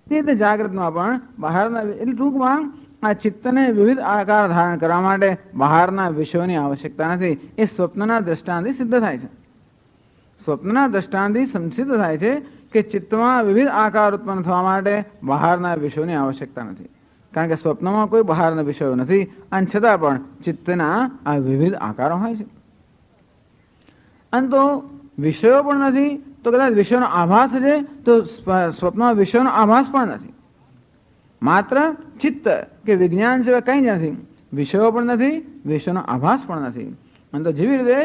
તે રીતે જાગ્રતમાં પણ બહારના એટલે ટૂંકમાં આ ચિત્તને વિવિધ આકાર ધારણ કરવા માટે બહારના વિષયોની આવશ્યકતા નથી. એ સ્વપ્નના દ્રષ્ટાંતથી સિદ્ધ થાય છે. સ્વપ્નના દ્રષ્ટાંતથી સિદ્ધ થાય છે કે ચિત્તમાં વિવિધ આકાર ઉત્પન્ન થવા માટે બહારના વિષયોની આવશ્યકતા નથી. કારણ કે સ્વપ્નમાં કોઈ બહારના વિષયો નથી અને છતાં પણ ચિત્તના આ વિવિધ આકારો હોય છે. અને તો વિષયો પણ નથી તો કદાચ વિષયનો આભાસ છે તો સ્વપ્નમાં વિષયનો આભાસ પણ નથી. માત્ર ચિત્ત કે વિજ્ઞાન સિવાય કંઈ જ નથી. વિષયો પણ નથી, વિષયનો આભાસ પણ નથી. અને તો જેવી રીતે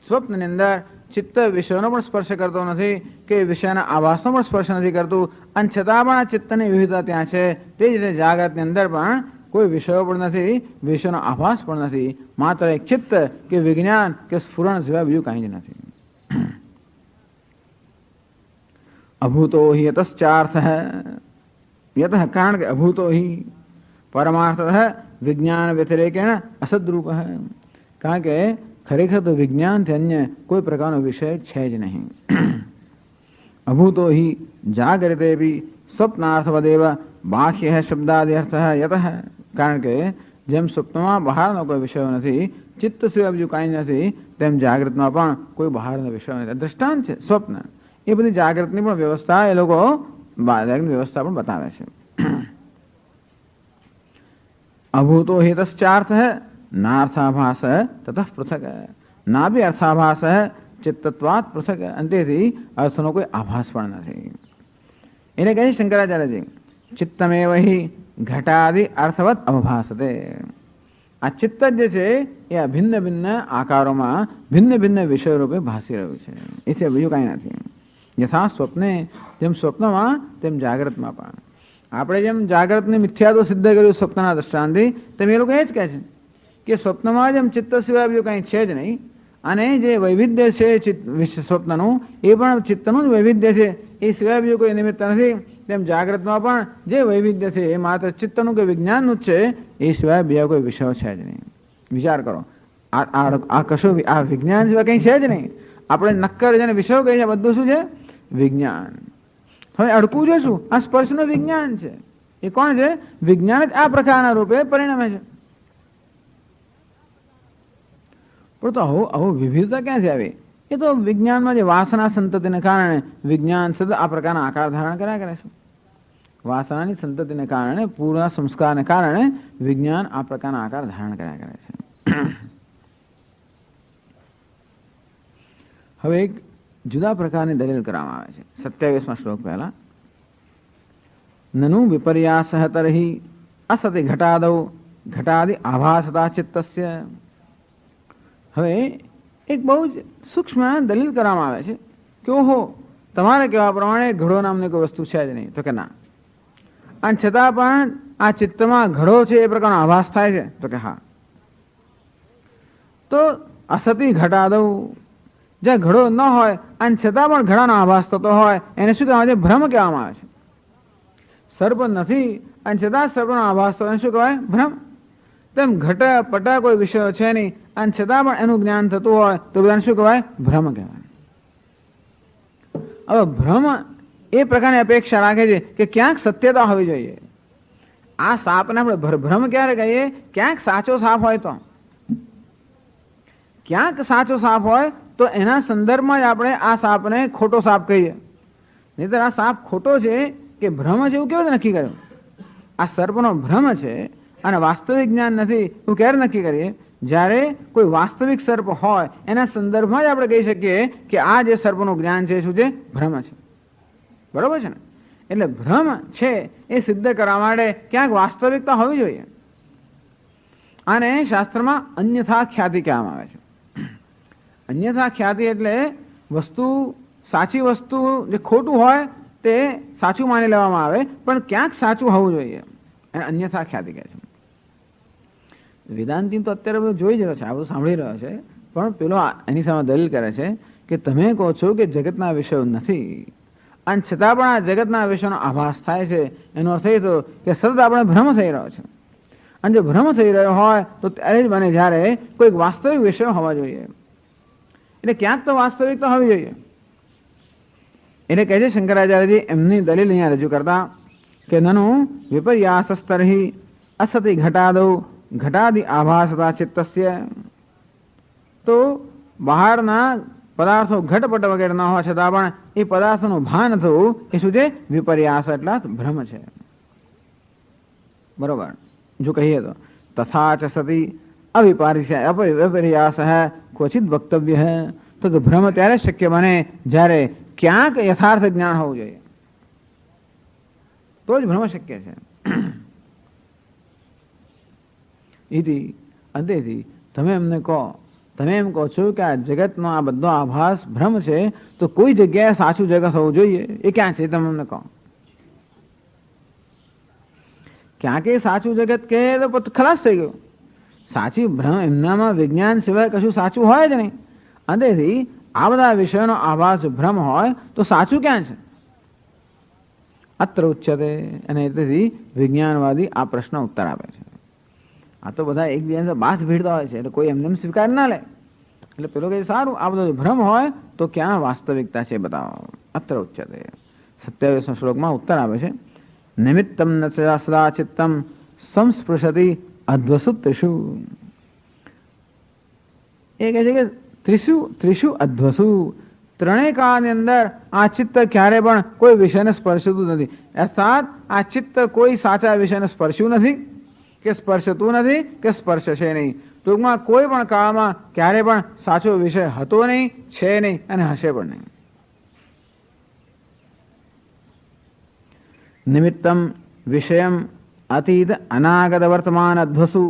સ્વપ્નની અંદર ચિત્ત વિષયનો પણ સ્પર્શ કરતો નથી કે વિષયના આભાસનો પણ સ્પર્શ નથી કરતું અને છતાં પણ આ ચિત્તની વિવિધતા ત્યાં છે. તે જ રીતે જાગ્રતની અંદર પણ કોઈ વિષયો પણ નથી, વિષયનો આભાસ પણ નથી. માત્ર એક ચિત્ત કે વિજ્ઞાન કે સ્ફુરણ સિવાય બીજું કાંઈ જ નથી. અભૂતો હિ યતશ્ચાર્થ યત કારણ કે અભૂતો હિ પરમાર્થ વિજ્ઞાન વ્યતિરેકેણ અસદરૂપ કારણ કે ખરેખર તો વિજ્ઞાનથી અન્ય કોઈ પ્રકારનો વિષય છે જ નહીં. અભૂતો હિ જાગૃતે બી સ્વપ્નાર્થવદેવ બાહ્ય શબ્દાદિ અર્થ યત કારણ કે જેમ સ્વપ્નમાં બહારનો કોઈ વિષય નથી, ચિત્ત સિવાય બીજું કાંઈ નથી, તેમ જાગૃતમાં પણ કોઈ બહારનો વિષય નથી. દ્રષ્ટાંત છે સ્વપ્ન. એ બધી જાગૃતની પણ વ્યવસ્થા એ લોકો વ્યવસ્થા પણ બતાવે છે. અભૂતો હેતશ્ચાર્થ નાર્થાભાસ તતઃ પૃથક ના બી અર્થાભાસ ચિત્તત્વાત પૃથક અંતેથી અર્થનો કોઈ આભાસ પણ નથી. એને કહે શંકરાચાર્યજી ચિત્તમેવ હિ ઘટાદિ અર્થવત અવભાસતે. આ ચિત્ત જે છે એ આ ભિન્ન ભિન્ન આકારોમાં ભિન્ન ભિન્ન વિષય રૂપે ભાસી રહ્યું છે. એથી બીજું કાંઈ નથી. યથા સ્વપ્ને જેમ સ્વપ્નમાં તેમ જાગ્રતમાં પણ આપણે જેમ જાગ્રતને મિથ્યાત્વ સિદ્ધ કર્યું સ્વપ્નના દ્રષ્ટાંતથી તેમ એ લોકો એ જ કહે છે કે સ્વપ્નમાં જેમ ચિત્ત સિવાય બીજું કંઈ છે જ નહીં અને જે વૈવિધ્ય છે સ્વપ્નનું એ પણ ચિત્તનું જ વૈવિધ્ય છે, એ સિવાય બીજું કોઈ નિમિત્ત નથી. તેમ જાગ્રતમાં પણ જે વૈવિધ્ય છે એ માત્ર ચિત્તનું કે વિજ્ઞાનનું જ છે, એ સિવાય બીજા કોઈ વિષયો છે જ નહીં. વિચાર કરો, આ કશું આ વિજ્ઞાન સિવાય કંઈ છે જ નહીં. આપણે નક્કર જેને વિષયો કહીએ બધું શું છે? વિજ્ઞાન. હવે અડકું જોઈશું આ સ્પર્શનું વિજ્ઞાન છે. એ કોણ છે? વિજ્ઞાન જ આ પ્રકારના રૂપે પરિણમે છે. પણ તો આવું વિવિધતા ક્યાંથી આવી? એ તો વિજ્ઞાનમાં જે વાસના સંતતિને કારણે વિજ્ઞાન સતત આ પ્રકારના આકાર ધારણ કર્યા કરે છે. વાસનાની સંતતિને કારણે પૂરા સંસ્કારને કારણે વિજ્ઞાન આ પ્રકારના આકાર ધારણ કર્યા કરે છે. હવે એક જુદા પ્રકારની દલીલ કરવામાં આવે છે 27મા શ્લોક પહેલા. નનુ વિપર્યાસ તર્હિ અસતિ ઘટાદૌ ઘટાદિ આભાસતા ચિત્તસ્ય. હવે એક બહુ જ સૂક્ષ્મ દલીલ કરવામાં આવે છે કે ઓહો, તમારે કહેવા પ્રમાણે ઘડો નામની કોઈ વસ્તુ છે જ નહીં. તો કે ના, અને છતાં પણ આ ચિત્તમાં ઘડો છે એ પ્રકારનો આભાસ થાય છે. તો કે હા. તો અસતિ ઘટાદૌ જ્યાં ઘડો ન હોય અને છતાં પણ ઘડાનો આભાસ થતો હોય એને શું કહેવાય છે? ભ્રમ કહેવામાં આવે છે. સર્પ નથી અને છતાં સર્પનો આભાસ થતો એને શું કહેવાય? ભ્રમ. તેમ ઘટ પટ કોઈ વિષયો છે નહીં અને છતાં પણ એનું જ્ઞાન થતું હોય તો બધાને શું કહેવાય? ભ્રમ કહેવાય. હવે ભ્રમ એ પ્રકારની અપેક્ષા રાખે છે કે ક્યાંક સત્યતા હોવી જોઈએ. આ સાપને આપણે ભ્રમ ક્યારે કહીએ? ક્યાંક સાચો સાપ હોય તો. ક્યાંક સાચો સાપ હોય તો એના સંદર્ભમાં જ આપણે આ સાપને ખોટો સાપ કહીએ. નહીંતર આ સાપ ખોટો છે કે ભ્રમ છે એવું કેવું નક્કી કર્યું? આ સર્પનો ભ્રમ છે અને વાસ્તવિક જ્ઞાન નથી એવું ક્યારે નક્કી કરીએ? જ્યારે કોઈ વાસ્તવિક સર્પ હોય એના સંદર્ભમાં જ આપણે કહી શકીએ કે આ જે સર્પનું જ્ઞાન છે શું છે? ભ્રમ છે. બરોબર છે ને? એટલે ભ્રમ છે એ સિદ્ધ કરવા માટે ક્યાંક વાસ્તવિકતા હોવી જોઈએ. અને શાસ્ત્રમાં અન્યથા ખ્યાતિ કહેવામાં આવે છે. અન્યથા ખ્યાતિ એટલે વસ્તુ સાચી વસ્તુ જે ખોટું હોય તે સાચું માની લેવામાં આવે પણ ક્યાંક સાચું હોવું જોઈએ. એને અન્યથા ખ્યાતિ કહે છે. વેદાંતિ તો અત્યારે બધું જોઈ જ રહ્યો છે, આ બધું સાંભળી રહ્યો છે, પણ પેલો એની સામે દલીલ કરે છે કે તમે કહો છો કે જગતના વિષયો નથી અને છતાં પણ આ જગતના વિષયનો આભાસ થાય છે. એનો અર્થ એ તો કે સતત આપણે ભ્રમ થઈ રહ્યો છે. અને જો ભ્રમ થઈ રહ્યો હોય તો ત્યારે જ બને જ્યારે કોઈક વાસ્તવિક વિષયો હોવા જોઈએ. એટલે ક્યાંક તો વાસ્તવિકતા હોવી જોઈએ. એટલે કહે છે શંકરાચાર્યજી એમની દલીલ અહીંયા રજૂ કરતા કે નનુ વિપર્યાસસ્તરહિ અસતિ ઘટાદો ઘટાદિ આભાસતા ચિત્તસ્ય. તો બહારના પદાર્થો ઘટપટ વગેરે ન હોવા છતાં પણ એ પદાર્થોનું ભાન થવું એ શું છે? વિપર્યાસ એટલે ભ્રમ છે. બરોબર. જો કહીએ તો તથા ચ સતી અવિપર્યાસ ક્વચિત વક્તવ્ય હૈ. તો ભ્રમ ત્યારે શક્ય બને જ્યારે ક્યાંક યથાર્થ જ્ઞાન હોવું જોઈએ, તો જ ભ્રમ શક્ય છે. ઇતિ અંતેથી તમે એમને કહો, તમે એમ કહો છો કે આ જગતનો આ બધો આભાસ ભ્રમ છે, તો કોઈ જગ્યાએ સાચું જગત હોવું જોઈએ. એ ક્યાં છે? તમે અમને કહો. ક્યાંક એ સાચું જગત કહે તો ખલાસ થઈ ગયું. સાચી ભ્રમ એમનામાં વિજ્ઞાન સિવાય કશું સાચું હોય જ નહીં. અંતેથી આ બધા વિષયોનો આભાસ ભ્રમ હોય તો સાચું ક્યાં છે? અત્ર ઉચ્યતે. અને તેથી વિજ્ઞાનવાદી આ પ્રશ્ન ઉત્તર આપે છે. આ તો બધા એકબીજાને બાસ ભીડતા હોય છે, એટલે કોઈ એમને સ્વીકાર ના લે. એટલે પેલો કહે સારું, આ બધો ભ્રમ હોય તો ક્યાં વાસ્તવિકતા છે બતાવો. અત્ર ઉચ્યતે. 27 શ્લોકમાં ઉત્તર આપે છે. નિમિત્તમ ન સદા ચિત્તમ સંસ્પૃશતિ અધ્વસુ ત્રિષુ. એ કહે છે કે ત્રિષુ અધ્વસુ, ત્રણેય કાળની અંદર આ ચિત્ત ક્યારે પણ કોઈ વિષયને સ્પર્શતું નથી. અર્થાત આ ચિત્ત કોઈ સાચા વિષયને સ્પર્શ્યું નથી, કે સ્પર્શતું નથી, કે સ્પર્શશે નહીં. ટૂંકમાં કોઈ પણ કાળમાં ક્યારે પણ સાચો વિષય હતો નહીં, છે નહીં અને હશે પણ નહીં. નિમિત્તમ વિષયમ અતીત અનાગત વર્તમાન અધ્વસુ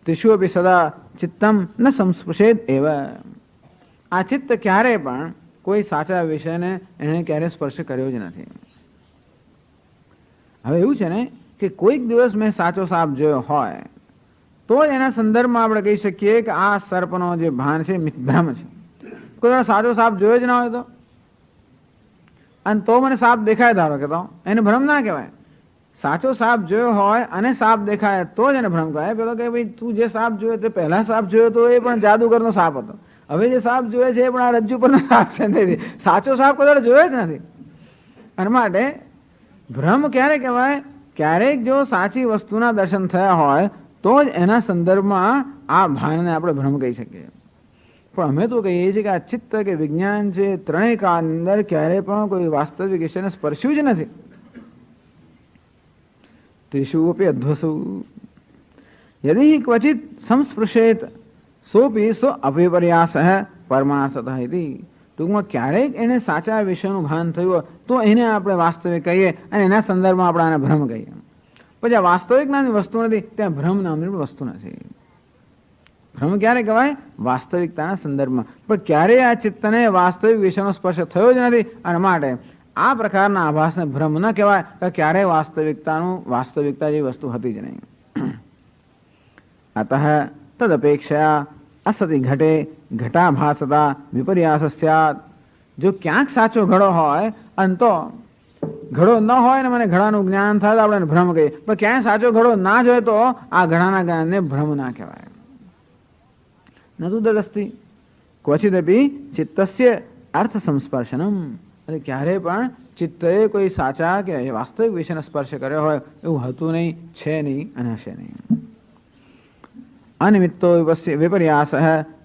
ત્રિષુ અપી સદા ચિત્તમ ન સંસ્પૃશેદ એવ. આ ચિત્ત ક્યારે પણ કોઈ સાચા વિષયને એને ક્યારે સ્પર્શ કર્યો જ નથી. હવે એવું છે ને કે કોઈક દિવસ મેં સાચો સાપ જોયો હોય તો જ એના સંદર્ભમાં આપણે કહી શકીએ કે આ સર્પનો જે ભાન છે ભ્રમ છે. કોઈ સાચો સાપ જોયો જ ના હોય તો, અને તો મને સાપ દેખાય, ધારો કે તો એને ભ્રમ ના કહેવાય. સાચો સાપ જોયો હોય અને સાપ દેખાય તો જ એને ભ્રમ કહેવાય. પેલો કે ભાઈ તું જે સાપ જોયો તે પહેલા સાપ જોયો તો એ પણ જાદુગરનો સાપ હતો, હવે જે સાપ જોયે છે એ પણ આ રજ્જુ પરનો સાપ છે. સાચો સાપ કદાચ જોયો જ નથી. અને માટે ભ્રમ ક્યારે કહેવાય? ક્યારેક જો સાચી વસ્તુના દર્શન થયા હોય તો જ એના સંદર્ભમાં આ ભાનને આપણે ભ્રમ કહી શકીએ. પણ અમે તો કહીએ છીએ કે આ ચિત્ત કે વિજ્ઞાન છે, ત્રણેય કાળની અંદર ક્યારેય પણ કોઈ વાસ્તવિક વિષયને સ્પર્શ્યું જ નથી. ત્રિષુ અપી અધ્વસુ યદિ ક્વચિત સંસ્પૃશેત સોપી સો અવિપર્યાસ પરમાર્થતઃ ઇતિ. ટૂંકમાં ક્યારેક એને સાચા વિષયનું ભાન થયું તો એને આપણે વાસ્તવિક કહીએ અને એના સંદર્ભમાં આપણે આને ભ્રમ કહીએ. પછી આ વાસ્તવિક નામની વસ્તુ નથી, ત્યાં ભ્રમ નામની વસ્તુ નથી. ભ્રમ ક્યારે કહેવાય? વાસ્તવિકતાના સંદર્ભમાં. પણ ક્યારેય આ ચિત્તને વાસ્તવિક વિષયનો સ્પર્શ થયો જ નથી, અને માટે આ પ્રકારના આભાસને ભ્રમ ન કહેવાય કે ક્યારેય વાસ્તવિકતા જેવી વસ્તુ હતી જ નહીં. અતઃ તદપેક્ષયા અસતિ ઘટે ઘટાભાસતા વિપર્યાસ સ્યાત. જો ક્યાંક સાચો ઘડો હોય અને તો ઘડો ન હોય ને મને ઘડાનું જ્ઞાન થાય તો આપણે ભ્રમ કહીએ. પણ ક્યાંય સાચો ઘડો ના જોઈએ તો આ ઘડાના જ્ઞાનને ભ્રમ ના કહેવાય. નતુ દસ્તી ક્વચિદપી ચિત્તસ્ય અર્થ સંસ્પર્શનમ. એટલે ક્યારે પણ ચિત્તએ કોઈ સાચા કે વાસ્તવિક વિષયને સ્પર્શ કર્યો હોય એવું હતું નહીં, છે નહીં અને હશે નહીં. અનિમિત્તો વિપર્યાસ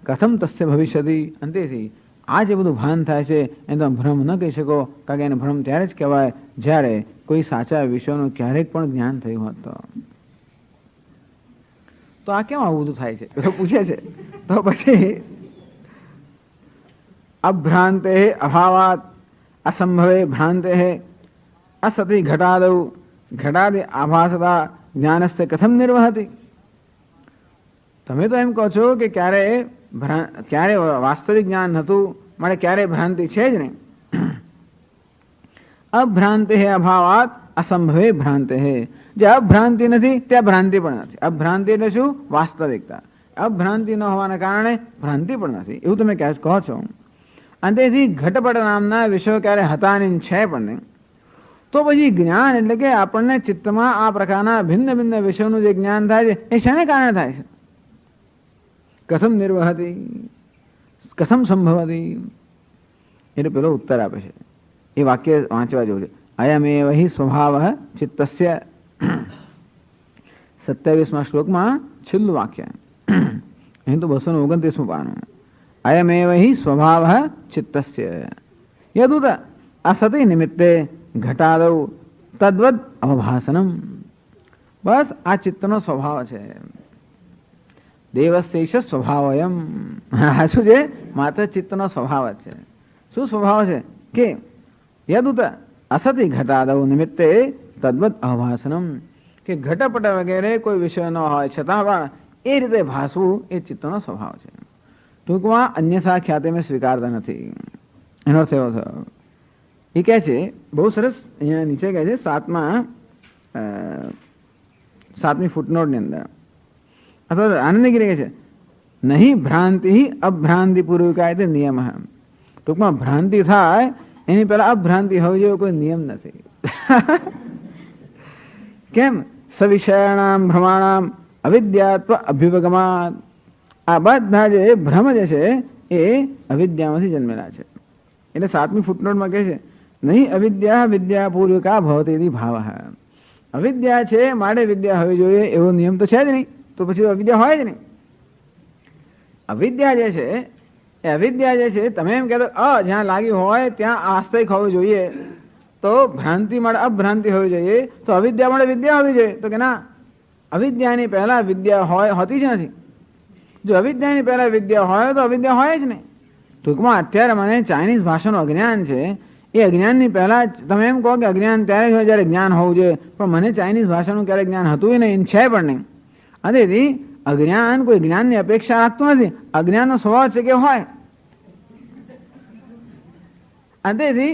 કથમ તસ્ય ભવિષ્યતિ. અંતેથી આ જે બધું ભાન થાય છે એને તમે ભ્રમ ન કહી શકો, કારણ કે એને ભ્રમ ત્યારે જ કહેવાય જ્યારે કોઈ સાચા વિષયનું ક્યારેક પણ જ્ઞાન થયું હોત. તો આ કેમ આવું બધું થાય છે પેલો પૂછે છે. તો પછી અભ્રાંતે અભાવાત અસંભવે ભ્રાંતે અસતિ ઘટાદૌ ઘટાદિ આભાસતા જ્ઞાનસ્ય કથમ નિર્વહતિ. તમે તો એમ કહો છો કે ક્યારે વાસ્તવિક જ્ઞાન હતું, માટે ક્યારે ભ્રાંતિ છે જ નહીં. અભ્રાંતિ હે અભાવાત અસંભવે ભ્રાંતિ હે. જે અભ્રાંતિ નથી ત્યાં ભ્રાંતિ પણ નથી. અભ્રાંતિ એટલે શું? વાસ્તવિકતા. અભ્રાંતિ ન હોવાના કારણે ભ્રાંતિ પણ નથી, એવું તમે કહો છો. અને તેથી ઘટપટ નામના વિષયો ક્યારે હતા નહીં, છે પણ નહીં. તો પછી જ્ઞાન એટલે કે આપણને ચિત્તમાં આ પ્રકારના ભિન્ન ભિન્ન વિષયોનું જે જ્ઞાન થાય છે એ શાને કારણે થાય છે? કથમ નિર્વહતી, કથમ સંભવતી. એટલે પેલો ઉત્તર આપે છે. એ વાક્ય વાંચવા જેવું છે. અયમેવ હિ સ્વભાવઃ ચિત્તસ્ય. 27મા શ્લોકમાં છેલ્લું વાક્ય, અહીં તો 229મું પાનું. અયમેવ હિ સ્વભાવઃ ચિત્તસ્ય યદુત અસતિ નિમિત્તે ઘટાદૌ તદ્વદ અવભાસનમ. બસ આ ચિત્તનો સ્વભાવ છે. દેવસ્યૈષ સ્વભાવયમ. આ શું છે? માત્ર ચિત્તનો સ્વભાવ જ છે. શું સ્વભાવ છે? કે યદુત અસતિ ઘટાદૌ નિમિત્તે તદ્વદ અવભાસનમ, કે ઘટપટ વગેરે કોઈ વિષય ન હોય છતાં પણ એ રીતે ભાસવું એ ચિત્તનો સ્વભાવ છે. ટૂંકમાં અન્યથા ખ્યાતિ મેં સ્વીકારતા નથી. એનો અર્થ એવો થયો. એ કહે છે બહુ સરસ, અહીંયા નીચે કહે છે 7મી ફૂટનોટની અંદર, અથવા આનંદગીરી કહે છે નહીં ભ્રાંતિ અભ્રાંતિ પૂર્વિકા એટલે નિયમ. ટૂંકમાં ભ્રાંતિ થાય એની પહેલા અભ્રાંતિ હોવી જોઈએ, કોઈ નિયમ નથી. કેમ? સવિષયાણામ ભ્રમાણામ અવિદ્યાત્વ અભ્યુપગમાત. આ બધા જે ભ્રમ જે છે એ અવિદ્યામાંથી જન્મેલા છે. એટલે 7મી ફૂટનોટમાં કહે છે નહીં અવિદ્યા વિદ્યા પૂર્વિકા ભવતી ભાવ. અવિદ્યા છે માટે વિદ્યા હોવી જોઈએ એવો નિયમ તો છે જ નહીં, તો પછી અવિદ્યા હોય જ નહીં. અવિદ્યા જે છે એ અવિદ્યા જે છે, તમે એમ કહેતો જ્યાં લાગી હોય ત્યાં આસ્તિક હોવું જોઈએ, તો ભ્રાંતિ માટે અભ્રાંતિ હોવી જોઈએ, તો અવિદ્યા માટે વિદ્યા હોવી જોઈએ. તો કે ના, અવિદ્યાની પહેલા વિદ્યા હોતી જ નથી. જો અવિદ્યાની પહેલા વિદ્યા હોય તો અવિદ્યા હોય જ નહીં. ટૂંકમાં અત્યારે મને ચાઇનીઝ ભાષાનું અજ્ઞાન છે, એ અજ્ઞાનની પહેલા તમે એમ કહો કે અજ્ઞાન ત્યારે જ હોય જ્યારે જ્ઞાન હોવું જોઈએ, પણ મને ચાઇનીઝ ભાષાનું ક્યારેક જ્ઞાન હતું નહીં, છે પણ નહીં. અને અજ્ઞાન કોઈ જ્ઞાનની અપેક્ષા રાખતું નથી. અજ્ઞાનનો સ્વભાવ છે કે હોય. તેથી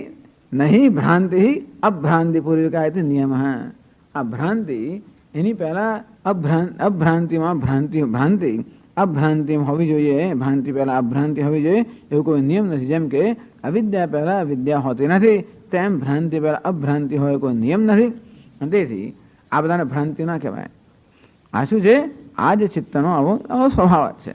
નહીં ભ્રાંતિ અભ્રાંતિ પૂર્વિકા એટલે નિયમ. આ ભ્રાંતિ એની પહેલા અભ્રાંતિમાં ભ્રાંતિ અભ્રાંતિમાં હોવી જોઈએ, ભ્રાંતિ પહેલા અભ્રાંતિ હોવી જોઈએ એવું કોઈ નિયમ નથી. જેમ કે અવિદ્યા પહેલા વિદ્યા હોતી નથી, તેમ ભ્રાંતિ પહેલા અભ્રાંતિ હોય કોઈ નિયમ નથી. તેથી આ બધાને ભ્રાંતિ ના કહેવાય. આ શું છે? આ જ ચિત્તનો આવો સ્વભાવ જ છે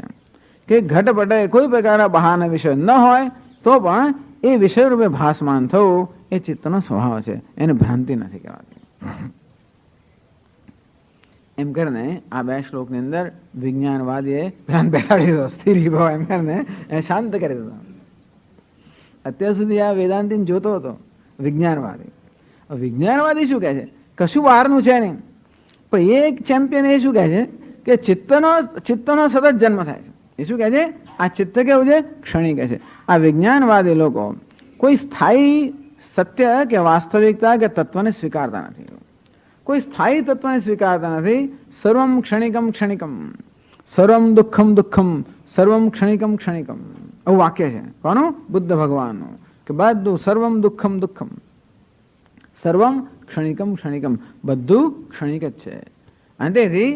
કે ઘટપટે કોઈ પ્રકારના બહારના વિષય ન હોય તો પણ એ વિષય રૂપે ભાસમાન થવું એ ચિત્તનો સ્વભાવ છે, એને ભ્રાંતિ નથી કહેવાતી. એમ કરીને આ 2 શ્લોકની અંદર વિજ્ઞાનવાદીએ ધ્યાન બેસાડી દીધો, સ્થિર ભાવ એમ કરીને એને શાંત કરી દીધો. અત્યાર સુધી આ વેદાંતિને જોતો હતો વિજ્ઞાનવાદી. વિજ્ઞાનવાદી શું કહે છે? કશું બહારનું છે નહીં, પણ એક ચેમ્પિયન એ શું કહે છે કે ચિત્તનો સતત જન્મ થાય છે. એ શું કહે છે? આ ચિત્ત કેવું છે? ક્ષણિક છે. આ વિજ્ઞાનવાદી લોકો કોઈ સ્થાયી સત્ય કે વાસ્તવિકતા કે તત્વને સ્વીકારતા નથી. કોઈ સ્થાયી તત્વને સ્વીકારતા નથી. સર્વમ ક્ષણિકમ ક્ષણિકમ, સર્વમ દુઃખમ દુઃખમ, સર્વમ ક્ષણિકમ ક્ષણિકમ. એવું વાક્ય છે. કોનું? બુદ્ધ ભગવાનનું. કે બધું સર્વમ દુઃખમ દુઃખમ, સર્વમ ક્ષણિકમ ક્ષણિકમ, બધું ક્ષણિક જ છે. અને તેથી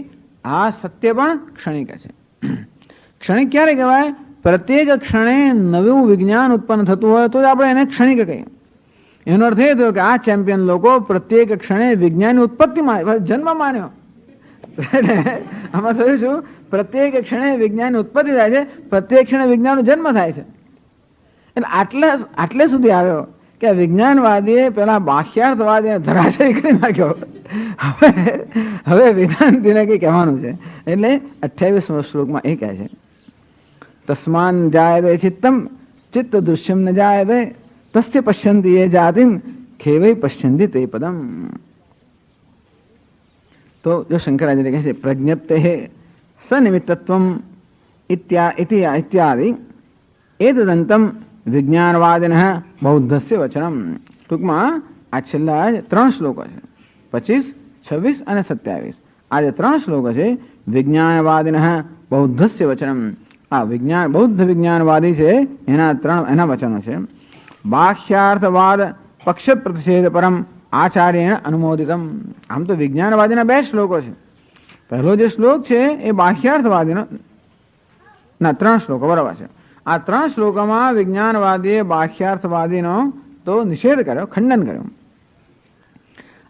આ સત્ય પણ ક્ષણિક છે. ક્ષણિક ક્યારે કહેવાય? પ્રત્યેક ક્ષણે નવું વિજ્ઞાન ઉત્પન્ન થતું હોય તો આપણે એને ક્ષણિક કહીએ. એનો અર્થ એ થયો કે આ ચેમ્પિયન લોકો પ્રત્યેક ક્ષણે વિજ્ઞાનની ઉત્પત્તિ જન્મ માન્યો. આમાં થયું શું? પ્રત્યેક ક્ષણે વિજ્ઞાનની ઉત્પત્તિ થાય છે, પ્રત્યેક ક્ષણે વિજ્ઞાનનો જન્મ થાય છે. એટલે આટલે સુધી આવ્યો કે વિજ્ઞાનવાદીએ પેલા બાહ્યાર્થવાદીને ધરાશય કરી નાખ્યો. હવે વેદાંતિને કઈ કહેવાનું છે. એટલે 28મા શ્લોકમાં એ કહે છે તસ્માન જાયતે ચિત્તમ ચિત્ત દૃશ્યમ ન જાયતે તસ્ય પશ્યંતિ એ જાતિમ ખેવૈ પશ્યંતિ તે પદમ. તો જો શંકરાચાર્ય કહે છે પ્રજ્ઞપ્તે સનિમિત્તત્વમ ઇત્યાદિ એતદંતમ વિજ્ઞાનવાદિનઃ બૌદ્ધસ્ય વચનમ. ટૂંકમાં આ છેલ્લા 3 શ્લોકો છે, 25, 26 અને 27. આ જે 3 શ્લોકો છે વિજ્ઞાનવાદિનઃ બૌદ્ધસ્ય વચનમ. આ બૌદ્ધ વિજ્ઞાનવાદી છે એના વચનો છે. બાહ્યાર્થવાદ પક્ષ પ્રતિષેધ પરમ આચાર્યેણ અનુમોદિતમ. આમ તો વિજ્ઞાનવાદીના 2 શ્લોકો છે. પહેલો જે શ્લોક છે એ બાહ્યાર્થવાદીનો, ના 3 શ્લોકો બરાબર છે. આ 3 શ્લોકોમાં વિજ્ઞાનવાદીએ બાહ્યાર્થવાદીનો તો નિષેધ કર્યો, ખંડન કર્યું.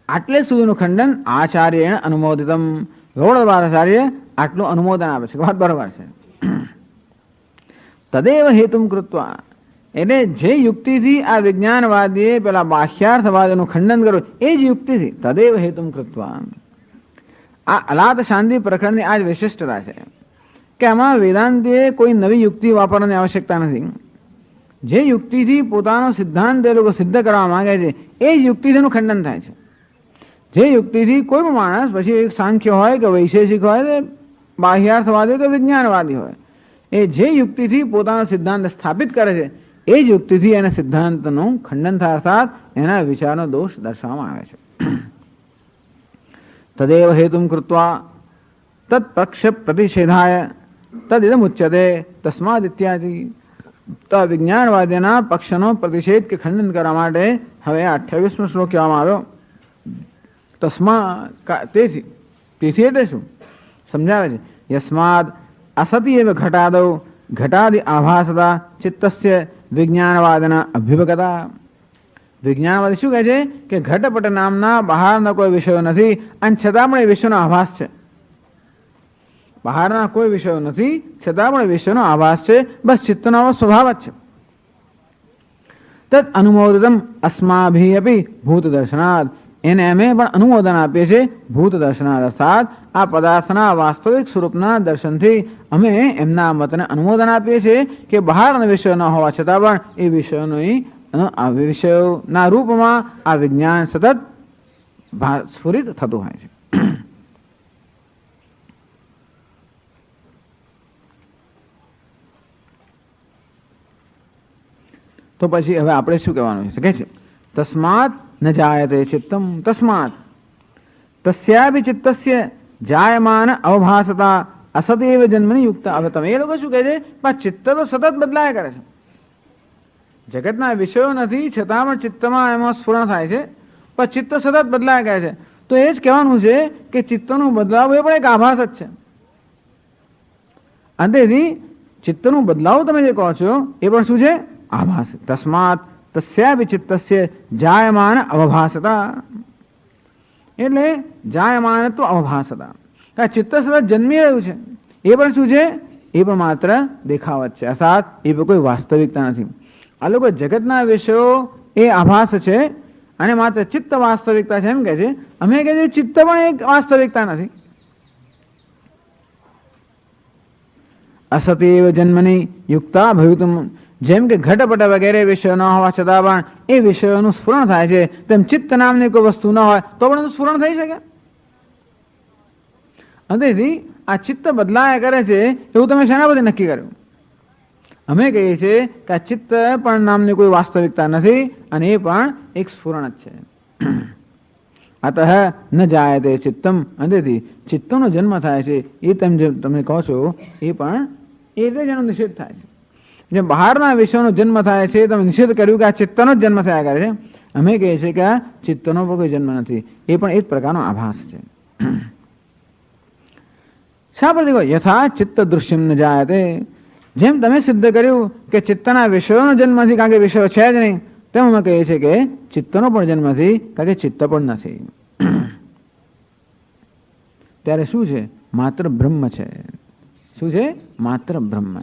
આટલે સુધીનું ખંડન આચાર્યેણ અનુમોદિતમ. ગૌડપાદાચાર્ય આટલું અનુમોદન આપે છે, વાત બરાબર છે. તદેવ હેતુમ કૃત્વા, એટલે જે યુક્તિથી આ વિજ્ઞાનવાદીએ પેલા બાહ્યાર્થવાદનું ખંડન કર્યું એ જ યુક્તિથી તદેવ હેતુમ કૃત્વા. આ અલાત શાંતિ પ્રકરણની આ જ વિશિષ્ટતા છે કે આમાં વેદાંતિએ કોઈ નવી યુક્તિ વાપરવાની આવશ્યકતા નથી. જે યુક્તિથી પોતાનો સિદ્ધાંત એ લોકો સિદ્ધ કરવા માંગે છે એ જ યુક્તિથી એનું ખંડન થાય છે. જે યુક્તિથી કોઈ પણ માણસ, પછી સાંખ્ય હોય કે વૈશેષિક હોય કે બાહ્યાર્થવાદી કે વિજ્ઞાનવાદી હોય, એ જે યુક્તિથી પોતાનો સિદ્ધાંત સ્થાપિત કરે છે એ જ યુક્તિથી એના સિદ્ધાંતનું ખંડન થાય, અર્થાત એના વિચારનો દોષ દર્શાવવામાં આવે છે. તદેવ હેતુમ કૃત્વા તત્પક્ષ પ્રતિષેધાય તદિદમ ઉચ્યતે તસ્માદ ઇત્યાદિ. તો વિજ્ઞાનવાદીના પક્ષનો પ્રતિષેધ કે ખંડન કરવા માટે હવે 28મો શ્લોક કહેવામાં આવ્યો. તસ્મા તેથી એટલે શું સમજાવે છે. યસ્માદ અસતિ એવ ઘટાદૌ ઘટાદિ આભાસતા ચિત્તસ્ય વિજ્ઞાનવાદના અભ્યુપગતા. વિજ્ઞાનવાદી શું કહે છે કે ઘટપટ નામના બહારના કોઈ વિષયો નથી અને છતાં પણ એ વિશ્વનો આભાસ છે. બહારના કોઈ વિષયો નથી છતાં પણ વિશ્વનો આભાસ છે. બસ ચિત્તનો સ્વભાવ જ છે. તદ અનુમોદિતમ અસ્માભિ અપી ભૂત દર્શનાદ. એને અમે પણ અનુમોદન આપીએ છીએ ભૂત દર્શનાદ, અર્થાત આ પદાર્થના વાસ્તવિક સ્વરૂપના દર્શનથી અમે એમના મતને અનુમોદન આપીએ છીએ કે બહારના વિષયો ન હોવા છતાં પણ એ વિષયોના રૂપમાં આ વિજ્ઞાન સતત સ્ફુરિત થતું હોય છે. તો પછી હવે આપણે શું કહેવાનું છે કે છે તસ્માત ન જાયતે ચિત્તમ તસ્માત તસ્યાભિ ચિત્તસ્ય જાયમાન અવભાસતા અસદેવ જન્મની યુક્ત. હવે તમે એ લોકો શું કહે છે પણ ચિત્ત તો સતત બદલાયા કરે છે. જગતના વિષયો નથી છતાં પણ ચિત્તમાં એમાં સ્ફુરણ થાય છે, પણ ચિત્ત સતત બદલાયા કરે છે. તો એ જ કહેવાનું છે કે ચિત્તનું બદલાવ એ પણ એક આભાસ જ છે. અંતેથી ચિત્તનું બદલાવ તમે જે કહો છો એ પણ શું છે? આભાસ. તસ્માત તસ્યાભિ ચિત્તસ્ય જાયમાન અવભાસતા. એટલે જાયમાન તો અવભાસતા. ચિત્ત સતત જન્મી રહ્યું છે એ પણ શું છે? એ પણ માત્ર દેખાવત છે, અર્થાત એ પણ કોઈ વાસ્તવિકતા નથી. આ લોકો જગતના વિષયો એ આભાસ છે અને માત્ર ચિત્ત વાસ્તવિકતા છે એમ કે છે. અમે કહે છે ચિત્ત પણ એક વાસ્તવિકતા નથી. અસતેવ જન્મની યુક્તા ભવિતુમ. જેમ કે ઘટપટ વગેરે વિષયો ન હોવા છતાં પણ એ વિષયોનું સ્ફુરણ થાય છે, તેમ ચિત્ત નામની કોઈ વસ્તુ ન હોય તો પણ એનું સ્ફુરણ થઈ શકે. અંતેથી આ ચિત્ત બદલાયા કરે છે એવું તમે શેના પરથી નક્કી કર્યું? અમે કહીએ છીએ કે આ ચિત્ત પણ નામની કોઈ વાસ્તવિકતા નથી અને એ પણ એક સ્ફુરણ જ છે. અતઃ ન જાયતે ચિત્તમ. અંતેથી ચિત્તનો જન્મ થાય છે એ તમે કહો છો એ પણ એ રીતે જ એનો નિષેધ થાય છે. જે બહારના વિષયનો જન્મ થાય છે તમે નિષેધ કર્યું કે આ ચિત્તનો જ જન્મ થયા કરે છે. અમે કહીએ છીએ કે આ ચિત્તનો પણ કોઈ જન્મ નથી, એ પણ એક પ્રકારનો આભાસ છે. શા પરથી કહો? યથા ચિત્ત દૃશ્યમ ન જાયતે. જેમ તમે સિદ્ધ કર્યું કે ચિત્તના વિષયોનો જન્મ નથી કારણ કે વિષયો છે જ નહીં, તેમ અમે કહીએ છીએ કે ચિત્તનો પણ જન્મ નથી કારણ કે ચિત્ત પણ નથી. ત્યારે શું છે? માત્ર બ્રહ્મ છે. શું છે? માત્ર બ્રહ્મ,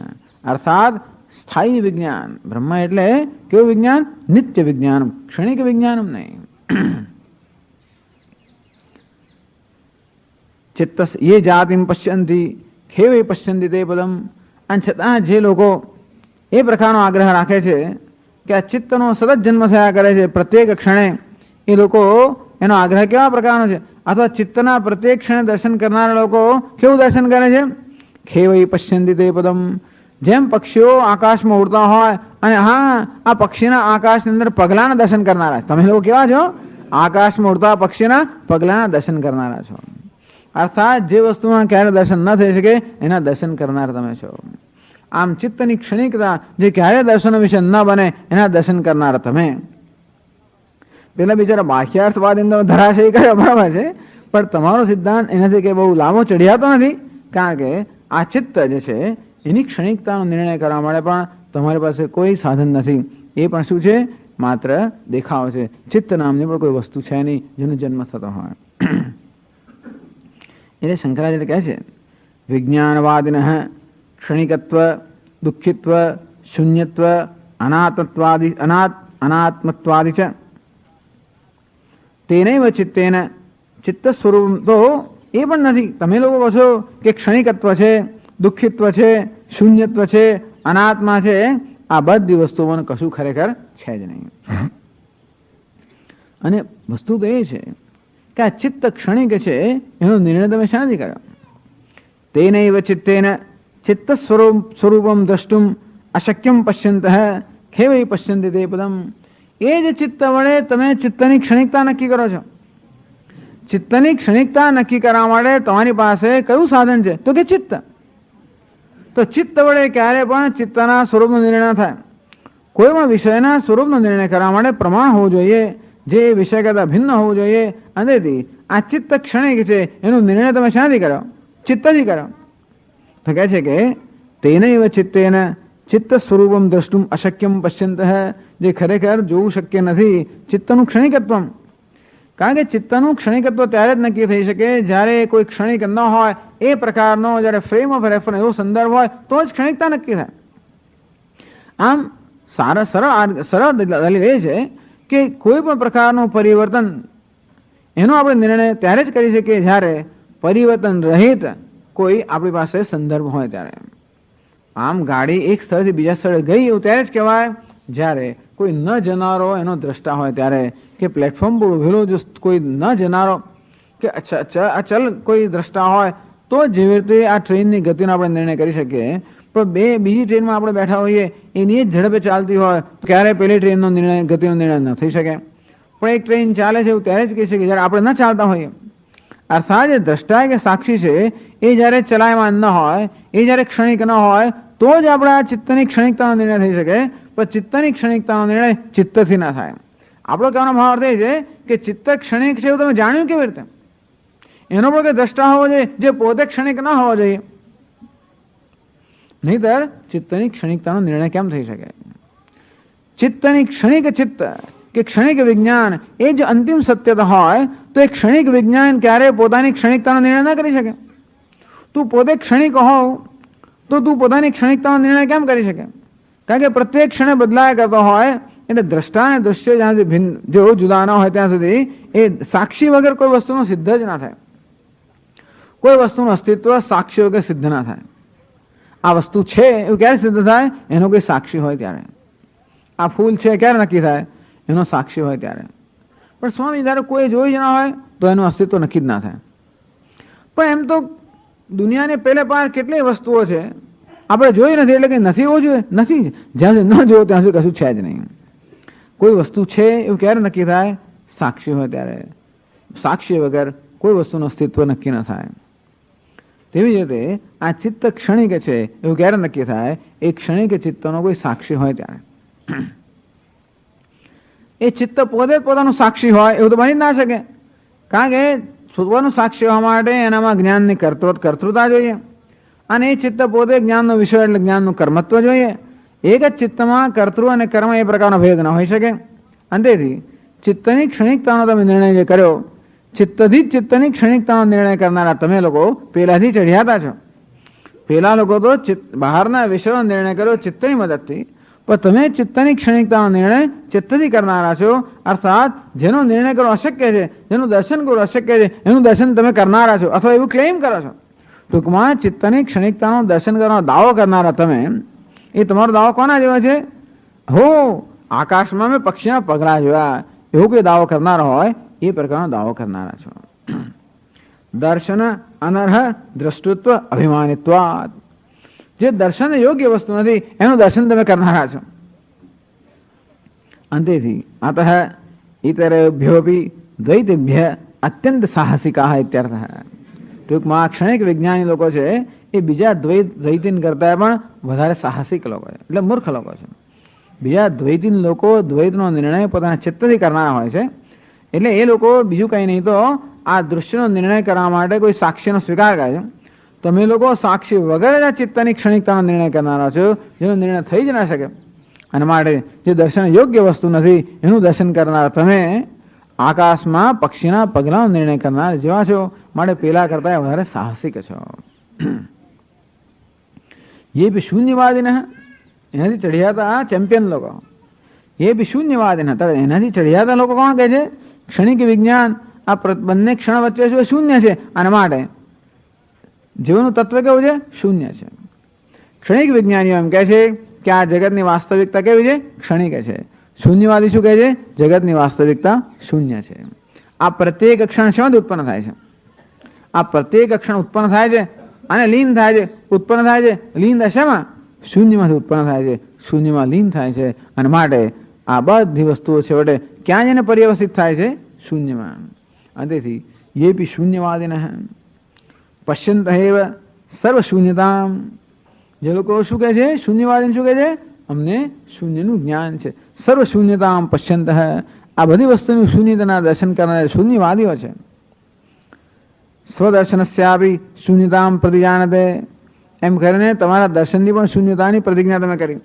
અર્થાત સ્થાયી વિજ્ઞાન. બ્રહ્મ એટલે કેવું વિજ્ઞાન? નિત્ય વિજ્ઞાન, ક્ષણિક વિજ્ઞાન નહીં. ચિત્ત ये જાતિમ પશ્યંતી ખેવે પશ્યંતી તે પદમ. અને છતાં જે લોકો એ પ્રકારનો આગ્રહ રાખે છે કે આ ચિત્તનો સતત જન્મ થયા કરે છે પ્રત્યેક ક્ષણે, એ લોકો એનો આગ્રહ કેવા પ્રકારનો છે? અથવા ચિત્તના પ્રત્યેક ક્ષણે દર્શન કરનારા લોકો કેવું દર્શન કરે છે? ખેવે પશ્યંતી તે પદમ. જેમ પક્ષીઓ આકાશમાં ઉડતા હોય અને હા આ પક્ષીના આકાશની અંદર પગલાના દર્શન કરનારા. તમે લોકો કેવા છો? આકાશમાં ઉડતા પક્ષીના પગલાના દર્શન કરનારા છો. અર્થાત જે વસ્તુમાં ક્યારે દર્શન ન થઈ શકે એના દર્શન કરનાર તમે છો. આમ ચિત્તની ક્ષણિકતા જે ક્યારે દર્શન વિશે ન બને એના દર્શન કરનાર તમે. પેલા બિચારા બાહ્યાર્થવાદી ધરાશયી કર્યો બરાબર છે, પણ તમારો સિદ્ધાંત એનાથી કે બહુ લાંબો ચઢિયાતો નથી, કારણ કે આ ચિત્ત જે છે એની ક્ષણિકતાનો નિર્ણય કરવા માટે પણ તમારી પાસે કોઈ સાધન નથી. એ પણ શું છે? માત્ર દેખાવ છે. ચિત્ત નામની પણ કોઈ વસ્તુ છે નહીં જેનો જન્મ થતો હોય. એટલે શંકરાચાર્ય કહે છે વિજ્ઞાનવાદિન ક્ષણિકત્વ, દુઃખિત્વ, શૂન્યત્વ, અનાત્મત્વાદિ ચ તેનૈવ ચિત્તેન ચિત્ત સ્વરૂપ તો એ પણ નથી. તમે લોકો કહો છો કે ક્ષણિકત્વ છે, દુઃખિત્વ છે, શૂન્યત્વ છે, અનાત્મા છે, આ બધી વસ્તુઓમાં કશું ખરેખર છે જ નહીં. અને વસ્તુ તો એ છે કે આ ચિત્ત ક્ષણિક છે એનો નિર્ણય તમે શાથી કર્યો? તેનૈવ ચિત્તેન ચિત્ત સ્વરૂપમ દ્રષ્ટુમ અશક્યમ પશ્યંતઃ ખેવૈ પશ્યંતિ તે પદમ. એ જ ચિત્ત વડે તમે ચિત્તની ક્ષણિકતા નક્કી કરો છો. ચિત્તની ક્ષણિકતા નક્કી કરવા માટે તમારી પાસે કયું સાધન છે? તો કે ચિત્ત. તો ચિત્ત વડે ક્યારે પણ ચિત્તના સ્વરૂપનો નિર્ણય થાય. કોઈ પણ વિષયના સ્વરૂપનો નિર્ણય કરવા માટે પ્રમાણ હોવું જોઈએ, જે વિષય કરતા ભિન્ન હોવું જોઈએ. અને આ ચિત્ત ક્ષણિક છે એનો નિર્ણય તમે શાથી કરો? ચિત્તથી કરો. તો કહે છે કે તેનૈવ ચિત્તેન ચિત્ત સ્વરૂપમ દ્રષ્ટુમ અશક્યમ પશ્યંતઃ, જે ખરેખર જોવું શક્ય નથી ચિત્તનું ક્ષણિકત્વ. કારણ કે ચિત્તનું ક્ષણિકત્વ ત્યારે જ નક્કી થઈ શકે જ્યારે કોઈ ક્ષણિક ન હોય એ પ્રકારનો, જ્યારે ફ્રેમ ઓફ રેફરન્સ એવો સંદર્ભ હોય તો જ ક્ષણિકતા નક્કી થાય. આમ સરળ દલીલ એ છે કે કોઈ પણ પ્રકારનું પરિવર્તન એનો આપણે નિર્ણય ત્યારે જ કરી શકીએ જ્યારે પરિવર્તન રહિત કોઈ આપણી પાસે સંદર્ભ હોય ત્યારે. આમ ગાડી એક સ્થળેથી બીજા સ્થળે ગઈ એવું ત્યારે જ કહેવાય જ્યારે કોઈ ન જનારો એનો દ્રષ્ટા હોય ત્યારે, કે પ્લેટફોર્મ પર ઉભેલો જો કોઈ ન જનારો કે અચલ કોઈ દ્રષ્ટા હોય તો જેવી રીતે આ ટ્રેનની ગતિનો આપણે નિર્ણય કરી શકીએ. પણ બીજી ટ્રેનમાં આપણે બેઠા હોઈએ એની જ ઝડપે ચાલતી હોય તો ક્યારે પેલી ટ્રેનનો નિર્ણય, ગતિનો નિર્ણય ન થઈ શકે. પણ એક ટ્રેન ચાલે છે એવું ત્યારે જ કહી શકીએ જ્યારે આપણે ન ચાલતા હોઈએ. અર્થાત જે દ્રષ્ટા કે સાક્ષી છે એ જ્યારે ચલાયમાન ન હોય, એ જ્યારે ક્ષણિક ન હોય તો જ આપણા ચિત્તની ક્ષણિકતાનો નિર્ણય થઈ શકે. પણ ચિત્તની ક્ષણિકતાનો નિર્ણય ચિત્તથી ના થાય. આપણો કહેવાનો ભાવ અર્થ એ છે કે ચિત્ત ક્ષણિક છે એવું તમે જાણ્યું કેવી રીતે? એનો પણ કોઈ દ્રષ્ટા હોવો જોઈએ જે પોતે ક્ષણિક ન હોવો જોઈએ. નહીતર ચિત્તની ક્ષણિકતાનો નિર્ણય કેમ થઈ શકે? ચિત્તની ક્ષણિક ચિત્ત કે ક્ષણિક વિજ્ઞાન એ જ અંતિમ સત્યતા હોય તો એ ક્ષણિક વિજ્ઞાન ક્યારે પોતાની ક્ષણિકતાનો નિર્ણય ન કરી શકે? તું પોતે ક્ષણિક હોવ તો તું પોતાની ક્ષણિકતાનો નિર્ણય કેમ કરી શકે? કારણ કે પ્રત્યેક ક્ષણે બદલાયા કરતો હોય એટલે દ્રષ્ટા અને દૃશ્ય જ્યાં સુધી ભિન્ન, જો જુદા ન હોય ત્યાં સુધી એ સાક્ષી વગર કોઈ વસ્તુનો સિદ્ધ જ ના થાય. કોઈ વસ્તુનું અસ્તિત્વ સાક્ષી વગર સિદ્ધ ના થાય. આ વસ્તુ છે એવું ક્યારે સિદ્ધ થાય? એનો કોઈ સાક્ષી હોય ત્યારે. આ ફૂલ છે ક્યારે નક્કી થાય? એનો સાક્ષી હોય ત્યારે. પણ સ્વામી જ્યારે કોઈ જોઈ જ ના હોય તો એનું અસ્તિત્વ નક્કી જ ના થાય. પણ એમ તો દુનિયાને પેલે પાર કેટલી વસ્તુઓ છે આપણે જોઈ નથી એટલે કે નથી હોવું જોઈએ? નથી. જ્યાં સુધી ન જોયું ત્યાં સુધી કશું છે જ નહીં. કોઈ વસ્તુ છે એવું ક્યારે નક્કી થાય? સાક્ષી હોય ત્યારે. સાક્ષી વગર કોઈ વસ્તુનું અસ્તિત્વ નક્કી ન થાય. તેવી જ રીતે આ ચિત્ત ક્ષણિક છે એવું ક્યારે નક્કી થાય? એ ક્ષણિક ચિત્તનો કોઈ સાક્ષી હોય ત્યારે. એ ચિત્ત પોતે પોતાનું સાક્ષી હોય એવું તો બની જ ના શકે. કારણ કે પોતાનું સાક્ષી હોવા માટે એનામાં જ્ઞાનની કર્તૃતા જોઈએ અને એ ચિત્ત પોતે જ્ઞાનનો વિષય એટલે જ્ઞાનનું કર્મત્વ જોઈએ. એક જ ચિત્તમાં કર્તૃ અને કર્મ એ પ્રકારનો ભેદ ન હોઈ શકે. અને તેથી ચિત્તની ક્ષણિકતાનો તમે નિર્ણય જે કર્યો, ચિત્તથી જ ચિત્તની ક્ષણિકતાનો નિર્ણય કરનારા તમે લોકો પેલાથી ચઢિયાતા છો. પેલા લોકો તો બહારના વિષયનો નિર્ણય કર્યો ચિત્તની મદદથી, પણ તમે ચિત્તની ક્ષણિકતાનો નિર્ણય ચિત્તથી કરનારા છો. અર્થાત જેનો નિર્ણય કરવો અશક્ય છે, જેનું દર્શન કરવું અશક્ય છે, એનું દર્શન તમે કરનારા છો અથવા એવું ક્લેમ કરો છો. ટૂંકમાં ચિત્તની ક્ષણિકતાનું દર્શન કરવાનો દાવો કરનારા તમે, એ તમારો દાવો કોના જેવો છે? હો આકાશમાં મેં પક્ષીના પગલા જોયા, એવું કોઈ દાવો કરનારો હોય એ પ્રકારનો દાવો કરનારા છો. દર્શન અનર્હ દ્રષ્ટૃત્વ અભિમાનિત્વાદ. જે દર્શન યોગ્ય વસ્તુ નથી એનું દર્શન તમે કરનારા છો. અંતેથી અતઃ ઇતરેભ્યોપી દ્વૈતભ્ય અત્યંત સાહસિકા ઇત્યર્થ. ટૂંકમાં ક્ષણિક વિજ્ઞાની લોકો છે એ બીજા દ્વૈતીન કરતા પણ વધારે સાહસિક લોકો છે, એટલે મૂર્ખ લોકો છે. બીજા દ્વૈતીન લોકો દ્વૈતનો નિર્ણય પોતાના ચિત્તથી કરનારા હોય છે. એટલે એ લોકો બીજું કંઈ નહીં તો આ દૃશ્યનો નિર્ણય કરવા માટે કોઈ સાક્ષીનો સ્વીકાર કરે છે. તમે લોકો સાક્ષી વગર ચિત્તની ક્ષણિકતાનો નિર્ણય કરનારા છો, જેનો નિર્ણય થઈ જ ના શકે. અને માટે જે દર્શન યોગ્ય વસ્તુ નથી એનું દર્શન કરનાર તમે આકાશમાં પક્ષીના પગલાનો નિર્ણય કરનાર જેવા છો. માટે પેલા કરતા વધારે સાહસિક છો. ये भी शून्यवादिनः એનાથી ચઢિયાતા ચેમ્પિયન લોકો, એ બી શૂન્યવાદી હતા. એનાથી ચઢિયાતા લોકો કોણ કહે છે? ક્ષણિક વિજ્ઞાન આ બંને ક્ષણ વચ્ચે શું શૂન્ય છે, આના માટે જીવનનું તત્વ કેવું છે? શૂન્ય છે. ક્ષણિક વિજ્ઞાનીઓ એમ કહે છે કે આ જગતની વાસ્તવિકતા કેવી છે? ક્ષણિક છે. શૂન્યવાદી શું કહે છે? જગતની વાસ્તવિકતા શૂન્ય છે. આ પ્રત્યેક ક્ષણ શેમાંથી ઉત્પન્ન થાય છે? આ પ્રત્યેક ક્ષણ ઉત્પન્ન થાય છે અને લીન થાય છે. ઉત્પન્ન થાય છે, લીન થાય શેમાં? શૂન્યમાંથી ઉત્પન્ન થાય છે, શૂન્યમાં લીન થાય છે. અને માટે આ બધી વસ્તુઓ છેવટે ક્યાં જઈને પર્યવસિત થાય છે? શૂન્યમાં. અને તેથી એ બી શૂન્યવાદીને પશ્યંત એવ સર્વ શૂન્યતા. જે લોકો શું કહે છે? શૂન્યવાદી શું કહે છે? અમને શૂન્યનું જ્ઞાન છે. સર્વ શૂન્યતા પશ્યંત. આ બધી વસ્તુની શૂન્યતાના દર્શન કરનાર શૂન્યવાદીઓ છે. સ્વદર્શનસ્યાપી શૂન્યતા પ્રતિજાનતે. એમ કરીને તમારા દર્શનની પણ શૂન્યતાની પ્રતિજ્ઞા તમે કરી.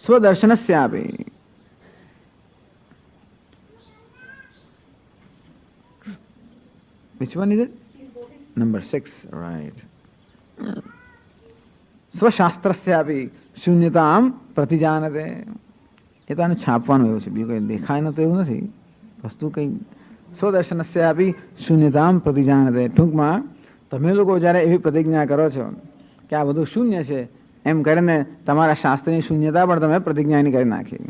સ્વદર્શનસ્યાપી which one is it? Number 6, right. સ્વશાસ્ત્રસ્યાપી શૂન્યતામ પ્રતિજાનતે. એ તો આને છાપવાનું એવું છે, બીજું કંઈ દેખાય ન તો એવું નથી વસ્તુ કંઈ. સ્વદર્શનસ્યાપી શૂન્યતામ પ્રતિજાનતે. ટૂંકમાં તમે લોકો જ્યારે એવી પ્રતિજ્ઞા કરો છો કે આ બધું શૂન્ય છે, એમ કરીને તમારા શાસ્ત્રની શૂન્યતા પણ તમે પ્રતિજ્ઞાની કરી નાખી.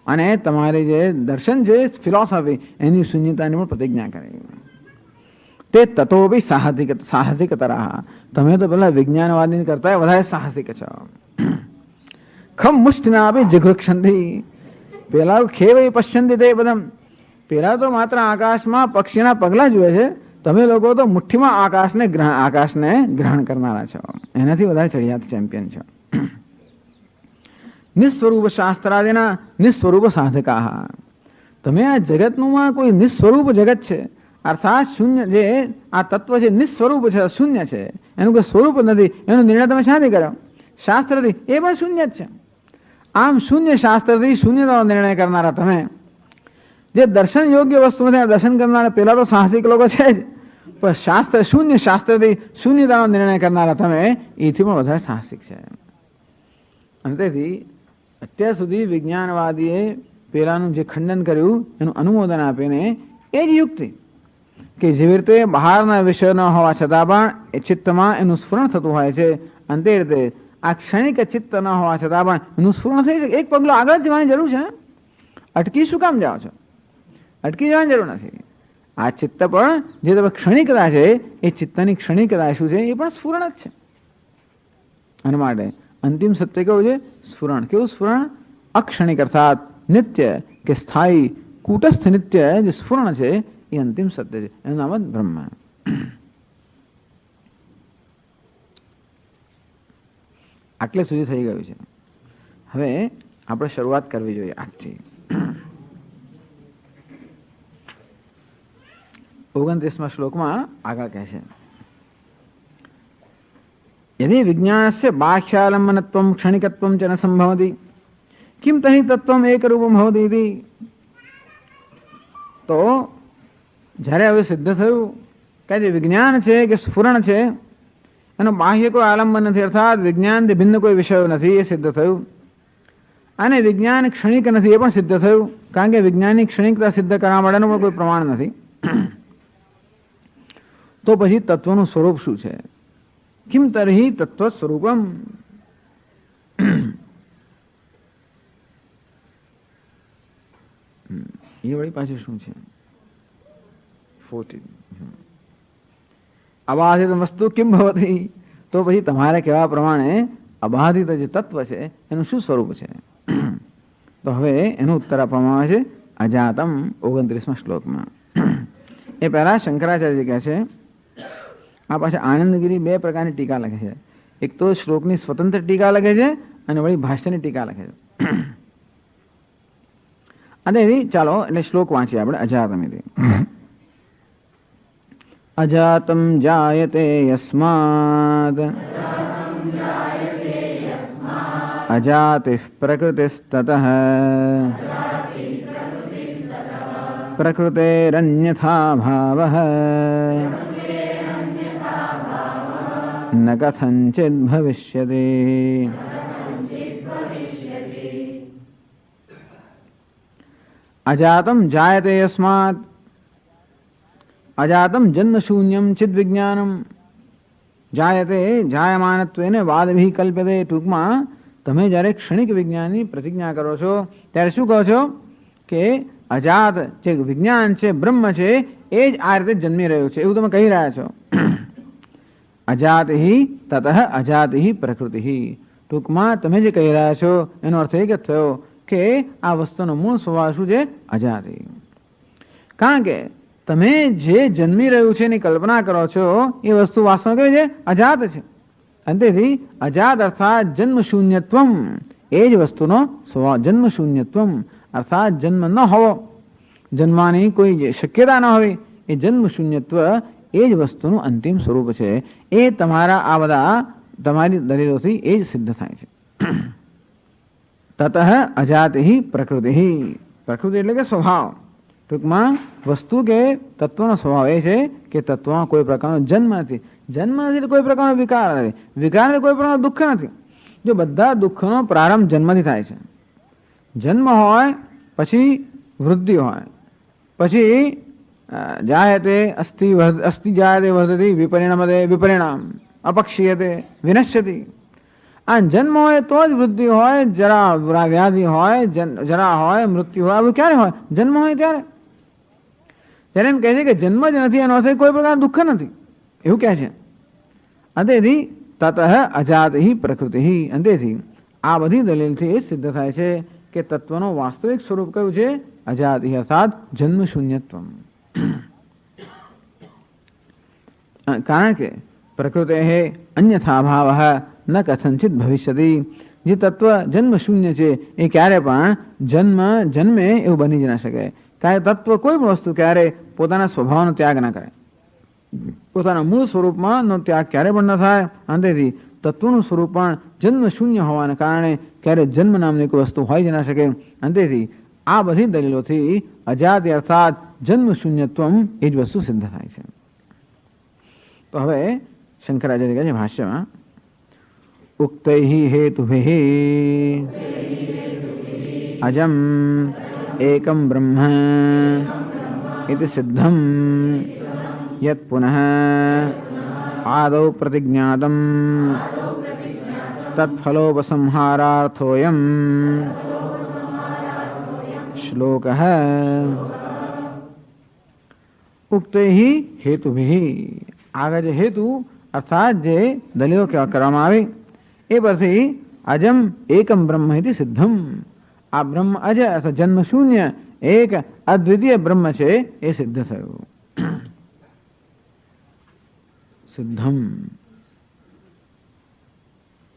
અને તમારી જે દર્શન છે, ફિલોસોફી, એની શૂન્યતાની પણ પ્રતિજ્ઞા કરી. તે તત્વો બી સાહસિક તરહ. તમે તો પેલા વિજ્ઞાનવાદી કરતા વધારે સાહસિક છો. ખમ મુષ્ટિના બી જગૃક્ષંતી. પેલા ખેવઈ પશ્યંતી તે બધા. પેલા તો માત્ર આકાશમાં પક્ષીના પગલા જુએ છે, તમે લોકો તો મુઠ્ઠીમાં આકાશને ગ્રહણ કરનારા છો. એનાથી વધારે ચડિયાત ચેમ્પિયન છો. નિસ્વરૂપ શાસ્ત્રાદિના નિસ્વરૂપ સાધકા. તમે આ જગતનું કોઈ નિસ્વરૂપ જગત છે, અર્થાત શૂન્ય જે આ તત્વ છે, નિસ્વરૂપ છે, શૂન્ય છે, એનું કોઈ સ્વરૂપ નથી, એનો નિર્ણય તમે શાથી કર્યો? શાસ્ત્રથી. એ પણ શૂન્ય જ છે. આમ શૂન્ય શાસ્ત્રથી શૂન્યતાનો નિર્ણય કરનારા તમે, જે દર્શન યોગ્ય વસ્તુ નથી દર્શન કરનારા પેલા તો સાહસિક લોકો છે જ, પણ શાસ્ત્ર શૂન્ય શાસ્ત્રથી શૂન્યતાનો નિર્ણય કરનારા તમે એથી પણ વધારે સાહસિક છે. અને તેથી અત્યાર સુધી વિજ્ઞાનવાદીએ પેલાનું જે ખંડન કર્યું એનું અનુમોદન આપીને એ જ યુક્તિ કે જેવી રીતે બહારના વિષય ન હોવા છતાં પણ એ ચિત્તમાં એનું સ્ફુરણ થતું હોય છે, અને તે રીતે આ ક્ષણિક ચિત્ત ન હોવા છતાં પણ એનું સ્ફુરણ થઈ શકે. એક પગલું આગળ જવાની જરૂર છે. અટકી શું કામ જાઓ છો? અટકી જવાની જરૂર નથી. આ ચિત્ત પણ જે તમે ક્ષણિકતા છે, એ ચિત્તની ક્ષણિકતા શું છે? એ પણ સ્ફુરણ જ છે. અને માટે અંતિમ સત્ય કેવું છે? સ્ફુરણ. કેવું સ્ફુરણ? અક્ષણિક અર્થાત નિત્ય કે સ્થાયી કૂટસ્થ નિત્ય જે સ્ફુરણ છે એ અંતિમ સત્ય છે. એનું નામ જ બ્રહ્મ. આટલે સુધી થઈ ગયું છે. હવે આપણે શરૂઆત કરવી જોઈએ આજથી. 29મા શ્લોકમાં આગળ કહે છે, યદિ વિજ્ઞાનસ્ય બાહ્યાલંબનત્વમ ક્ષણિકત્વમ ચ ન સંભવતિ કિમ તહિ તત્વમ એકરૂપમ ભવતિ ઇતિ. તો જ્યારે હવે સિદ્ધ થયું કે જે વિજ્ઞાન છે કે સ્ફુરણ છે એનો બાહ્ય કોઈ આલંબન નથી, અર્થાત વિજ્ઞાનથી ભિન્ન કોઈ વિષયો નથી, એ સિદ્ધ થયું. અને વિજ્ઞાન ક્ષણિક નથી, એ પણ સિદ્ધ થયું, કારણ કે વિજ્ઞાનની ક્ષણિકતા સિદ્ધ કરવા માટેનું પણ કોઈ પ્રમાણ નથી. તો પછી તત્વનું સ્વરૂપ શું છે? કિમ તર્હિ તત્વ સ્વરૂપમ. એ વળી પાછું શું છે? 14. અબાધિત વસ્તુ કિમ ભવતી. તો પછી તમારે કહેવા પ્રમાણે અબાધિત જે તત્વ છે એનું શું સ્વરૂપ છે? તો હવે એનો ઉત્તર આપવામાં આવે છે અજાતમ 29મા શ્લોકમાં. એ પહેલા શંકરાચાર્ય કહે છે, આ પાછા આનંદગીરી બે પ્રકારની ટીકા લખે છે. એક તો શ્લોકની સ્વતંત્ર ટીકા લખે છે અને વળી ભાષ્યની ટીકા લખે છે. અને ચાલો એટલે શ્લોક વાંચીએ આપણે અજાતમ. અજાતમ જાયતે યસ્માદ અજાતિઃ પ્રકૃતિસ્તતઃ પ્રકૃતેરન્યથા ભાવઃ ન न कथंचित् भविष्यति। अजातम जायते यस्मात् अजातम जन्म शून्यम चिद विज्ञानम जायते जायमानत्वेन वादभिः कल्प्यते। टूंकમાં તમે જ્યારે ક્ષણિક વિજ્ઞાનની પ્રતિજ્ઞા કરો છો ત્યારે શું કહો છો કે અજાત જે વિજ્ઞાન છે, બ્રહ્મ છે, એ જ આ રીતે જન્મી રહ્યું છે એવું તમે કહી રહ્યા છો. અજાતહિ તતઃ અજાતહિ પ્રકૃતિહિ. ટૂંકમાં તમે જે કહી રહ્યા છો એનો અર્થ એ કે થયો કે આ વસ્તુનો મૂળ સ્વભાવ શું છે? અજાતિ. કારણ કે તમે જે જન્મી રહ્યું છે એની કલ્પના કરો છો એ વસ્તુ વાસ્તવમાં કેવી છે? અજાત છે. અંતેથી અજાત અર્થાત જન્મ શૂન્યત્વમ એ જ વસ્તુનો સ્વભાવ. જન્મ શૂન્યત્વમ અર્થાત જન્મ ન હોવો, જન્મવાની કોઈ શક્યતા ન હોવી, એ જન્મ શૂન્યત્વ એ જ વસ્તુનું અંતિમ સ્વરૂપ છે. એ તમારા આ બધા તમારી દલીલોથી એ જ સિદ્ધ થાય છે. તતઃ અજાતિ પ્રકૃતિ. પ્રકૃતિ એટલે કે સ્વભાવ. ટૂંકમાં વસ્તુ કે તત્વનો સ્વભાવ એ છે કે તત્વમાં કોઈ પ્રકારનો જન્મ નથી. જન્મ નથી એટલે કોઈ પ્રકારનો વિકાર નથી. વિકાર એટલે કોઈ પ્રકારનો દુઃખ નથી. જો બધા દુઃખનો પ્રારંભ જન્મથી થાય છે. જન્મ હોય પછી વૃદ્ધિ હોય, પછી જાયતે અસ્થિ જાયતે વર્ધતિ વિપરિણમતે વિપરિણામ અપક્ષીયતે વિનશ્યતિ. આ જન્મ હોય તો જ વૃદ્ધિ હોય, જરા વ્યાધિ હોય, જરા હોય, મૃત્યુ હોય. આવું ક્યારે હોય? જન્મ હોય ત્યારે. ત્યારે એમ કહે છે કે જન્મ જ નથી એનો અર્થ કોઈ પ્રકાર દુઃખ નથી એવું કહે છે. અંતેથી તતઃ અજાતિ પ્રકૃતિ. અંતેથી આ બધી દલીલથી એ સિદ્ધ થાય છે કે તત્વનો વાસ્તવિક સ્વરૂપ કયું છે? અજાતિ અર્થાત જન્મ શૂન્યત્વ. કારણ કે પ્રકૃતે અન્યથા ભાવ ન કથંચિત ભવિષ્યતિ. જે તત્વ જન્મ શૂન્ય છે એ ક્યારે પણ જન્મે એવું બની જ ના શકે. કારણ કે તત્વ કોઈ પણ વસ્તુ ક્યારે પોતાના સ્વભાવનો ત્યાગ ના કરે, પોતાના મૂળ સ્વરૂપમાં નો ત્યાગ ક્યારે પણ ન થાય. અંતેથી તત્વનું સ્વરૂપ પણ જન્મ શૂન્ય હોવાને કારણે ક્યારે જન્મ નામની કોઈ વસ્તુ હોય જ ના શકે. અંતેથી આ બધી દલીલોથી અજાતિ અર્થાત જન્મ શૂન્યત્વમ એ જ વસ્તુ સિદ્ધ થાય છે. તો હવે શંકરાચાર્ય કહે છે ભાષ્યમાં ઉક્તૈઃ હેતુભિઃ અજમ એકમ બ્રહ્મ ઇતિ સિદ્ધમ યત પુનઃ આદૌ પ્રતિજ્ઞાતમ તત્ફલોપસંહારાર્થોયમ શ્લોકઃ. ઉક્તૈઃ હેતુભિઃ. આગળ જે હેતુ અર્થાત જે દલીલો કરવામાં આવી એ પરથી અજમ એકમ બ્રહ્મ ઇતિ સિદ્ધમ. આ બ્રહ્મ અજ અથવા જન્મ શૂન્ય એક અદ્વિતીય બ્રહ્મ છે એ સિદ્ધ થયું. સિદ્ધમ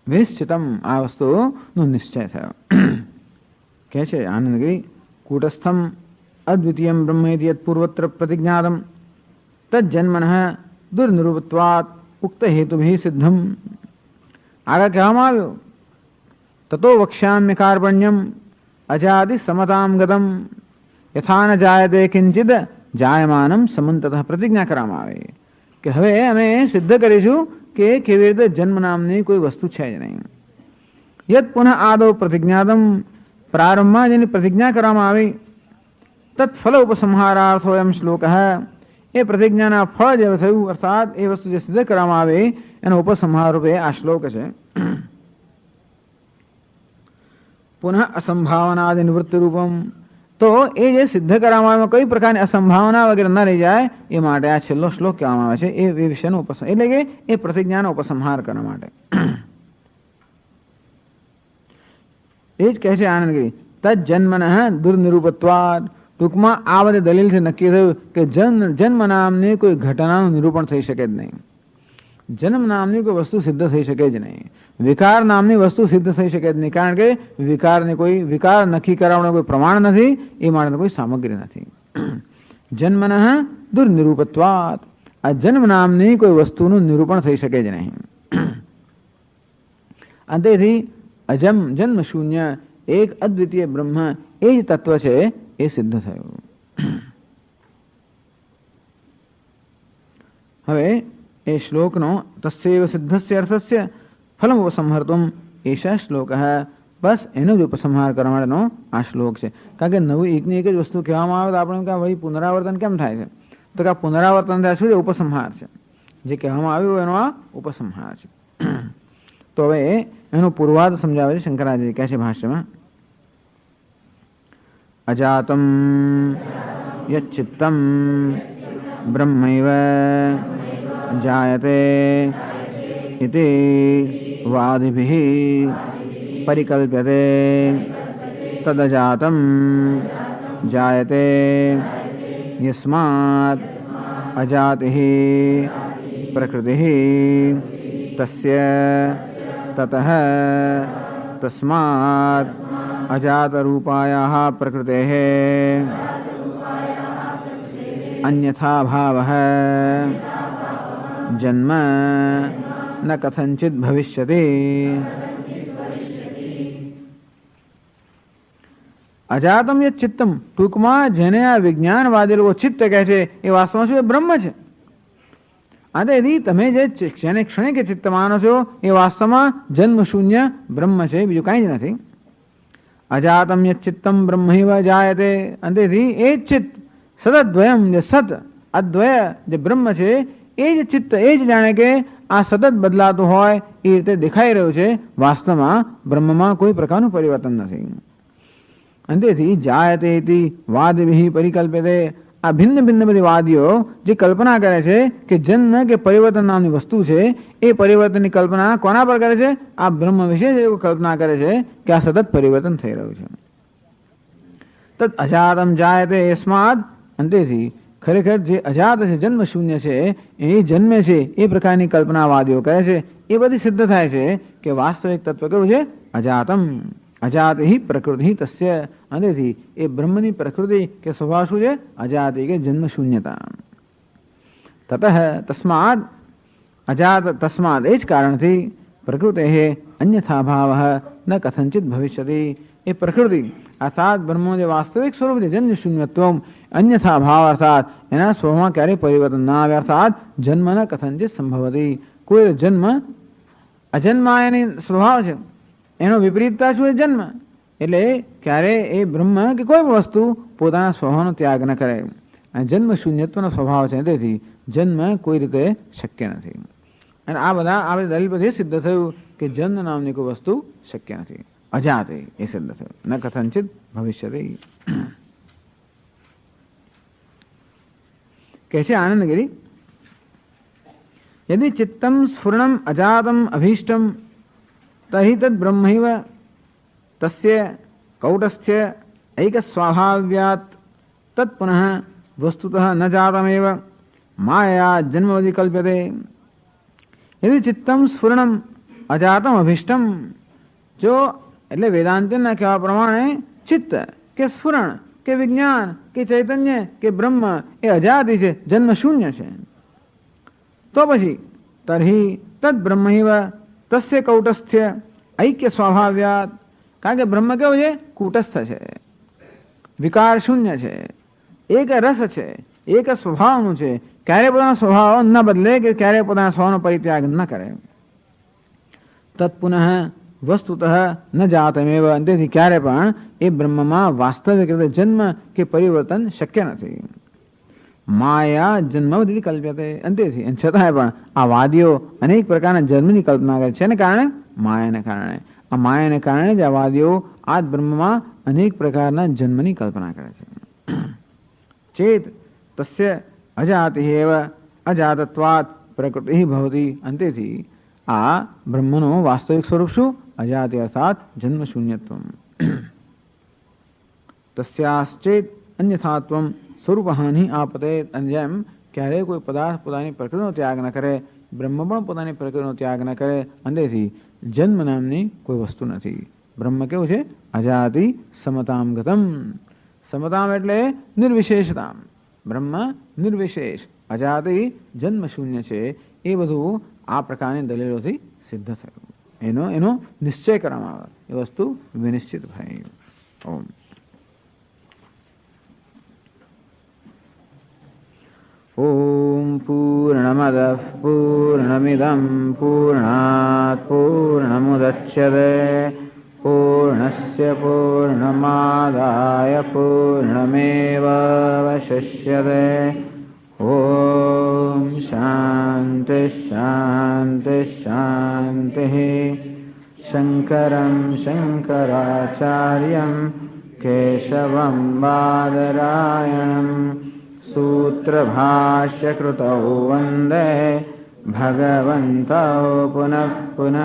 નિશ્ચિતમ. આ વસ્તુનો નિશ્ચય થયો. કહે છે આનંદગીરી કૂટસ્થમ અદ્વિતીયમ બ્રહ્મ ઇતિ યત પૂર્વત્ર પ્રતિજ્ઞાતમ તજ્જન્મનઃ દુર્નિરૂપત્વાત ઉક્ત હેતુભિઃ સિદ્ધમ. આગળ કહેવામાં આવ્યું તતો વક્ષ્યામ્ય કાર્પણ્યમ અજાતિ સમતામ ગતમ યથા ન જાયતે કિંચિદ જાયમાનમ સમંતતઃ. પ્રતિજ્ઞા કરવામાં આવે કે હવે અમે સિદ્ધ કરીશું કે કેવી રીતે જન્મ નામની કોઈ વસ્તુ છે જ નહીં. યત પુનઃ આદૌ પ્રતિજ્ઞાતમ. પ્રારંભમાં જેની પ્રતિજ્ઞા કરવામાં આવી તત્ફલ ઉપસંહારાર્થો એમ શ્લોક. એ પ્રતિજ્ઞાના ફળ જે થયું અર્થાત એ વસ્તુ જે સિદ્ધ કરવામાં આવે એનો ઉપસંહાર રૂપે આ શ્લોક છે. પુનઃ અસંભાવનાદિ નિવૃત્તિ રૂપમ. તો એ જે સિદ્ધ કરવામાં આવે કઈ પ્રકારની અસંભાવના વગેરે ન રહી જાય એ માટે આ છેલ્લો શ્લોક કહેવામાં આવે છે. એ વિષયનો ઉપસંહાર એટલે કે એ પ્રતિજ્ઞાનો ઉપસંહાર કરવા માટે. એ જ કહે છે આનંદગીરી તજન્મનઃ દુર્નિરૂપત્વાદ. ટૂંકમાં આ બધી દલીલથી નક્કી થયું કે જન્મ નામની કોઈ ઘટનાનું નિરૂપણ થઈ શકે જ નહીં. જન્મ નામની કોઈ વસ્તુ સિદ્ધ થઈ શકે જ નહીં. વિકાર નામની વસ્તુ સિદ્ધ થઈ શકે જ નહીં. કારણ કે વિકાર નક્કી કરાવવાનું કોઈ પ્રમાણ નથી, એ માટે કોઈ સામગ્રી નથી. જન્મનઃ દુર્નિરૂપત્વાત. આ જન્મ નામની કોઈ વસ્તુનું નિરૂપણ થઈ શકે જ નહીં. અંતેથી અજમ જન્મ શૂન્ય એક અદ્વિતીય બ્રહ્મ એ જ તત્વ છે એ સિદ્ધ થયું. હવે એ શ્લોકનો તસ્યૈવ સિદ્ધસ્ય અર્થસ્ય ફલમ ઉપસંહર્તુમ એષા શ્લોક. બસ એનો જ ઉપસંહાર કરવા માટેનો આ શ્લોક છે. કારણ કે નવી એકની એક જ વસ્તુ કહેવામાં આવે તો આપણે કે વળી પુનરાવર્તન કેમ થાય છે? તો કે આ પુનરાવર્તન થાય શું છે? ઉપસંહાર છે. જે કહેવામાં આવ્યું એનો આ ઉપસંહાર છે. તો હવે એનો પૂર્વાર્ધ સમજાવે છે શંકરાચાર્ય કહે છે ભાષ્યમાં, અજાતમ યચ્ચિત્તમ બ્રહ્મૈવ જાયતે ઇતિ વાદિભિઃ પરિકલ્પ્યતે તદજાતમ જાયતે યસ્માત અજાતિઃ પ્રકૃતિઃ તસ્ય તતઃ તસ્માત અજાતરૂપાયાઃ પ્રકૃતેઃ અન્યથા ભાવઃ જન્મ ન કથંચિત ભવિષ્યતિ. અજાતમ યત ચિત્તમ, ટૂંકમાં જેને આ વિજ્ઞાનવાદી લોકો ચિત્ત કહે છે એ વાસ્તવમાં શું? એ બ્રહ્મ છે. તેથી તમે જે જેને ક્ષણિક ચિત્ત માનો છો એ વાસ્તવમાં જન્મ શૂન્ય બ્રહ્મ છે, બીજું કાંઈ જ નથી. અજાતમ યત ચિત્તમ બ્રહ્મૈવ જાયતે, તેથી એ જ ચિત્ત સદદ્વયમ, જે સત અદ્વય જે બ્રહ્મ છે એ જ ચિત્ત એ જ જાણે કે આ સતત બદલાતું હોય એ રીતે દેખાઈ રહ્યું છે. વાસ્તવમાં બ્રહ્મમાં કોઈ પ્રકારનું પરિવર્તન નથી. અને તેથી જાયતે ઇતિ વાદિભિઃ પરિકલ્પ્યતે, આ ભિન્ન ભિન્ન બધી વાદીઓ જે કલ્પના કરે છે કે જન્મ કે પરિવર્તન નામની વસ્તુ છે એ પરિવર્તનની કલ્પના કોના પર કરે છે? આ બ્રહ્મ વિશે જે કલ્પના કરે છે કે આ સતત પરિવર્તન થઈ રહ્યું છે. તદ અજાતમ જાયતે યસ્માદ, અને તેથી ખરેખર જે અજાત છે, જન્મ શૂન્ય છે, એ જન્મે છે એ પ્રકારની કલ્પનાવાદીઓ કરે છે. એ બધી સિદ્ધ થાય છે કે વાસ્તવિક તત્વ કેવું છે? અજાતમ. અજાતિ પ્રકૃતિ તસ્ય, તેથી એ બ્રહ્મની પ્રકૃતિ કે સ્વભાવ શું છે? અજાતિ કે જન્મ શૂન્યતા. તતઃ તસ્માદ અજાત, તસ્માદ એ જ કારણથી પ્રકૃતે અન્યથા ભાવ ન કથંચિત ભવિષ્યતિ. એ પ્રકૃતિ અર્થાત બ્રહ્મનું જે વાસ્તવિક સ્વરૂપ છે જન્મ શૂન્યત્વ, અન્યથા ભાવ અર્થાત એના સ્વભાવમાં ક્યારેય પરિવર્તન ના આવે, અર્થાત જન્મ ન કથંચિત સંભવતી. કોઈ જન્મ અજન્મા એની સ્વભાવ છે, એનો વિપરીતતા શું? એ જન્મ. એટલે ક્યારે એ બ્રહ્મ કે કોઈ પણ વસ્તુ પોતાના સ્વભાવનો ત્યાગ ન કરે. અને જન્મ શૂન્યત્વનો સ્વભાવ છે, તેથી જન્મ કોઈ રીતે શક્ય નથી. અને આ બધી દલીલ પછી સિદ્ધ થયું કે જન્મ નામની કોઈ વસ્તુ શક્ય નથી. અજાતે એ સિદ્ધ થયું. ન કથંચિત ભવિષ્યતિ. કહે છે આનંદગીરી, यदि चित्तम स्फुरणम अजातम अभीष्टम तहि तद ब्रह्मैव तस्य कौटस्थ्य ऐक स्वाभाव्यात् तत्पुनः वस्तुतः न जातमेव माया जन्मवदि कल्प्यते. यदि चित्तम स्फुरणम अजातम अभीष्टम, जो એટલે વેદાંતના કહેવા પ્રમાણે ચિત્ત કે સ્ફુરણ કે વિજ્ઞાન કે ચૈતન્ય કે બ્રહ્મ એ અજાતિ છે, જન્મ શૂન્ય છે. તો પછી તર્હિ તદ બ્રહ્મૈવ તસ્ય કૌટસ્થ્ય ઐક્ય સ્વાભાવ્યાત, કારણ કે બ્રહ્મ કેવું છે? કૂટસ્થ છે, વિકાર શૂન્ય છે, એક રસ છે, એક સ્વભાવનું છે, ક્યારે પોતાનો સ્વભાવ ન બદલે કે ક્યારે પોતાના સ્વભાવનો પરિત્યાગ ન કરે. તત્પુનઃ વસ્તુતઃ ન જાતમેવ, તેથી ક્યારે પણ એ બ્રહ્મમાં વાસ્તવિક રીતે જન્મ કે પરિવર્તન શક્ય નથી. માયા જન્મવદી કલ્પ્યતે, અંતેથી છતાંય પણ આ વાદીઓ અનેક પ્રકારના જન્મની કલ્પના કરે છે. એને કારણે માયાને કારણે, આ માયાને કારણે જ આ વાદીઓ આ બ્રહ્મમાં અનેક પ્રકારના જન્મની કલ્પના કરે છે. ચેત તસ્ય અજાતિ એવ અજાતત્વાત પ્રકૃતિ ભવતી, અંતેથી આ બ્રહ્મનો વાસ્તવિક સ્વરૂપ શું? અજાતિ અર્થાત જન્મ શૂન્યત્વ. તસ્યાશ્ચેત અન્યથાત્વમ સ્વરૂપહાનિ આપતે, અને જેમ ક્યારેય કોઈ પદાર્થ પોતાની પ્રકૃતિનો ત્યાગ ન કરે, બ્રહ્મ પણ પોતાની પ્રકૃતિનો ત્યાગ ન કરે, અંતેથી જન્મ નામની કોઈ વસ્તુ નથી. બ્રહ્મ કેવું છે? અજાતિ સમતામ ગતમ. સમતામ એટલે નિર્વિશેષતામ. બ્રહ્મ નિર્વિશેષ, અજાતિ જન્મ શૂન્ય છે. એ બધું આ પ્રકારની દલીલોથી સિદ્ધ થયું. એનો નિશ્ચય કરવામાં આવે, એ વસ્તુ વિનિશ્ચિત થાય. ઓમ ઓમ પૂર્ણમદ પૂર્ણમાદઃ પૂર્ણમિદં પૂર્ણાત પૂર્ણમુદચ્યતે પૂર્ણસ્ય પૂર્ણમાદાય પૂર્ણમેવાવશિષ્યતે. ઓમ શાંતિ શાંતિ શાંતિ. શંકરં શંકરાચાર્યં કેશવં બાદરાયણં સૂત્રભાષ્યકૃતૌ વંદે ભગવन्तૌ પુનઃ પુનઃ.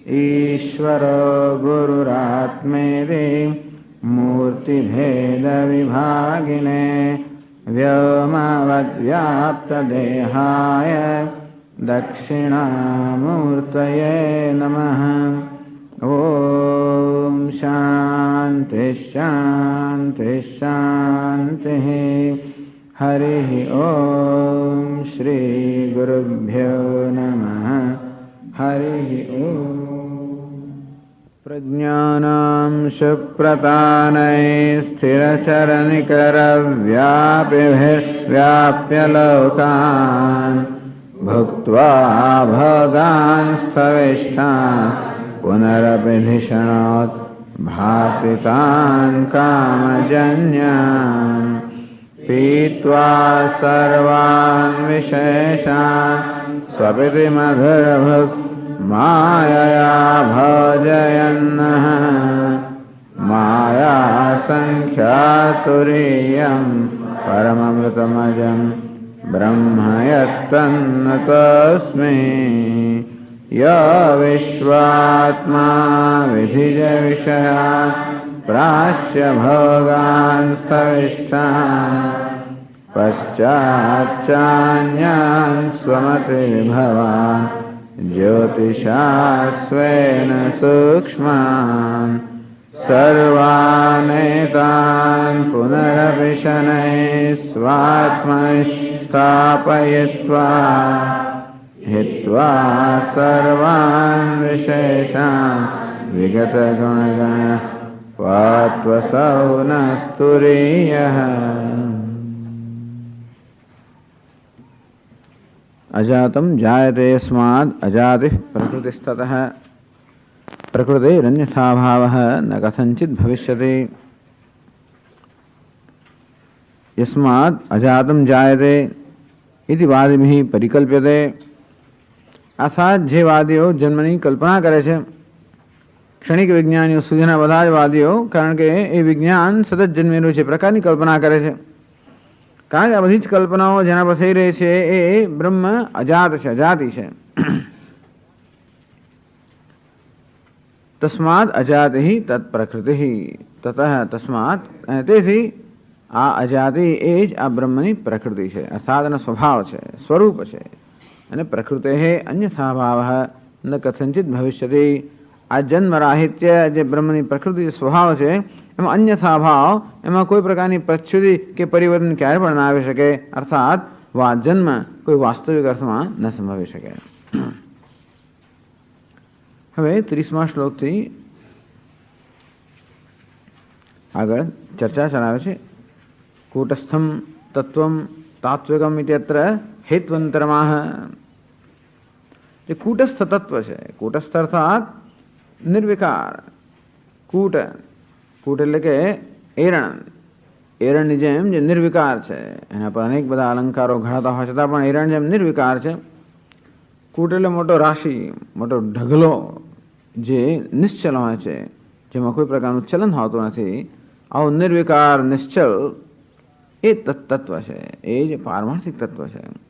ઈશ્વરો ગુરુરાત્મેતિ મૂર્તિભેદવિભાગિને વ્યોમવદ્વ્યાપ્તદેહાય દક્ષિણામૂર્તયે નમઃ. ઓમ શાંતિ શાંતિ શાંતિ. હરિ ઓમ શ્રી ગુરુભ્યો નમઃ. હરિ ઓમ. પ્રજ્ઞાનાં સુપ્રતાનૈ સ્થિરચરનિકરવ્યાપિર્વ્યાપ્ય લોકાન ભુક્ત્વા ભોગાન સ્થવિષ્ઠાન પુનરપિધિષણોત ભાસિતાન કામજન્યાન પીત્વા સર્વાન વિશેષાન સ્વપિતિ મધુરભુક્ માયયા ભજયન્નઃ. માયા સંખ્યાતુરીયં પરમમૃતમજં બ્રહ્મ યત્તન્નતસ્મૈ. ય વિશ્વાત્મા વિધિજ વિષયાન પ્રાશ્ય ભોગાન સ્થવિષ્ઠાન પશ્ચાચ્ચાન્યાન સ્વમતિર્ભવાન જ્યોતિષા સ્વેન સૂક્ષ્માન સર્વાનેતાન પુનરપિ શનૈઃ સ્વાત્મૈ સ્થાપયિત્વા हित्वा सर्वान् विशेषान् विगतगुणगणः त्वसौ न स्तुरीयः. अजातं जायते यस्माद् अजातिः प्रकृतिस्ततः प्रकृतेरन्यथा भावः न कथञ्चित् भविष्यति. यस्माद् अजातं जायते इति वादिभिः परिकल्प्यते. अर्थात जे वादीओ जन्मनी कल्पना करे छे, क्षणिक विज्ञानीओ सुधीना બધા જ વાદીઓ, કારણ કે એ વિજ્ઞાન સતત જન્મેલું છે, પ્રકારની કલ્પના કરે છે. કારણ કે આ બધી જ કલ્પનાઓ જેના પર થઈ રહી છે એ બ્રહ્મ અજાત છે, અજાતિ છે. તસ્માદ અજાતિ તત્પ્રકૃતિ તતઃ તસ્માત. તેથી આ અજાતિ એ જ આ બ્રહ્મની પ્રકૃતિ છે, અર્થાત એનો સ્વભાવ છે, સ્વરૂપ છે. અને પ્રકૃતે અન્યથા ભાવ ન કથંચિત ભવિષ્યતિ. આ જન્મરાહિત્ય જે બ્રહ્મની પ્રકૃતિ સ્વભાવ છે એમાં અન્યથા ભાવ, એમાં કોઈ પ્રકારની પ્રચ્છુતિ કે પરિવર્તન ક્યારે પણ ના આવી શકે. અર્થાત જન્મ કોઈ વાસ્તવિક અર્થમાં ન સંભવી શકે. હવે 30મા શ્લોકથી આગળ ચર્ચા ચલાવે છે. કૂટસ્થમ તત્વમ તાત્વિકમ ઇત્યત્ર હેત્વંતરમાહ. જે કૂટસ્થ તત્વ છે, કૂટસ્થ અર્થાત નિર્વિકાર. કૂટ, કૂટ એટલે કે એરણ, એરણની જેમ જે નિર્વિકાર છે, એના પર અનેક બધા અલંકારો ઘડાતા હોય છતાં પણ એરણ જેમ નિર્વિકાર છે. કૂટ એટલે મોટો રાશિ, મોટો ઢગલો જે નિશ્ચલ હોય છે, જેમાં કોઈ પ્રકારનું ચલન હોતું નથી. આવું નિર્વિકાર નિશ્ચલ એ તત્વ છે, એ જ પારમાર્થિક તત્વ છે.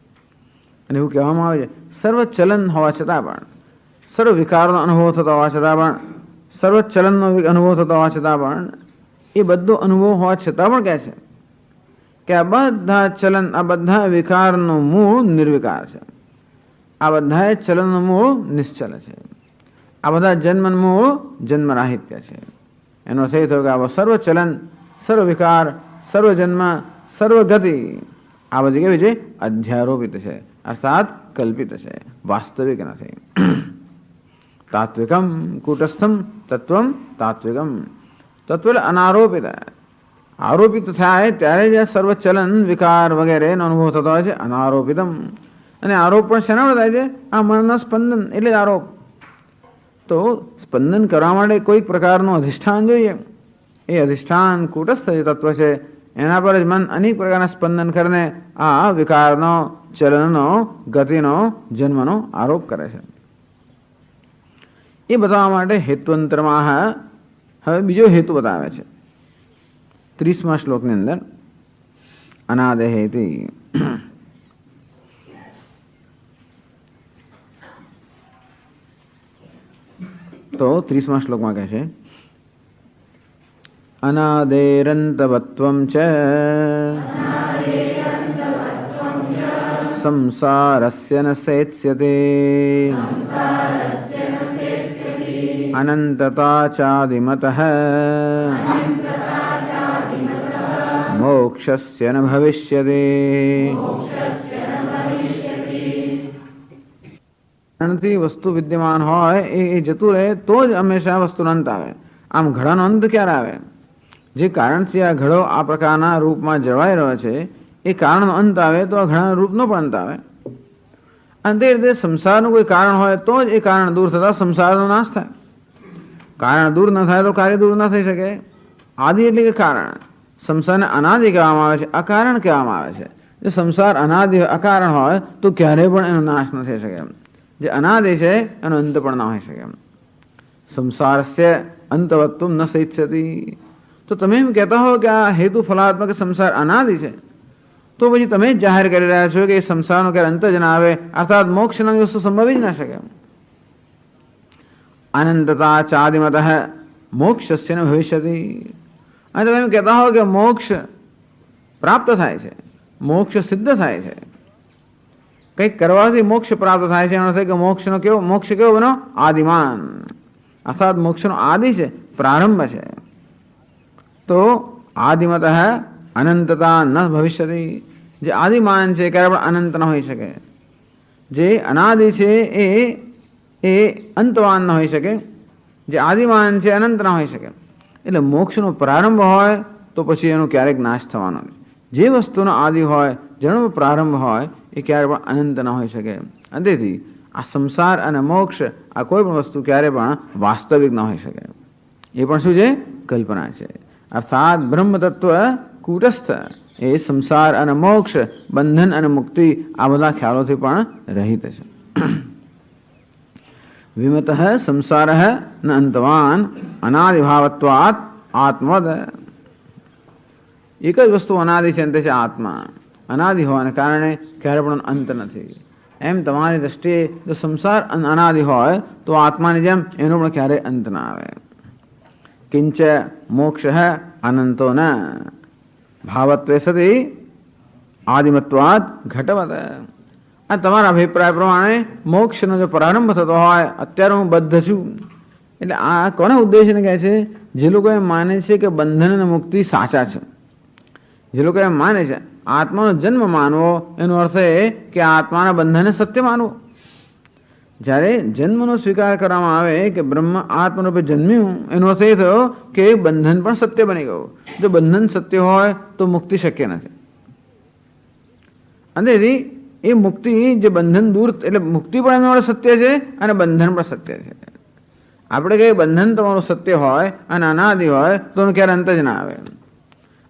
અને એવું કહેવામાં આવે છે સર્વ ચલન હોવા છતાં પણ, સર્વ વિકારનો અનુભવ થતો હોવા છતાં પણ, સર્વ ચલનનો અનુભવ થતો હોવા છતાં પણ, એ બધો અનુભવ હોવા છતાં પણ કહે છે કે આ બધા ચલન, આ બધા વિકારનું મૂળ નિર્વિકાર છે. આ બધા ચલનનું મૂળ નિશ્ચલ છે. આ બધા જન્મનું મૂળ જન્મરાહિત્ય છે. એનો અર્થ એ થયો કે આ સર્વ ચલન, સર્વ વિકાર, સર્વ જન્મ, સર્વ ગતિ આ બધી કેવી છે? અધ્યારોપિત છે, અર્થાત કલ્પિત છે, વાસ્તવિક નથી. તાત્વિકમ કૂટસ્થમ તત્વમ તાત્વિકમ. તત્વ એટલે અનારોપિત. આરોપિત થાય ત્યારે જે સર્વ ચલન વિકાર વગેરેનો અનુભવ થતો હોય છે અનારોપિતમ. અને આરોપ પણ શેના થાય છે? આ મનના સ્પંદન એટલે જ આરોપ. તો સ્પંદન કરવા માટે કોઈક પ્રકારનું અધિષ્ઠાન જોઈએ. એ અધિષ્ઠાન કૂટસ્થ જે તત્વ છે એના પર જ મન અનેક પ્રકારના સ્પંદન કરીને આ વિકારનો, ચલનનો, ગતિનો, જન્મનો આરોપ કરે છે. એ બતાવવા માટે હેતુઅંતરમાં હવે બીજો હેતુ બતાવે છે 30મા શ્લોકની અંદર. અનાદેહેતિ તો 30મા શ્લોકમાં કહે છે અનાદેરંતવત્વં ચ સંસારસ્ય ન સેત્સ્યતે અનંતતા ચાદિમતઃ મોક્ષસ્ય ન ભવિષ્યતે. અનંતથી વસ્તુ વિદ્યમાન હોય એ જતું રહે તો જ હંમેશા વસ્તુનો અંત આવે. આમ ઘડાનો અંત ક્યારે આવે? જે કારણથી આ ઘડો આ પ્રકારના રૂપમાં જળવાઈ રહ્યો છે એ કારણનો અંત આવે તો આ ઘડાના રૂપનો પણ અંત આવે. અને તે રીતે સંસારનું કોઈ કારણ હોય તો જ એ કારણ દૂર થતા સંસારનો નાશ થાય. કારણ દૂર ન થાય તો કાર્ય દૂર ન થઈ શકે. આદિ એટલે કે કારણ. સંસારને અનાદિ કહેવામાં આવે છે, અકારણ કહેવામાં આવે છે. જો સંસાર અનાદિ અકારણ હોય તો ક્યારેય પણ એનો નાશ ન થઈ શકે. જે અનાદિ છે એનો અંત પણ ના હોઈ શકે. સંસારસ્ય અંતવત્વમ ન સેત્સ્યતિ. તો તમે એમ કહેતા હો કે આ હેતુ ફલાત્મક સંસાર અનાદિ છે, તો પછી તમે જ જાહેર કરી રહ્યા છો કે એ સંસારનો ક્યારે અંત જ ના આવે, અર્થાત મોક્ષ નામની વસ્તુ સંભવી જ ના શકે. અનંતતા ચાદિમતઃ મોક્ષસ્ય ન ભવિષ્યતિ. અને તમે એમ કહેતા હો કે મોક્ષ પ્રાપ્ત થાય છે, મોક્ષ સિદ્ધ થાય છે, કંઈક કરવાથી મોક્ષ પ્રાપ્ત થાય છે. એનો થાય કે મોક્ષ કેવો બનો? આદિમાન. અર્થાત મોક્ષનો આદિ છે, પ્રારંભ છે. તો આદિમતઃ અનંતતા ન ભવિષ્યતિ. જે આદિમાન છે ક્યારે પણ અનંત ન હોઈ શકે. જે અનાદિ છે એ અંતવાન ન હોઈ શકે. જે આદિમાન છે અનંત ન હોઈ શકે. એટલે મોક્ષનો પ્રારંભ હોય તો પછી એનો ક્યારેક નાશ થવાનો નથી. જે વસ્તુનો આદિ હોય, જેનો પ્રારંભ હોય એ ક્યારે પણ અનંત ન હોઈ શકે. અને તેથી આ સંસાર અને મોક્ષ આ કોઈ પણ વસ્તુ ક્યારે પણ વાસ્તવિક ન હોઈ શકે. એ પણ શું છે? કલ્પના છે. અર્થાત બ્રહ્મ તત્વ કૂટસ્થ એ સંસાર અને મોક્ષ, બંધન અને મુક્તિ આ બધા ખ્યાલોથી પણ રહિત છે. વિમતઃ સંસાર ન અંતવાન અનાદિભાવત્વાત આત્મવદ. એક જ વસ્તુ અનાદિ છે, તે છે આત્મા. અનાદિ હોવાને કારણે ક્યારે પણ અંત નથી. એમ તમારી દ્રષ્ટિએ જો સંસાર અનાદિ હોય તો આત્માની જેમ એનો પણ ક્યારેય અંત ના આવે. કિંચ મોક્ષ અનંતો ન ભાવત્વે સતી આદિમત્વાદ ઘટવત. આ તમારા અભિપ્રાય પ્રમાણે મોક્ષનો જો પ્રારંભ થતો હોય, અત્યારે હું બદ્ધ છું, એટલે આ કોના ઉદ્દેશને કહે છે? જે લોકો એમ માને છે કે બંધન અને મુક્તિ સાચા છે, જે લોકો એમ માને છે આત્માનો જન્મ માનવો, એનો અર્થ એ કે આત્માના બંધનને સત્ય માનવું. જ્યારે જન્મનો સ્વીકાર કરવામાં આવે કે બ્રહ્મ આત્મરૂપે જન્મ્યું, એનો અર્થ એ થયો કે બંધન પણ સત્ય બની ગયું. જો બંધન સત્ય હોય તો મુક્તિ શક્ય નથી. અને એ મુક્તિ જે બંધન દૂર, એટલે મુક્તિ પણ એના માટે સત્ય છે અને બંધન પણ સત્ય છે. આપણે કહીએ બંધન તમારું સત્ય હોય અને અનાદિ હોય તો એનો ક્યારે અંત જ ના આવે.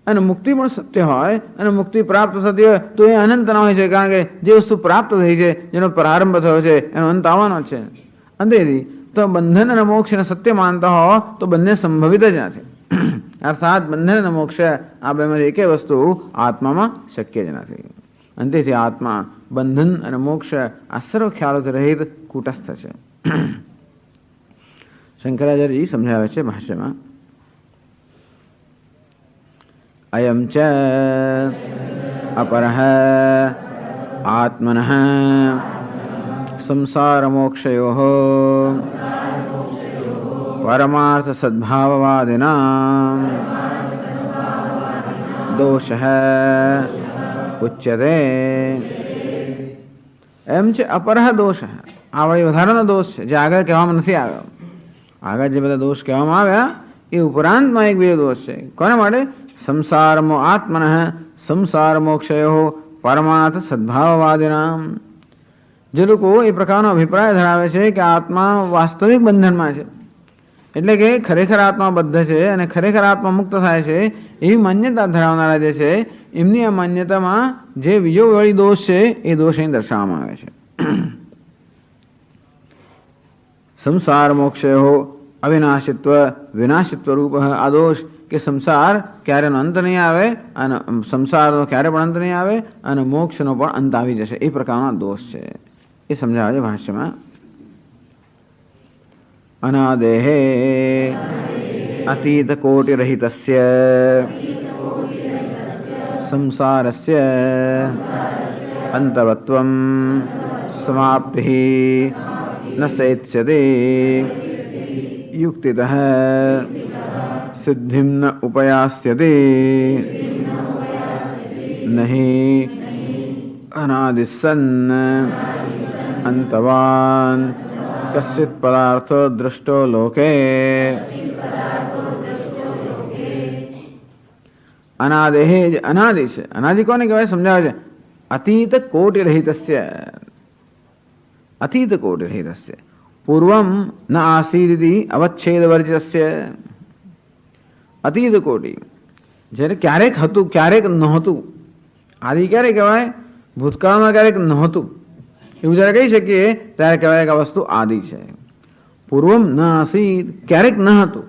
અને મુક્તિ પણ સત્ય હોય અને મુક્તિ પ્રાપ્ત થતી હોય તો એ અનંત ના હોય છે. કારણ કે જે વસ્તુ પ્રાપ્ત થઈ છે, જેનો પ્રારંભ થયો છે, એનો અંત આવવાનો છે. અંતેથી તો બંધન અને મોક્ષને સત્ય માનતા હો તો બંને સંભવિત જ નથી. અર્થાત બંધન અને મોક્ષ આ બેમાંથી એકે વસ્તુ આત્મામાં શક્ય જ નથી. અંતેથી આત્મા બંધન અને મોક્ષ આ સર્વ ખ્યાલોથી રહિત કૂટસ્થ છે. શંકરાચાર્યજી સમજાવે છે ભાષ્યમાં, અયમ ચ અપરઃ આત્મનઃ સંસાર મોક્ષયોઃ પરમાર્થ સદ્ભાવવાદિનાં દોષઃ ઉચ્યતે. એમ છે અપરઃ દોષ. આ વળી વધારાનો દોષ છે જે આગળ કહેવામાં નથી આવ્યો. આગળ જે બધા દોષ કહેવામાં આવ્યા એ ઉપરાંતમાં એક બીજો દોષ છે. કોના માટે? સંસારમો આત્મનઃ સંસાર મોક્ષયો પરમાર્થ સદ્ભાવવાદિનામ. જે લોકો એ પ્રકારનો અભિપ્રાય ધરાવે છે કે આત્મા વાસ્તવિક બંધનમાં છે, એટલે કે ખરેખર આત્મા બદ્ધ છે અને ખરેખર આત્મા મુક્ત થાય છે, એવી માન્યતા ધરાવનારા જે છે એમની આ માન્યતામાં જે બીજો વળી દોષ છે એ દોષ અહીં દર્શાવવામાં આવે છે. સંસાર મોક્ષયો અવિનાશિત્વ વિનાશિત્વ રૂપ આ દોષ કે સંસાર ક્યારેનો અંત નહીં આવે અને સંસારનો ક્યારે પણ અંત નહીં આવે અને મોક્ષનો પણ અંત આવી જશે, એ પ્રકારનો દોષ છે એ સમજાવે છે ભાષ્યમાં. અનાદેહે અતીત કોટિ રહિતસ્ય સંસારસ્ય અંતવત્વમ સમાપ્તિ ન સેત્સ્યતે યુક્તિતઃ સિદ્ધિમ ન ઉપયાસ્યતે નહીં અનાદિસન્ન અંતવાન કશ્ચિત પદાર્થો દૃષ્ટો લોકે. અનાદેહે જે અનાદિ છે, અનાદિ કોને કહેવાય સમજાવે છે. અતીત કોટિ રહિતસ્ય, અતીત કોટિ રહિતસ્ય પૂર્વમ ન આસીદિતિ અવચ્છેદ વર્જિતસ્ય. અતીત કોટિ જ્યારે ક્યારેક હતું ક્યારેક નહોતું, આદિ ક્યારે કહેવાય, ભૂતકાળમાં ક્યારેક નહોતું એવું જ્યારે કહી શકીએ ત્યારે કહેવાય કે આ વસ્તુ આદિ છે. પૂર્વમ ન આસીદ ક્યારેક ન હતું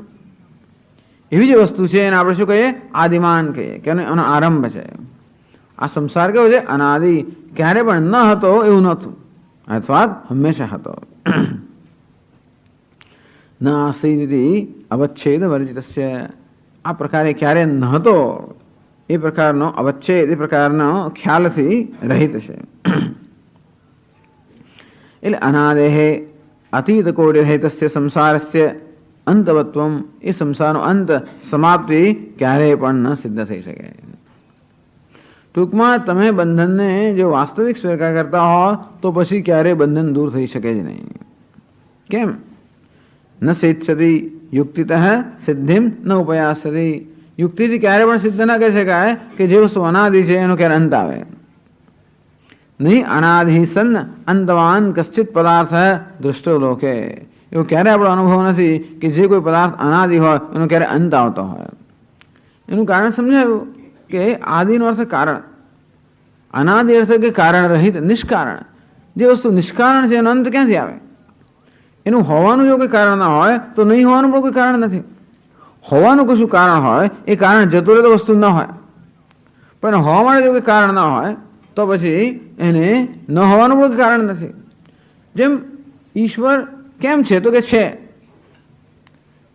એવી જે વસ્તુ છે એને આપણે શું કહીએ, આદિમાન કહીએ કે એનો આરંભ છે. આ સંસાર કેવો છે, અનાદિ, ક્યારે પણ ન હતો એવું નહોતું અથવા હંમેશા હતો. ન આસીદિતિ અવચ્છેદ વર્જિતસ્ય આ પ્રકારે ક્યારે નહોતો એ પ્રકારનો અવચ્છેદ એ પ્રકારનો ખ્યાલથી રહિત છે. એટલે અનાદેહે અતીત કોટિ રહિતસ્ય સંસારસ્ય અંતવત્વમ એ સંસારનો અંત સમાપ્તિ ક્યારેય પણ ન સિદ્ધ થઈ શકે. ટૂંકમાં તમે બંધનને જો વાસ્તવિક સ્વીકાર કરતા હો તો પછી ક્યારેય બંધન દૂર થઈ શકે જ નહીં. કેમ? ન સેત્સ્યતિ યુક્તિતઃ સિદ્ધિમ ન ઉપયાસ્યતિ. યુક્તિથી ક્યારે પણ સિદ્ધ ના કરી શકાય કે જે વસ્તુ અનાદિ છે એનો ક્યારે અંત આવે નહીં. અનાદિ સન્ન અંતવાન કશ્ચિત પદાર્થ દૃષ્ટો લોકે. એવો ક્યારે આપણો અનુભવ નથી કે જે કોઈ પદાર્થ અનાદિ હોય એનો ક્યારે અંત આવતો હોય. એનું કારણ સમજાયું કે આદિનો અર્થ કારણ, અનાદિ અર્થ કે કારણ રહિત, નિષ્કારણ. જે વસ્તુ નિષ્કારણ છે એનો અંત ક્યાંથી આવે? એનું હોવાનું જો કોઈ કારણ ના હોય તો નહીં હોવાનું પણ કોઈ કારણ નથી. હોવાનું કશું કારણ હોય એ કારણ જતું રહે તો વસ્તુ ન હોય, પણ હોવા માટે જો કોઈ કારણ ના હોય તો પછી એને ન હોવાનું પણ કોઈ કારણ નથી. જેમ ઈશ્વર કેમ છે તો કે છે,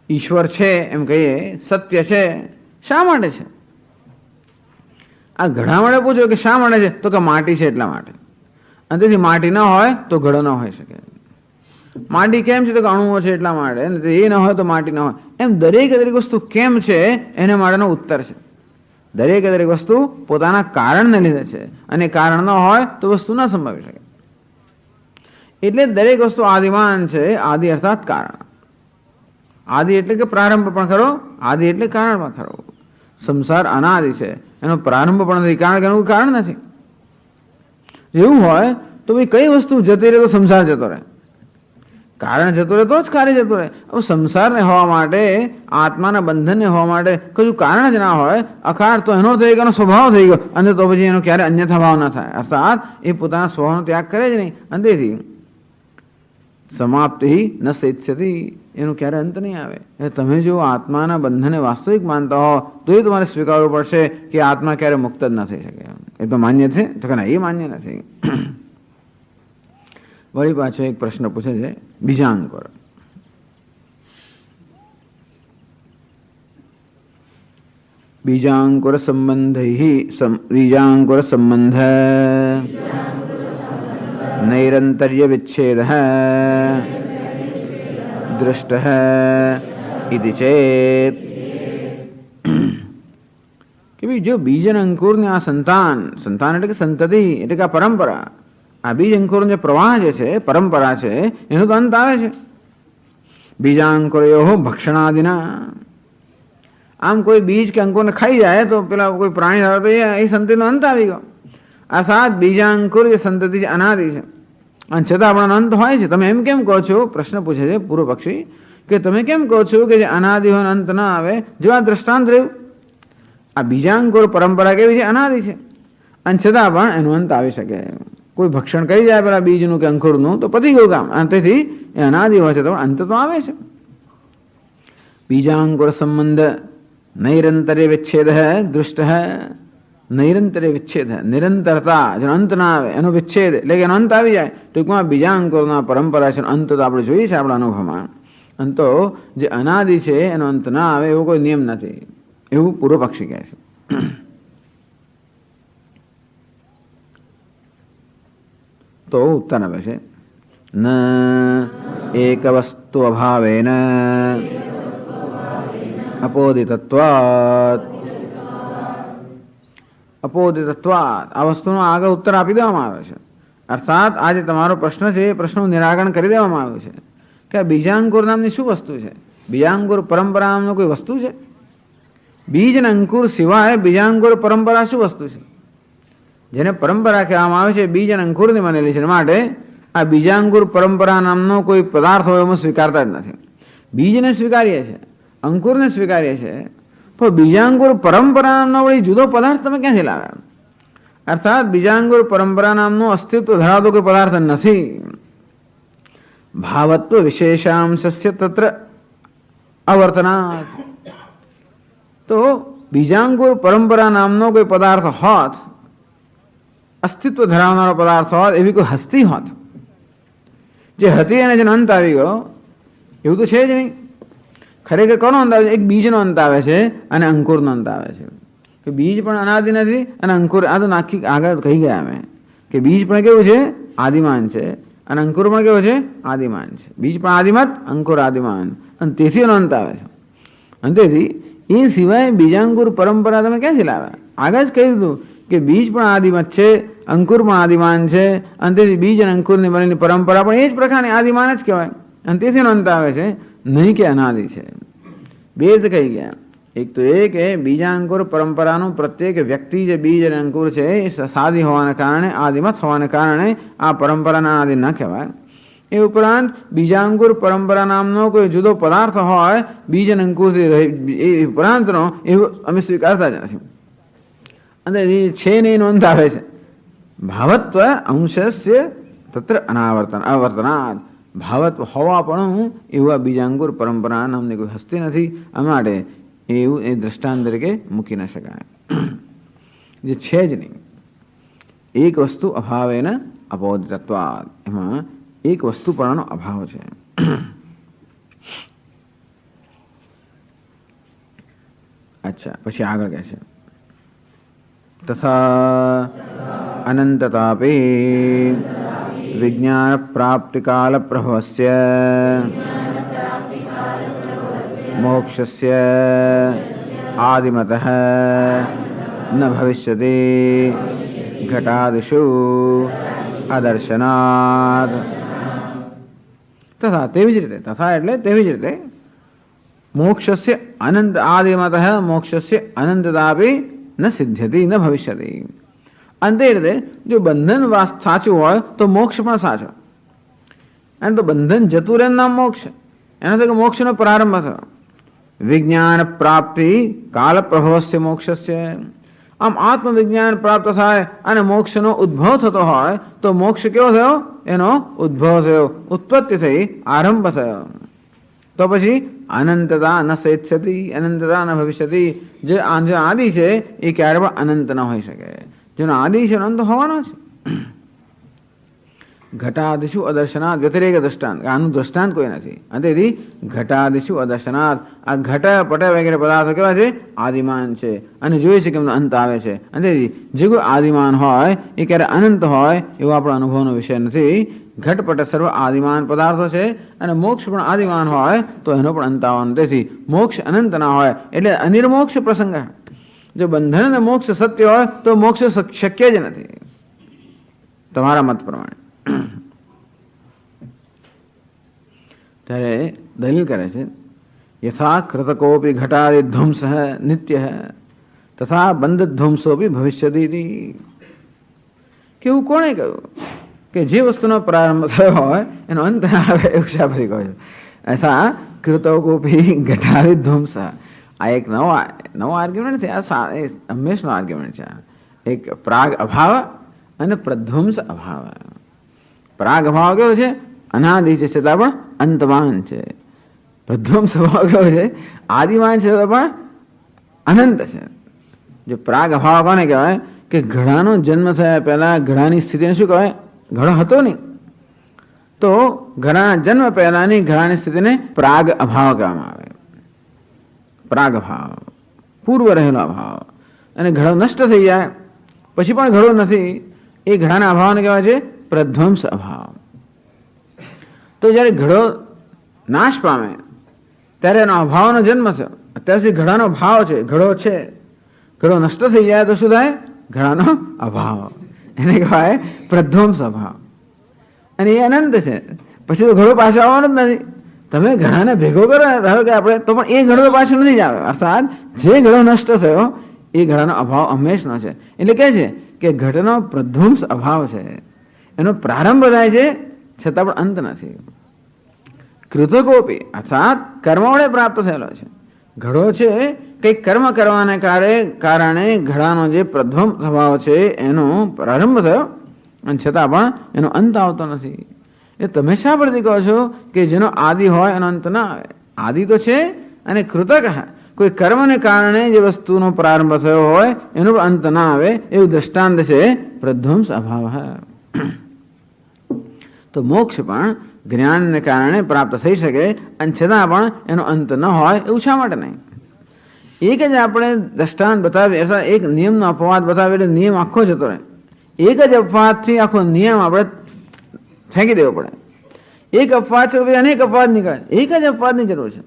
ઈશ્વર છે એમ કહીએ, સત્ય છે, શા માટે છે? આ ઘડા માટે પૂછો કે શા માટે છે તો કે માટી છે એટલા માટે. અને તેથી માટી ના હોય તો ઘડો ન હોઈ શકે. માટી કેમ છે તો કે અણુઓ છે એટલા માટે, એ ન હોય તો માટી ન હોય. એમ દરેક વસ્તુ કેમ છે એના માટેનો ઉત્તર છે. દરેક વસ્તુ પોતાના કારણને લીધે છે અને કારણ ન હોય તો વસ્તુ ન સંભવી શકે. એટલે દરેક વસ્તુ આદિમાન છે. આદિ અર્થાત કારણ. આદિ એટલે કે પ્રારંભ પણ ખરો, આદિ એટલે કારણ પણ ખરો. સંસાર અનાદિ છે, એનો પ્રારંભ પણ નથી કારણ કે એનું કારણ નથી. એવું હોય તો ભાઈ કઈ વસ્તુ જતી રહે તો સંસાર જતો રહે, કારણ જતું રહે તો જ કાર્ય જતું રહે. હવે સંસારને હોવા માટે, આત્માના બંધનને હોવા માટે કશું કારણ જ ના હોય, અકાર તો એનો થઈ ગયો, સ્વભાવ થઈ ગયો, અને તો પછી એનો ક્યારે અન્યથા ભાવ ના થાય, અર્થાત એ પોતાના સ્વભાવનો ત્યાગ કરે જ નહીં. અને તેથી સમાપ્તિ ન સેત્સ્યતિ એનું ક્યારે અંત નહીં આવે. એટલે તમે જો આત્માના બંધનને વાસ્તવિક માનતા હો તો એ તમારે સ્વીકારવું પડશે કે આત્મા ક્યારે મુક્ત જ ન થઈ શકે. એ તો માન્ય છે તો કે ના, એ માન્ય નથી. વળી પાછો એક પ્રશ્ન પૂછે છે બીજાંકુર. બીજાંકુર સંબંધ નૈરંતર્ય વિચ્છેદ દૃષ્ટ ઇતિ ચેત. કે ભાઈ જો બીજ અને અંકુરની આ સંતાન એટલે કે સંતતિ એટલે કે આ પરંપરા, આ બીજ અંકુરનો જે પ્રવાહ જે છે, પરંપરા છે, એનો તો અંત આવે છે. બીજાંકુરયો ભક્ષણાદિના. આમ કોઈ બીજ કે અંકુરને ખાઈ જાય તો પેલા કોઈ પ્રાણી તો એ સંતતિનો અંત આવી ગયો. અર્થાત બીજાંકુર જે સંતતિ છે અનાદિ છે, અને છતાં પણ અનંત હોય છે. તમે એમ કેમ કહો છો? પ્રશ્ન પૂછે છે પૂર્વ પક્ષી કે તમે કેમ કહો છો કે જે અનાદિ હોય અંત ના આવે? જેવા દ્રષ્ટાંત રહ્યું, આ બીજાંકુર પરંપરા કેવી છે? અનાદિ છે, અને છતાં પણ એનો અંત આવી શકે. કોઈ ભક્ષણ કરી જાય પેલા બીજનું કે અંકુરનું તો પતી ગયું કામ. અને તેથી એ અનાદિ હોય છે તો અંત તો આવે છે. બીજાંકુર સંબંધ નૈરંતર્ય વિચ્છેદ દૃષ્ટ નૈરંતર્ય વિચ્છેદ નિરંતરતા જેનો અંત ના આવે એનો વિચ્છેદ એટલે કે એનો અંત આવી જાય. ટૂંકમાં બીજાંકુરના પરંપરા છે અંત તો આપણે જોઈએ છે આપણા અનુભવમાં. અંતો જે અનાદિ છે એનો અંત ના આવે એવો કોઈ નિયમ નથી, એવું પૂર્વ પક્ષી કહે છે. તો ઉત્તર આવે છે ન એક વસ્તુ અભાવેન અપોદિતત્વાત. અપોદિતત્વાત આ વસ્તુનો આગળ ઉત્તર આપી દેવામાં આવે છે. અર્થાત આ જે તમારો પ્રશ્ન છે એ પ્રશ્નનું નિરાકરણ કરી દેવામાં આવ્યું છે કે બીજાંકુર નામની શું વસ્તુ છે? બીજાંકુર પરંપરા નામનો કોઈ વસ્તુ છે? બીજ અને અંકુર સિવાય બીજાંકુર પરંપરા શું વસ્તુ છે? જેને પરંપરા કહેવામાં આવે છે બીજ અને અંકુરની બનેલી છે. માટે આ બીજાંકુર પરંપરા નામનો કોઈ પદાર્થ હોય એમાં સ્વીકારતા જ નથી. બીજને સ્વીકારીએ છે, અંકુરને સ્વીકારીએ છે, પણ બીજાંકુર પરંપરા નામનો વળી જુદો પદાર્થ તમે ક્યાંથી લાવ્યા? અર્થાત બીજાંકુર પરંપરા નામનો અસ્તિત્વ ધરાવતો કોઈ પદાર્થ નથી. ભાવત્વ વિશેષાંશસ્ય તત્ર અવર્તનાત. તો બીજાંકુર પરંપરા નામનો કોઈ પદાર્થ હોત, અસ્તિત્વ ધરાવનારો પદાર્થ હોત, એવી કોઈ હસ્તી હોત જે હતી અને જેનો અંત આવી ગયો, એવું તો છે જ નહીં. ખરેખર કોનો અંત આવે છે? એક બીજનો અંત આવે છે અને અંકુરનો અંત આવે છે. કે બીજ પણ અનાદિ નથી અને અંકુર, આ તો નાખી આગળ કહી ગયા અમે કે બીજ પણ કેવું છે? આદિમાન છે, અને અંકુર પણ કેવો છે? આદિમાન છે. બીજ પણ આદિમત, અંકુર આદિમાન, અને તેથી એનો અંત આવે છે. અને તેથી એ સિવાય બીજાંકુર પરંપરા તમે ક્યાંથી લાવ્યા? આગળ જ કહી દીધું કે બીજ પણ આદિમત છે, અંકુર પણ આદિમાન છે, અને તેથી બીજ અને અંકુરની બનેલી પરંપરા પણ એ જ પ્રકારની આદિમાન જ કહેવાય, અને તેથી એનો અંત આવે છે, નહીં કે અનાદિ છે. બે જ કહી ગયા. એક તો એ કે બીજાંકુર પરંપરાનું પ્રત્યેક વ્યક્તિ જે બીજ અને અંકુર છે એ સાદી હોવાને કારણે, આદિમત હોવાને કારણે આ પરંપરાના આદિ ન કહેવાય. એ ઉપરાંત બીજાંકુર પરંપરા નામનો કોઈ જુદો પદાર્થ હોય બીજ અને અંકુરથી એ ઉપરાંતનો, એવું અમે સ્વીકારતા જ નથી. અને એ છે ને એનો અંત આવે છે. ભાવત્વ અંશસ્ય તત્ર અવર્તનાદ. ભાવત્વ હોવા પણ એવા બીજાંકુર પરંપરા નામની કોઈ હસ્તી નથી. આ માટે એવું એ દ્રષ્ટાંત તરીકે મૂકી ન શકાય. જે છે જ નહીં. એક વસ્તુ અભાવેન અપોદિતત્વાદ. એમાં એક વસ્તુપણાનો અભાવ છે. અચ્છા, પછી આગળ કહે છે તથા અનંતતાપે વિજ્ઞાન પ્રાપ્તિ કાલ પ્રભવસ્ય મોક્ષસ્ય આદિમતઃ ન ભવિષ્યતિ ઘટાદિષુ અદર્શનાદ. તથા તેવી જ રીતે, તથા એટલે તેવી જ રીતે મોક્ષસ્ય અનંત આદિમતઃ મોક્ષસ્ય અનંતતાપી ન સિદ્ધ્યતિ ન ભવિષ્યતિ. અંતે રીતે જો બંધન સાચું હોય તો મોક્ષ પણ સાચો, અને તો બંધન જતું રહે નામ મોક્ષ. એનો તો મોક્ષનો પ્રારંભ થયો. વિજ્ઞાન પ્રાપ્તિ કાલ પ્રભવસ્ય મોક્ષસ્ય. આમ આત્મવિજ્ઞાન પ્રાપ્ત થાય અને મોક્ષનો ઉદ્ભવ થતો હોય તો મોક્ષ કેવો થયો? એનો ઉદ્ભવ થયો, ઉત્પત્તિ થઈ, આરંભ થયો. તો પછી અનંતતા ન સેત્સ્યતિ, અનંતતા ન ભવિષ્યતિ. જે આદિ છે એ ક્યારે પણ અનંત ન હોઈ શકે. જેનો આદિ છે અનંત હોવાનો છે. ઘટાદિશુ અદર્શનાદ વ્યતિરેક દ્રષ્ટાંત. આનું દ્રષ્ટાંત કોઈ નથી. અને તેથી ઘટાદિશુ અદર્શનાદ. આ ઘટ પટ વગેરે પદાર્થો કેવા છે? આદિમાન છે, અને જોઈએ છે કે એમનો અંત આવે છે. અને તેથી જે કોઈ આદિમાન હોય એ ક્યારે અનંત હોય એવો આપણો અનુભવનો વિષય નથી. ઘટપટ સર્વ આદિમાન પદાર્થો છે, અને મોક્ષ પણ આદિમાન હોય તો એનો પણ અંત આવવાનો. તેથી મોક્ષ અનંત ના હોય એટલે અનિર્મોક્ષ પ્રસંગ. જો બંધન અને મોક્ષ સત્ય હોય તો મોક્ષ શક્ય જ નથી તમારા મત પ્રમાણે. ત્યારે દલીલ કરે છે યથા કૃતકોપી ઘટાદિ ધ્વંસ નિત્ય તથા બંધ ધ્વંસોપી ભવિષ્યતિ. કેવું કોણે કહ્યું કે જે વસ્તુનો પ્રારંભ થયો હોય એનો અંત ના આવે એવું શા પછી કહો છો? એસા કૃતો ગોપી ઘટાડી ધ્વંસ. આ એક નવો આર્ગ્યુમેન્ટ છે. આ હંમેશનો આર્ગ્યુમેન્ટ છે. એક પ્રાગ અભાવ અને પ્રધ્વંસ અભાવ. પ્રાગ અભાવ કેવો છે? અનાદિ છે છતાં પણ અંતમાન છે. પ્રધ્વંસ અભાવ કેવો છે? આદિમાન છે છતાં પણ અનંત છે. જો પ્રાગ અભાવ કોને કહેવાય? કે ઘડાનો જન્મ થયા પહેલા ઘડાની સ્થિતિને શું કહેવાય? ઘડો હતો નહીં તો ઘડાના જન્મ પહેલાની ઘડાની સ્થિતિને પ્રાગ અભાવ કહેવામાં આવે. પ્રાગ અભાવ, પૂર્વ રહેલો અભાવ. અને ઘડો નષ્ટ થઈ જાય પછી પણ ઘડો નથી, એ ઘડાના અભાવને કહેવાય છે પ્રધ્વંસ અભાવ. તો જ્યારે ઘડો નાશ પામે ત્યારે એનો અભાવનો જન્મ થયો. અત્યાર સુધી ઘડાનો ભાવ છે, ઘડો છે. ઘડો નષ્ટ થઈ જાય તો શું થાય? ઘડાનો અભાવ. એને કહેવાય પ્રધ્વંસ અભાવ. અને એ અનંત છે. પછી તો ઘડો પાછો આવવાનો જ નથી. તમે ઘડાને ભેગો કરો ધારો કે આપણે, તો પણ એ ઘડો પાછો નથી જ આવે. અર્થાત જે ઘડો નષ્ટ થયો એ ઘડાનો અભાવ હંમેશનો છે. એટલે કહે છે કે ઘટનો પ્રધ્વંસ અભાવ છે. એનો પ્રારંભ થાય છે છતાં પણ અંત નથી. કૃતકોપી અર્થાત કર્મ વડે પ્રાપ્ત થયેલો છે. ઘડો છે કંઈક કર્મ કરવાને કારણે ઘડાનો જે પ્રધ્વંસ સ્વભાવ છે એનો પ્રારંભ થયો અને છતાં પણ એનો અંત આવતો નથી. એ તમે શા પરથી કહો છો કે જેનો આદિ હોય એનો અંત ના આવે? આદિ તો છે અને કૃતક કોઈ કર્મને કારણે જે વસ્તુનો પ્રારંભ થયો હોય એનો અંત ના આવે એવું દ્રષ્ટાંત છે પ્રધ્વંસ અભાવ. તો મોક્ષ પણ જ્ઞાનને કારણે પ્રાપ્ત થઈ શકે અને છતાં પણ એનો અંત ન હોય એવું શા માટે નહીં? એક જ આપણે દ્રષ્ટાંત બતાવીએ, એક નિયમનો અપવાદ બતાવે એટલે નિયમ આખો જતો રહે. એક જ અપવાદથી આખો નિયમ આપણે ફેંકી દેવો પડે. એક અપવાદ છે અનેક અપવાદ નીકળે. એક જ અપવાદની જરૂર છે.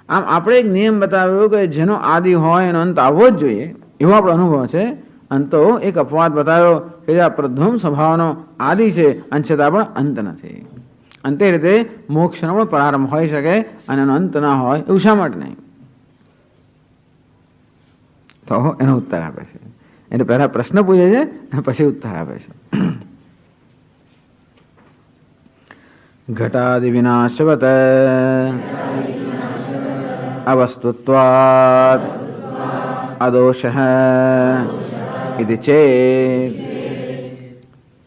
આમ આપણે એક નિયમ બતાવ્યો કે જેનો આદિ હોય એનો અંત આવવો જ જોઈએ એવો આપણો અનુભવ છે. અંતો એક અપવાદ બતાવ્યો કે જે આ પ્રધ્વંસ સ્વભાવનો આદિ છે અને છતાં પણ અંત નથી. અંતે રીતે મોક્ષનો પણ પ્રારંભ હોઈ શકે અને એનો અંત ના હોય એવું શા માટે નહીં? તો એનો ઉત્તર આપે છે. એટલે પહેલા પ્રશ્ન પૂછે છે અને પછી ઉત્તર આપે છે. ઘટાદિ વિનાશવત અવસ્તુત્વાદ અદોષ ઇતિ ચેત.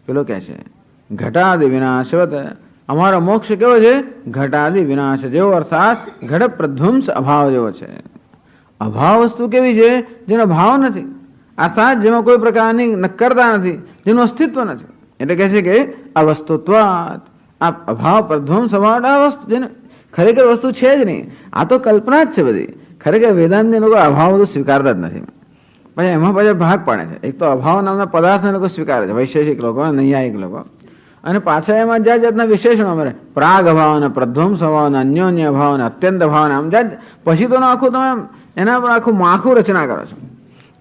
પેલો કહે છે ઘટાદિ વિનાશવત, અમારો મોક્ષ કેવો છે? ઘટાદિ વિનાશ જેવો, અર્થાત ઘટ પ્રધ્વંસ અભાવ જેવો છે. અભાવ વસ્તુ કેવી છે? જેનો ભાવ નથી, અર્થાત જેમાં કોઈ પ્રકારની નક્કરતા નથી, જેનું અસ્તિત્વ નથી. એટલે કહે છે કે અવસ્તુત્વાદ, આ અભાવ પ્રધ્વંસ અભાવ આ વસ્તુ જેને ખરેખર વસ્તુ છે જ નહીં. આ તો કલ્પના જ છે બધી. ખરેખર વેદાંતને લોકો અભાવ બધું સ્વીકારતા જ નથી. પછી એમાં પાછા ભાગ પાડે છે. એક તો અભાવ નામના પદાર્થને લોકો સ્વીકારે છે, વૈશેષિક લોકો, નૈયાયિક લોકો. અને પાછા એમાં જાત જાતના વિશેષણો મળે. પ્રાગ અભાવ અને પ્રધ્વંસ અભાવ અને અન્યોન્ય અભાવ અને અત્યંત અભાવ, આમ જાત. પછી તો આખું તમે એના પર આખું માખું રચના કરો છો.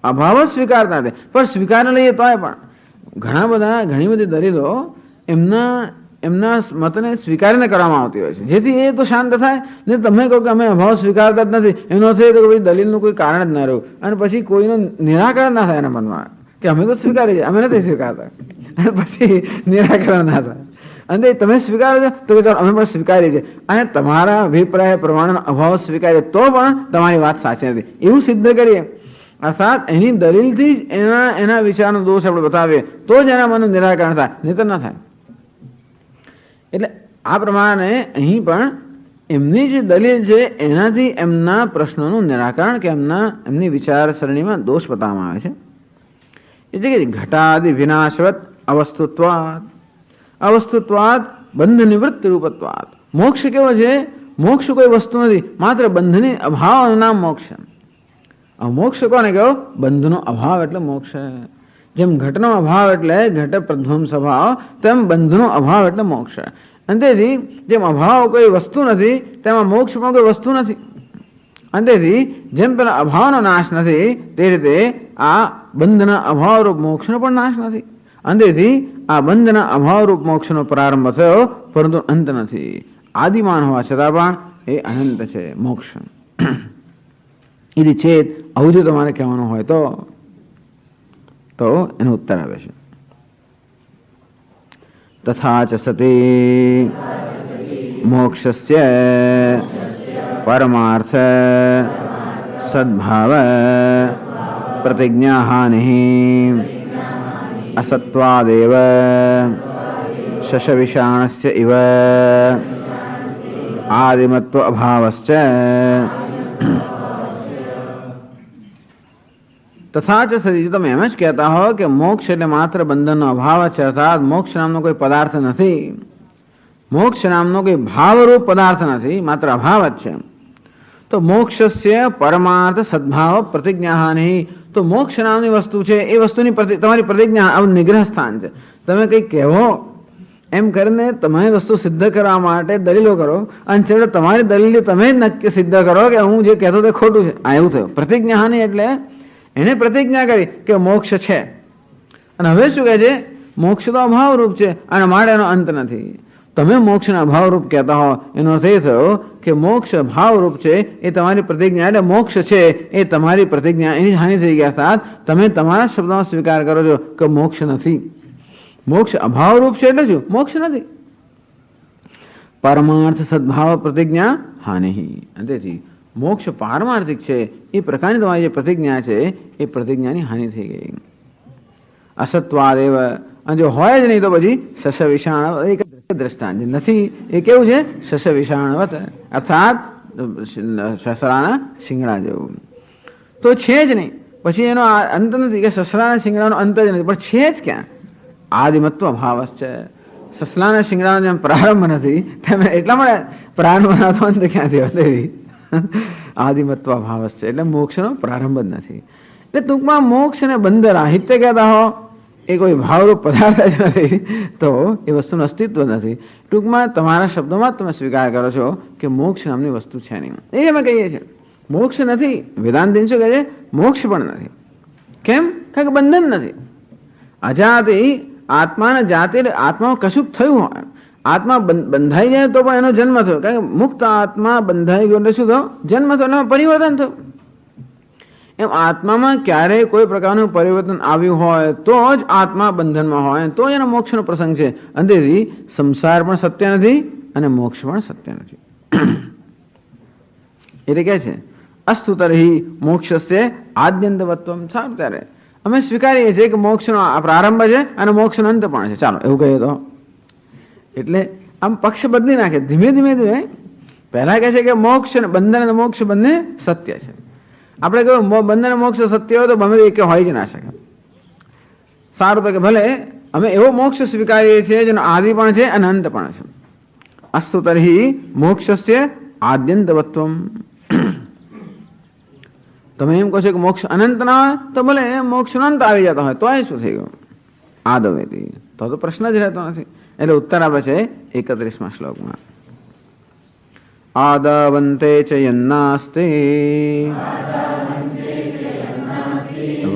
અભાવ જ સ્વીકારતા નથી. પણ સ્વીકાર લઈએ તોય પણ ઘણી બધી દલીલો એમના મતને સ્વીકારીને કરવામાં આવતી હોય છે, જેથી એ તો શાંત થાય. ને તમે કહો કે અમે અભાવ સ્વીકારતા જ નથી, એનો અર્થ એ તો પછી દલીલનું કોઈ કારણ જ ના રહ્યું અને પછી કોઈનું નિરાકરણ ના થાય એના મનમાં કે અમે તો સ્વીકારીએ, અમે નથી સ્વીકારતા. અને પછી નિરાકરણ ના થાય અને તમે સ્વીકારો છો તો કે ચાલો અમે પણ સ્વીકારીએ છીએ અને તમારા અભિપ્રાય પ્રમાણેનો અભાવ સ્વીકારીએ તો પણ તમારી વાત સાચી નથી એવું સિદ્ધ કરીએ. અર્થાત એની દલીલથી જ એના વિચારનો દોષ આપણે બતાવીએ તો જ એના મનનું નિરાકરણ થાય, નહીં તો ના થાય. એટલે આ પ્રમાણે અહીં પણ એમની જે દલીલ છે એનાથી એમના પ્રશ્નોનું નિરાકરણ કે એમની વિચારસરણીમાં દોષ બતાવવામાં આવે છે. એટલે કે ઘટાદિ વિનાશવત અવસ્તુત્વાદ, અવસ્તુત્વાદ બંધ નિવૃત્તિ રૂપત્વાદ. મોક્ષ કેવો છે? મોક્ષ કોઈ વસ્તુ નથી, માત્ર બંધની અભાવનું નામ મોક્ષ. મોક્ષ કોને કહો? બંધનો અભાવ એટલે મોક્ષ. જેમ ઘટનો અભાવ એટલે ઘટ પ્રધ્વંસ અભાવ, તેમ બંધનો અભાવ એટલે મોક્ષ. અને તેથી જેમ અભાવ કોઈ વસ્તુ નથી તેમાં મોક્ષ પણ કોઈ વસ્તુ નથી. અને તેથી જેમ પેલા અભાવનો નાશ નથી તે રીતે આ બંધના અભાવરૂપ મોક્ષનો પણ નાશ નથી. અને તેથી આ બંધના અભાવરૂપ મોક્ષનો પ્રારંભ થયો પરંતુ અંત નથી. આદિમાન હોવા છતાં પણ એ અનંત છે મોક્ષ. એની છેદ આવું જો તમારે કહેવાનું હોય તો એનો ઉત્તર આવે છે. તથા ચ સતી મોક્ષસ્ય પરમાર્થ સદ્ભાવ પ્રતિજ્ઞાહાનિ અસત્વાદેવ શશવિષાણસ્ય ઇવ આદિમત્વ અભાવશ્ચ તથા ચ સતી. તમે એમ જ કહેતા હો કે મોક્ષ એટલે માત્ર બંધનનો અભાવ છે, અર્થાત મોક્ષ નામનો કોઈ પદાર્થ નથી, મોક્ષ નામનો કોઈ ભાવરૂપ પદાર્થ નથી, માત્ર અભાવ જ છે. તો મોક્ષસ્ય પરમાર્થ સદ્ભાવ પ્રતિજ્ઞાહાનિ. તો મોક્ષ નામની વસ્તુ છે એ વસ્તુની તમારી પ્રતિજ્ઞા નિગ્રહ સ્થાન છે. તમે કંઈક કહેવો એમ કરીને તમારી વસ્તુ સિદ્ધ કરવા માટે દલીલો કરો અને છેલ્લે તમારી દલીલ તમે જ નક્કી સિદ્ધ કરો કે હું જે કહેતો તે ખોટું છે. આ એવું થયું. પ્રતિજ્ઞાહાનિ એટલે એને પ્રતિજ્ઞા કરી કે મોક્ષ છે અને હવે શું કહે છે? મોક્ષ તો અભાવરૂપ છે અને માટે એનો અંત નથી. તમે મોક્ષના અભાવરૂપ કહેતા હો એનો અર્થ એ થયો કે મોક્ષ ભાવરૂપ છે એ તમારી પ્રતિજ્ઞા, એટલે મોક્ષ છે એ તમારી પ્રતિજ્ઞા એની હાનિ થઈ ગયા. અર્થાત તમે તમારા શબ્દનો સ્વીકાર કરો છો કે મોક્ષ નથી. મોક્ષ અભાવરૂપ છે એટલે શું? મોક્ષ નથી. પરમાર્થ સદ્ભાવ પ્રતિજ્ઞા હાનિ. તેથી મોક્ષ પારમાર્થિક છે એ પ્રકારની તમારી જે પ્રતિજ્ઞા છે એ પ્રતિજ્ઞાની હાનિ થઈ ગઈ. અસત્વાદેવ. અને જો હોય જ નહીં તો પછી શશ વિષાણ એક દ્રષ્ટાંત નથી. એ કેવું છે? શશ વિષાણવત, અર્થાત સસરાના શિંગડા જેવું. તો છે જ નહીં, પછી એનો અંત નથી કે સસરાના શિંગડાનો અંત જ નથી, પણ છે જ ક્યાં? આદિમત્વ ભાવ છે. સસલાના શિંગડાનો જેમ પ્રારંભ નથી તેમ એટલા માટે પ્રારંભ તો અંત ક્યાંથી હતી? આદિમત્વ ભાવ છે એટલે મોક્ષનો પ્રારંભ જ નથી. એટલે ટૂંકમાં મોક્ષ અને બંધ રાહિત્ય કહેતા હો એ કોઈ ભાવરૂપ પદાર્થ જ નથી, તો એ વસ્તુનું અસ્તિત્વ નથી. ટૂંકમાં તમારા શબ્દોમાં તમે સ્વીકાર કરો છો કે મોક્ષ નામની વસ્તુ છે નહીં. એ અમે કહીએ છીએ મોક્ષ નથી. વેદાંત શું કહે છે? મોક્ષ પણ નથી. કેમ? કારણ કે બંધન નથી. અજાતિ આત્માને જાતિ, આત્મામાં કશુંક થયું હોય, આત્મા બંધાઈ જાય તો પણ એનો જન્મ થયો. કારણ કે મુક્ત આત્મા બંધાઈ ગયો એટલે શું થયો? જન્મ થયો, એમાં પરિવર્તન થયું. એમ આત્મામાં ક્યારેય કોઈ પ્રકારનું પરિવર્તન આવ્યું હોય તો જ આત્મા બંધનમાં હોય, તો જ એનો મોક્ષનો પ્રસંગ છે. અંતેથી સંસાર પણ સત્ય નથી અને મોક્ષ પણ સત્ય નથી. એટલે કે છે અસ્તુ તરહી મોક્ષસ્ય આદ્યંતવત્વમ. સારું, ત્યારે અમે સ્વીકારીએ છીએ કે મોક્ષનો પ્રારંભ છે અને મોક્ષનો અંત પણ છે. ચાલો એવું કહીએ તો. એટલે આમ પક્ષ બદલી નાખે ધીમે ધીમે ધીમે. પહેલા કહે છે કે મોક્ષ અને બંધન અને મોક્ષ બંને સત્ય છે. આપણે કહ્યું બંધન મોક્ષ સત્ય હોય તો બંને એક હોય જ ના શકે. સારું, તો કે ભલે અમે એવો મોક્ષ સ્વીકારીએ છીએ જેનો આદિ પણ છે અને અંત પણ છે. અસ્તુ તરહી મોક્ષસ્ય આદ્યંતવત્વમ. તમે એમ કહો છો કે મોક્ષ અનંત ના હોય તો ભલે મોક્ષ અંત આવી જતો હોય તો શું થઈ ગયું? આદવેતી. તો પ્રશ્ન જ રહેતો નથી. એટલે ઉત્તર આપે છે 31મા શ્લોકમાં. આદવંતે ચ યન્નાસ્તિ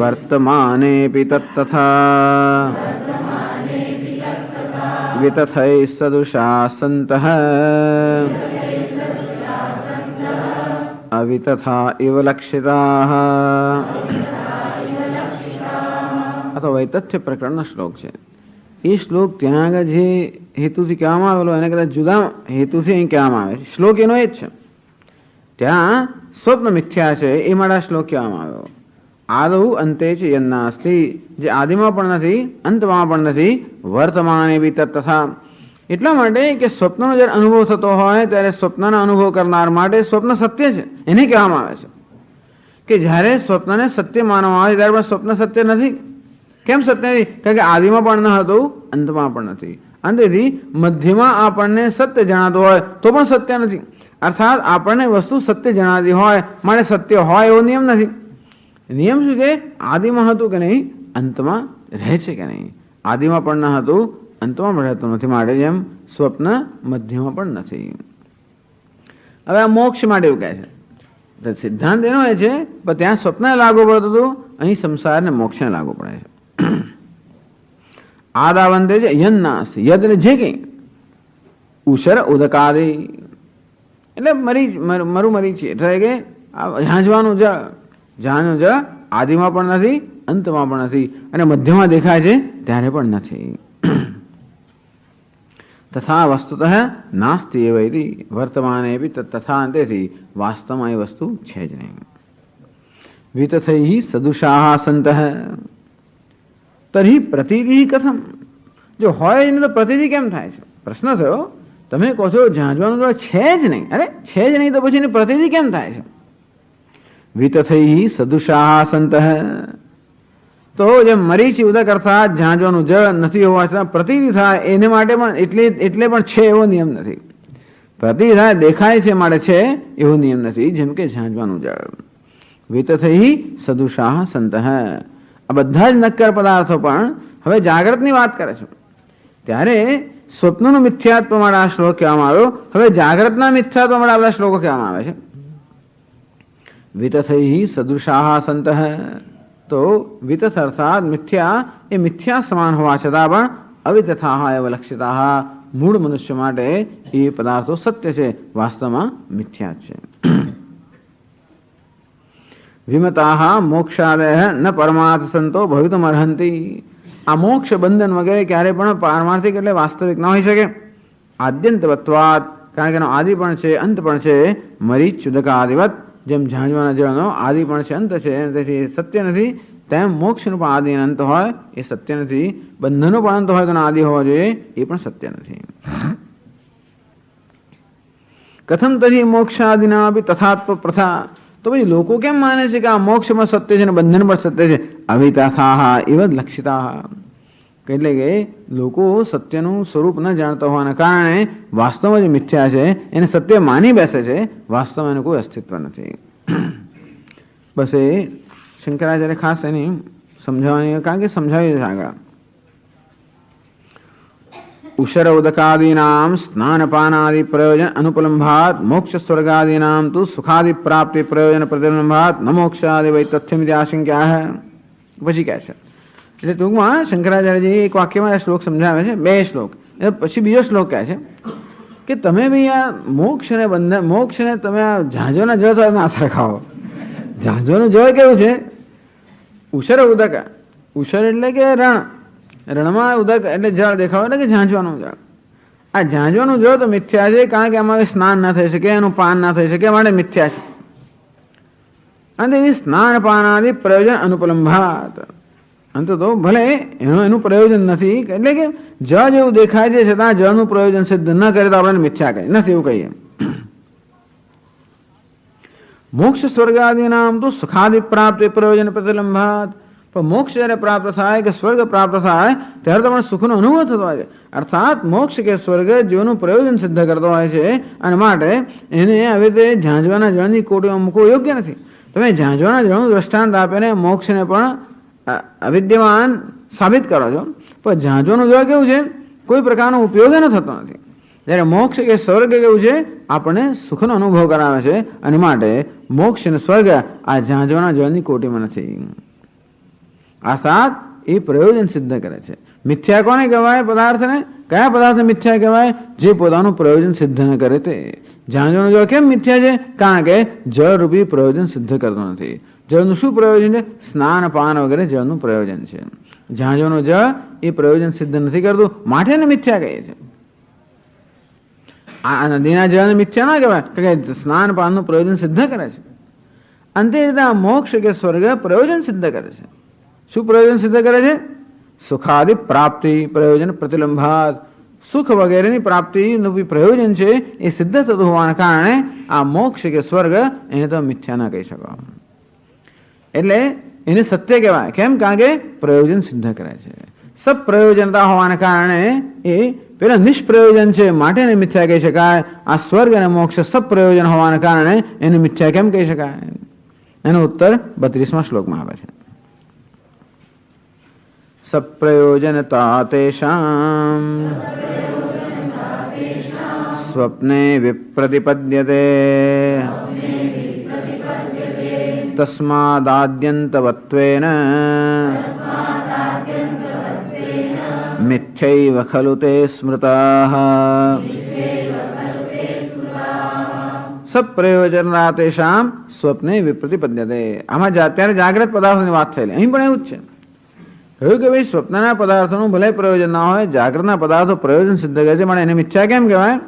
વર્તમાનેપી તત્તથા વિતથૈ સદૃશા સંતઃ અવિતથા ઇવ લક્ષિતાઃ. આ તો વૈતથ્ય પ્રકરણનો શ્લોક છે. એ શ્લોક ત્યાં આગળ જે હેતુથી કહેવામાં આવેલો એને કદાચ જુદા હેતુથી અહીં કહેવામાં આવે છે. શ્લોક એનો એ જ છે. ત્યાં સ્વપ્ન મિથ્યા છે એ માટે આ શ્લોક કહેવામાં આવ્યો. આદૌ અંતે છે યન્નાસ્તિ, જે આદિમાં પણ નથી અંતમાં પણ નથી. વર્તમાને બી તથા. એટલા માટે કે સ્વપ્નનો જ્યારે અનુભવ થતો હોય ત્યારે સ્વપ્નના અનુભવ કરનાર માટે સ્વપ્ન સત્ય છે એને કહેવામાં આવે છે. કે જ્યારે સ્વપ્નને સત્ય માનવામાં આવે ત્યારે પણ સ્વપ્ન સત્ય નથી. કેમ સત્ય નથી? કારણ કે આદિમાં પણ ન હતું અંતમાં પણ નથી. અંતેથી મધ્યમાં આપણને સત્ય જણાતું હોય તો પણ સત્ય નથી. અર્થાત આપણને વસ્તુ સત્ય જણાતી હોય માટે સત્ય હોય એવો નિયમ નથી. નિયમ શું છે? આદિમાં હતું કે નહીં, અંતમાં રહે છે કે નહીં. આદિમાં પણ ન હતું અંતમાં પણ રહેતું નથી, માટે જેમ સ્વપ્ન મધ્યમાં પણ નથી. હવે આ મોક્ષ માટે એવું કહે છે. સિદ્ધાંત એનો હોય છે પણ ત્યાં સ્વપ્ન લાગુ પડતું હતું, અહીં સંસારને મોક્ષને લાગુ પડે છે. આદાવંતે છે યન્નાસ્તિ. યદ ને જે કંઈ ઉશર ઉદકાદિ એટલે મરું મરી છે એટલે કે ઝાંઝવાનું જ. ઝાંઝનું જ આદિમાં પણ નથી અંતમાં પણ નથી અને મધ્યમાં દેખાય છે ત્યારે પણ નથી. તથા વસ્તુતઃ નાસ્તિ એવ ઇતિ વર્તમાને ભી તથા અંતેથી વાસ્તવમાં એ વસ્તુ છે જ નહીં. વિતથૈ સદુષાઃ સંતઃ તર્હિ પ્રતીતિ કથમ. જો હોય એને તો પ્રતીતિ કેમ થાય છે? પ્રશ્ન થયો. તમે કહો છો ઝાંઝવાનું છે જ નહીં. અરે છે જ નહીં તો પછી એની પ્રતીતિ કેમ થાય છે? વિતથૈ સદુષાઃ સંતઃ. તો જે મરીચી ઉદક અર્થાત ઝાંઝવાનું જળ નથી હોવા છતાં પ્રતીતિ થાય એને માટે પણ એટલે પણ છે એવો નિયમ નથી. પ્રતીતિ થાય દેખાય છે માટે છે એવો નિયમ નથી. જેમ કે ઝાંઝવાનું જળ. વિતથૈ સદુષાઃ સંતઃ. આ બધા જ નક્કર પદાર્થો પણ હવે જાગ્રતની વાત કરે છે. ત્યારે સ્વપ્નનું મિથ્યાત્વ માટે આ શ્લોક કહેવામાં આવ્યો. હવે જાગ્રતના મિથ્યાત્વ માટે આપણા શ્લોકો કહેવામાં આવે છે. વિતથૈ સદૃશાઃ સંતઃ. તો વિતથ અર્થાત મિથ્યા એ મિથ્યા સમાન હોવા છતાં પણ અવિતથાઃ એવ લક્ષિતાઃ મૂળ મનુષ્ય માટે એ પદાર્થો સત્ય છે, વાસ્તવમાં મિથ્યા છે. વિમતાઃ મોક્ષાદયઃ ન પરમાર્થ સંતો ભવિતુમ અર્હંતિ. આ મોક્ષ બંધન વગેરે ક્યારે પણ પારમાર્થિક એટલે વાસ્તવિક ન હોઈ શકે. આદ્યંતવત્વાત, કારણ કે એનો આદિ પણ છે અંત પણ છે. મરીચ ઉદકાદિવત, જેમ ઝાંઝવાના જળનો આદિ પણ છે અંત છે, તેથી સત્ય નથી. તેમ મોક્ષનું પણ આદિ અંત હોય એ સત્ય નથી. બંધનનો પણ અંત હોય તો આદિ હોવો જોઈએ એ પણ સત્ય નથી. કથમ તરી મોક્ષાદિના બી તથાત્વ પ્રથા. તો પછી લોકો કેમ માને છે કે આ મોક્ષમાં સત્ય છે અને બંધન પણ સત્ય છે? અવિતથાઃ એવ લક્ષિતાઃ. એટલે કે લોકો સત્યનું સ્વરૂપ ન જાણતા હોવાના કારણે વાસ્તવમાં જે મિથ્યા છે એને સત્ય માની બેસે છે, વાસ્તવમાં એનું કોઈ અસ્તિત્વ નથી. બસ એ શંકરાચાર્ય ખાસ એની સમજાવવાની, કારણ કે સમજાવી છે આગળ. ઉશર ઉદકાદીનામ સ્નાનપાનાદિ પ્રયોજન અનુપલંભાત મોક્ષ સ્વર્ગાદીનામ તુ સુખાદિ પ્રાપ્તિ પ્રયોજન પ્રતિલંભાત ન મોક્ષાદિ વૈ તથ્યમિતિ આશંક્યા. પછી કહે છે, એટલે ટૂંકમાં શંકરાચાર્યજી એક વાક્યમાં આ શ્લોક સમજાવે છે, બે શ્લોક. પછી બીજો શ્લોક કહે છે કે તમે બી આ મોક્ષને બંધન, મોક્ષને તમે આ ઝાંઝોના જળ સાથે ના સરખાવો. ઝાંઝોનું જળ કેવું છે? ઉશર ઉદક. ઉશર એટલે કે રણ. રણમાં ઉદક એટલે જળ દેખાવ એટલે કે ઝાંઝવાનું જળ. આ ઝાંઝવાનું જળ તો મિથ્યા છે, કારણ કે આમાં સ્નાન ના થઈ શકે, એનું પાન ના થઈ શકે, માટે મિથ્યા છે. અને સ્નાન પાનાદિ પ્રયોજન અનુપલંભાત. અંત તો ભલે એનું પ્રયોજન નથી, એટલે કે જળ જેવું દેખાય છે છતાં જળનું પ્રયોજન સિદ્ધ ન કરે તો આપણે મિથ્યા કહીએ, નથી એવું કહીએ. મોક્ષ સ્વર્ગાદિનામ તો સુખાદિ પ્રાપ્તિ પ્રયોજન પ્રતિલંભાત. પણ મોક્ષ જ્યારે પ્રાપ્ત થાય કે સ્વર્ગ પ્રાપ્ત થાય ત્યારે તમને સુખનો અનુભવ થતો હોય છે. અર્થાત મોક્ષ કે સ્વર્ગ જીવનું પ્રયોજન સિદ્ધ કરતો હોય છે, અને માટે એને આવી રીતે ઝાંઝવાના જળની કોટીમાં મૂકવું યોગ્ય નથી. તમે ઝાંઝવાના જળનું દ્રષ્ટાંત આપીને મોક્ષને પણ અવિદ્યમાન સાબિત કરો છો, પણ ઝાંઝવાનું જળ કેવું છે? કોઈ પ્રકારનો ઉપયોગ એનો થતો નથી. જ્યારે મોક્ષ કે સ્વર્ગ કેવું છે? આપણને સુખનો અનુભવ કરાવે છે, અને માટે મોક્ષ અને સ્વર્ગ આ ઝાંઝવાના જળની કોટીમાં નથી. અર્થાત એ પ્રયોજન સિદ્ધ કરે છે. મિથ્યા કોને કહેવાય? પદાર્થને. કયા પદાર્થ મિથ્યા કહેવાય? જે પોતાનું પ્રયોજન સિદ્ધ ન કરે તે. ઝાંઝવાનું જળ કેમ મિથ્યા છે? કારણ કે જળરૂપી પ્રયોજન સિદ્ધ કરતું નથી. જળનું શું પ્રયોજન છે? સ્નાન પાન વગેરે જળનું પ્રયોજન છે. ઝાંઝવાનું જળ એ પ્રયોજન સિદ્ધ નથી કરતું, માટે એને મિથ્યા કહીએ છીએ. આ નદીના જળને મિથ્યા ના કહેવાય, કારણ કે સ્નાન પાનનું પ્રયોજન સિદ્ધ કરે છે. અંતે રીતે આ મોક્ષ કે સ્વર્ગ પ્રયોજન સિદ્ધ કરે છે. શું પ્રયોજન સિદ્ધ કરે છે? સુખાદિ પ્રાપ્તિ પ્રયોજન પ્રતિલંભાત. સુખ વગેરેની પ્રાપ્તિનું પ્રયોજન છે એ સિદ્ધ થતું હોવાના કારણે આ મોક્ષ કે સ્વર્ગ એને તો મિથ્યા ના કહી શકો. એટલે એને સત્ય કહેવાય. કેમ? કારણ કે પ્રયોજન સિદ્ધ કરે છે. સપ્રયોજનતા હોવાના કારણે એ પેલા નિષ્પ્રયોજન છે, માટે એને મિથ્યા કહી શકાય. આ સ્વર્ગ અને મોક્ષ સપ્રયોજન હોવાના કારણે એને મિથ્યા કેમ કહી શકાય? એનો ઉત્તર 32મા શ્લોકમાં આવે છે. સપ્રયોજનતા તેષાં સ્વપ્ને વિપ્રતિપદ્યતે તસ્માદાદ્યંતવત્વેન મિથ્યૈવ ખલુ તે સ્મૃતાઃ. સપ્રયોજનતા તેષાં સ્વપ્ને વિપ્રતિપદ્યતે. આમાં અત્યારે જાગ્રત પદાર્થોની વાત થયેલી, અહીં પણ એવું જ છે. કહ્યું કે ભાઈ સ્વપ્નના પદાર્થોનું ભલે પ્રયોજન ના હોય, જાગૃતના પદાર્થો પ્રયોજન સિદ્ધ કરે છે, પણ એને મિથ્યા કેમ કહેવાય?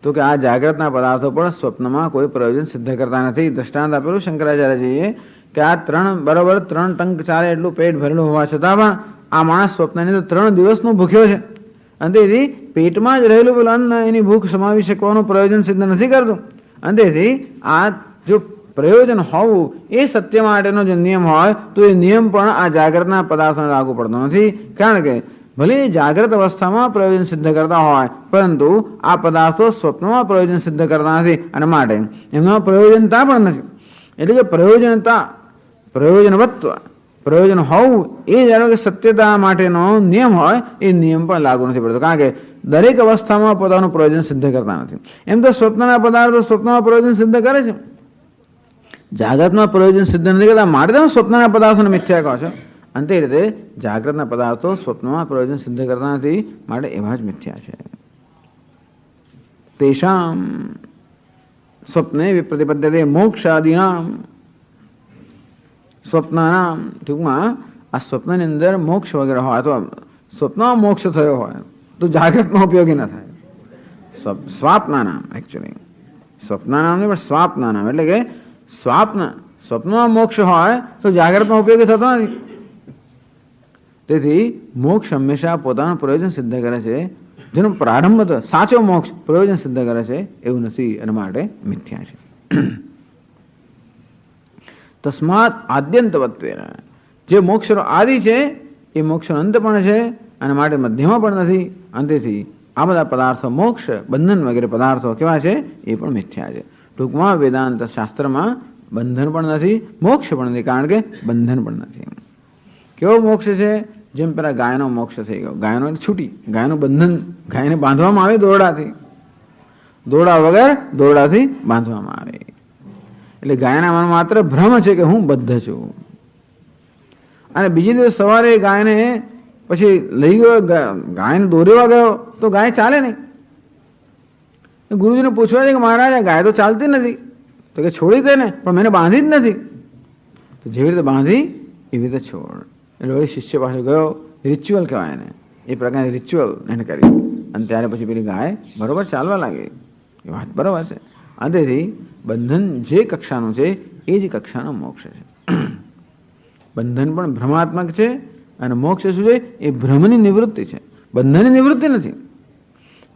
તો કે આ જાગૃતના પદાર્થો પણ સ્વપ્નમાં કોઈ પ્રયોજન સિદ્ધ કરતા નથી. દ્રષ્ટાંત આપેલું શંકરાચાર્યજીએ કે આ 3 ટંક ચાલે એટલું પેટ ભરેલું હોવા છતાં પણ આ માણસ સ્વપ્નની તો 3 દિવસનો ભૂખ્યો છે, અને તેથી પેટમાં જ રહેલું પેલું અન્ન એની ભૂખ સમાવી શકવાનું પ્રયોજન સિદ્ધ નથી કરતું. અને તેથી આ જો પ્રયોજન હોવું એ સત્ય માટેનો જે નિયમ હોય તો એ નિયમ પણ આ જાગૃતના પદાર્થોને લાગુ પડતો નથી. કારણ કે ભલે જાગ્રત અવસ્થામાં પ્રયોજન સિદ્ધ કરતા હોય, પરંતુ આ પદાર્થો સ્વપ્નમાં પ્રયોજન સિદ્ધ કરતા નથી, અને માટે એમનો પ્રયોજનતા પણ નથી. એટલે કે પ્રયોજનતા, પ્રયોજનવત્વ, પ્રયોજન હોવું એ જ્યારે સત્યતા માટેનો નિયમ હોય એ નિયમ પણ લાગુ નથી પડતો. કારણ કે દરેક અવસ્થામાં પોતાનું પ્રયોજન સિદ્ધ કરતા નથી. એમ તો સ્વપ્નના પદાર્થો સ્વપ્નમાં પ્રયોજન સિદ્ધ કરે છે, જાગ્રતમાં પ્રયોજન સિદ્ધ નથી કરતા, માટે તમે સ્વપ્નના પદાર્થોને મિથ્યા કહો છો. અને તે રીતે જાગ્રતના પદાર્થો સ્વપ્નમાં પ્રયોજન સિદ્ધ કરતા નથી, માટે એવા જ મિથ્યા છે. તેષામ સ્વપ્ને વિપ્રતિપદ્યતે મોક્ષાદિનામ, સ્વપ્નાનામ, ટૂંકમાં આ સ્વપ્નની અંદર મોક્ષ વગેરે હોય, અથવા સ્વપ્નમાં મોક્ષ થયો હોય તો જાગ્રતમાં ઉપયોગી ન થાય. સ્વાપ્ના નામ, એકચ્યુઅલી સ્વપ્ના નામ નહીં પણ સ્વાપ્ના નામ, એટલે કે સ્વપ્નમાં મોક્ષ હોય તો જાગ્રતમાં ઉપયોગી થતો નથી. તેથી મોક્ષ હંમેશા પોતાનું પ્રયોજન સિદ્ધ કરે છે, જેનો પ્રારંભ તો સાચો મોક્ષ પ્રયોજન સિદ્ધ કરે છે એવું નથી, અને માટે મિથ્યા છે. તસ્માત આદ્યંતવત્વેન, જે મોક્ષનો આદિ છે એ મોક્ષનો અંત પણ છે, અને માટે મધ્યમાં પણ નથી. અંતેથી આ બધા પદાર્થો, મોક્ષ, બંધન વગેરે પદાર્થો કેવા છે એ પણ મિથ્યા છે. ટૂંકમાં વેદાંત શાસ્ત્રમાં બંધન પણ નથી, મોક્ષ પણ નથી, કારણ કે બંધન પણ નથી. કેવો મોક્ષ છે? જેમ પેલા ગાયનો મોક્ષ થઈ ગયો, ગાયનો છૂટી, ગાયનું બંધન, ગાયને બાંધવામાં આવે દોરડાથી, દોરડા વગર દોરડાથી બાંધવામાં આવે. એટલે ગાયના મનમાં માત્ર ભ્રમ છે કે હું બદ્ધ છું. અને બીજી દિવસ સવારે ગાયને પછી લઈ ગયો, ગાયને દોરેવા ગયો તો ગાય ચાલે નહીં. ગુરુજીને પૂછવા છે કે મહારાજ ગાય તો ચાલતી નથી, તો કે છોડી દે ને, પણ મેં બાંધી જ નથી. તો જેવી રીતે બાંધી એવી રીતે છોડ. એટલે વળી શિષ્ય પાસે ગયો, રિચ્યુઅલ કહેવાય એને, એ પ્રકારની રિચ્યુઅલ એને કરી, અને ત્યારે પછી પેલી ગાય બરોબર ચાલવા લાગી. એ વાત બરોબર છે. અંતેથી બંધન જે કક્ષાનું છે એ જ કક્ષાનો મોક્ષ છે. બંધન પણ ભ્રમાત્મક છે, અને મોક્ષ શું છે? એ ભ્રમની નિવૃત્તિ છે, બંધનની નિવૃત્તિ નથી.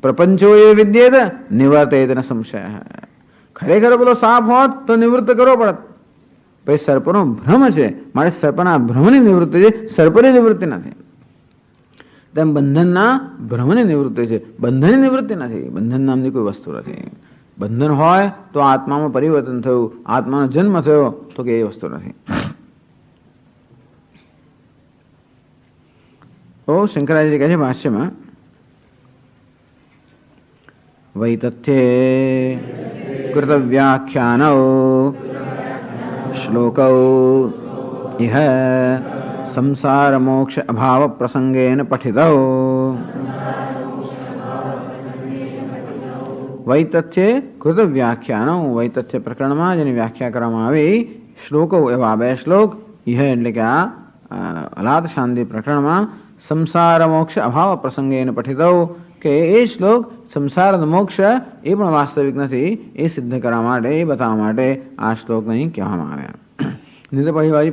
પ્રપંચો એ વિદ્યેત નિવર્તેત ન સંશય. ખરેખર પેલો સાપ હોત તો નિવૃત્ત કરવો પડત, પછી સર્પનો ભ્રમ છે, મારે સર્પના ભ્રમની નિવૃત્તિ છે, સર્પની નિવૃત્તિ નથી. તેમ બંધનના ભ્રમની નિવૃત્તિ છે, બંધનની નિવૃત્તિ નથી. બંધન નામની કોઈ વસ્તુ નથી. બંધન હોય તો આત્મામાં પરિવર્તન થયું, આત્માનો જન્મ થયો, તો કે એ વસ્તુ નથી. તો શંકરાચાર્ય કહે છે ભાષ્યમાં, વૈતથ્યે કૃતવ્યાખ્યાનૌ શ્લોકૌ ઇહ સંસાર મોક્ષ અભાવ પ્રસંગેન પઠિતૌ. વૈતથ્ય કૃત વ્યાખ્યાનો, વૈતથ્ય પ્રકરણમાં જેની વ્યાખ્યા કરવામાં આવી, શ્લોકો એવા 2 શ્લોક, ઇહ એટલે કે આ અલાદ શાંતિ પ્રકરણમાં સંસાર મોક્ષ અભાવ પ્રસંગેન પઠિતૌ, કે એ શ્લોક સંસાર મોક્ષ એ પણ વાસ્તવિક નથી એ સિદ્ધ કરવા માટે, એ બતાવવા માટે આ શ્લોક નહીં કહેવામાં આવ્યા. નહીં તો પછી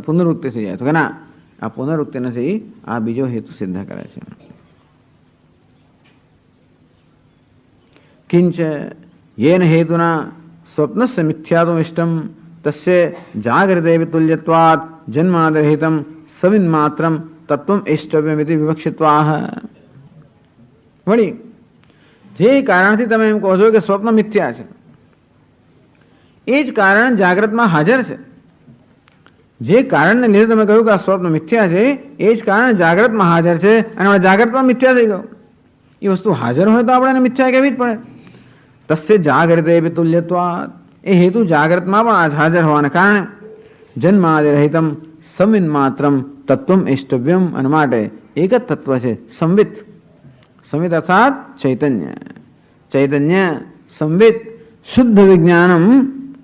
પુનરુક્તિ થઈ જાય તો કે ના, આ પુનરુક્તિ નથી, આ બીજો હેતુ સિદ્ધ કરે છે. કિંચ येन हेतुना स्वप्नस्य मिथ्यात्वम् इष्टं तस्य जागृते तुल्यत्वात् जन्मादिरहितं सविन्मात्रं तत्वम् इष्टव्यमिति विवक्षित्वाः. वળી જે કારણથી તમે એમ કહો છો કે સ્વપ્ન મિથ્યા છે, એ જ કારણ જાગ્રતમાં હાજર છે. જે કારણને લીધે તમે કહ્યું કે આ સ્વપ્ન મિથ્યા છે, એ જ કારણ જાગ્રતમાં હાજર છે, અને જાગ્રતમાં મિથ્યા થઈ ગયો. એ વસ્તુ હાજર હોય તો આપણે એને મિથ્યા કહેવી જ પડે. તસ્ય જાગૃતે તુલ્યત્વાत्, એ હેતુ જાગ્રતમાં પણ હાજર હોવાને કારણે જન્માદિ રહિતમ સંવિત માત્રમ તત્વમ ઇષ્ટવ્યમ, અને માટે એક જ તત્વ છે સંવિત. સંવિત અર્થાત ચૈતન્ય, ચૈતન્ય સંવિત શુદ્ધ વિજ્ઞાનમ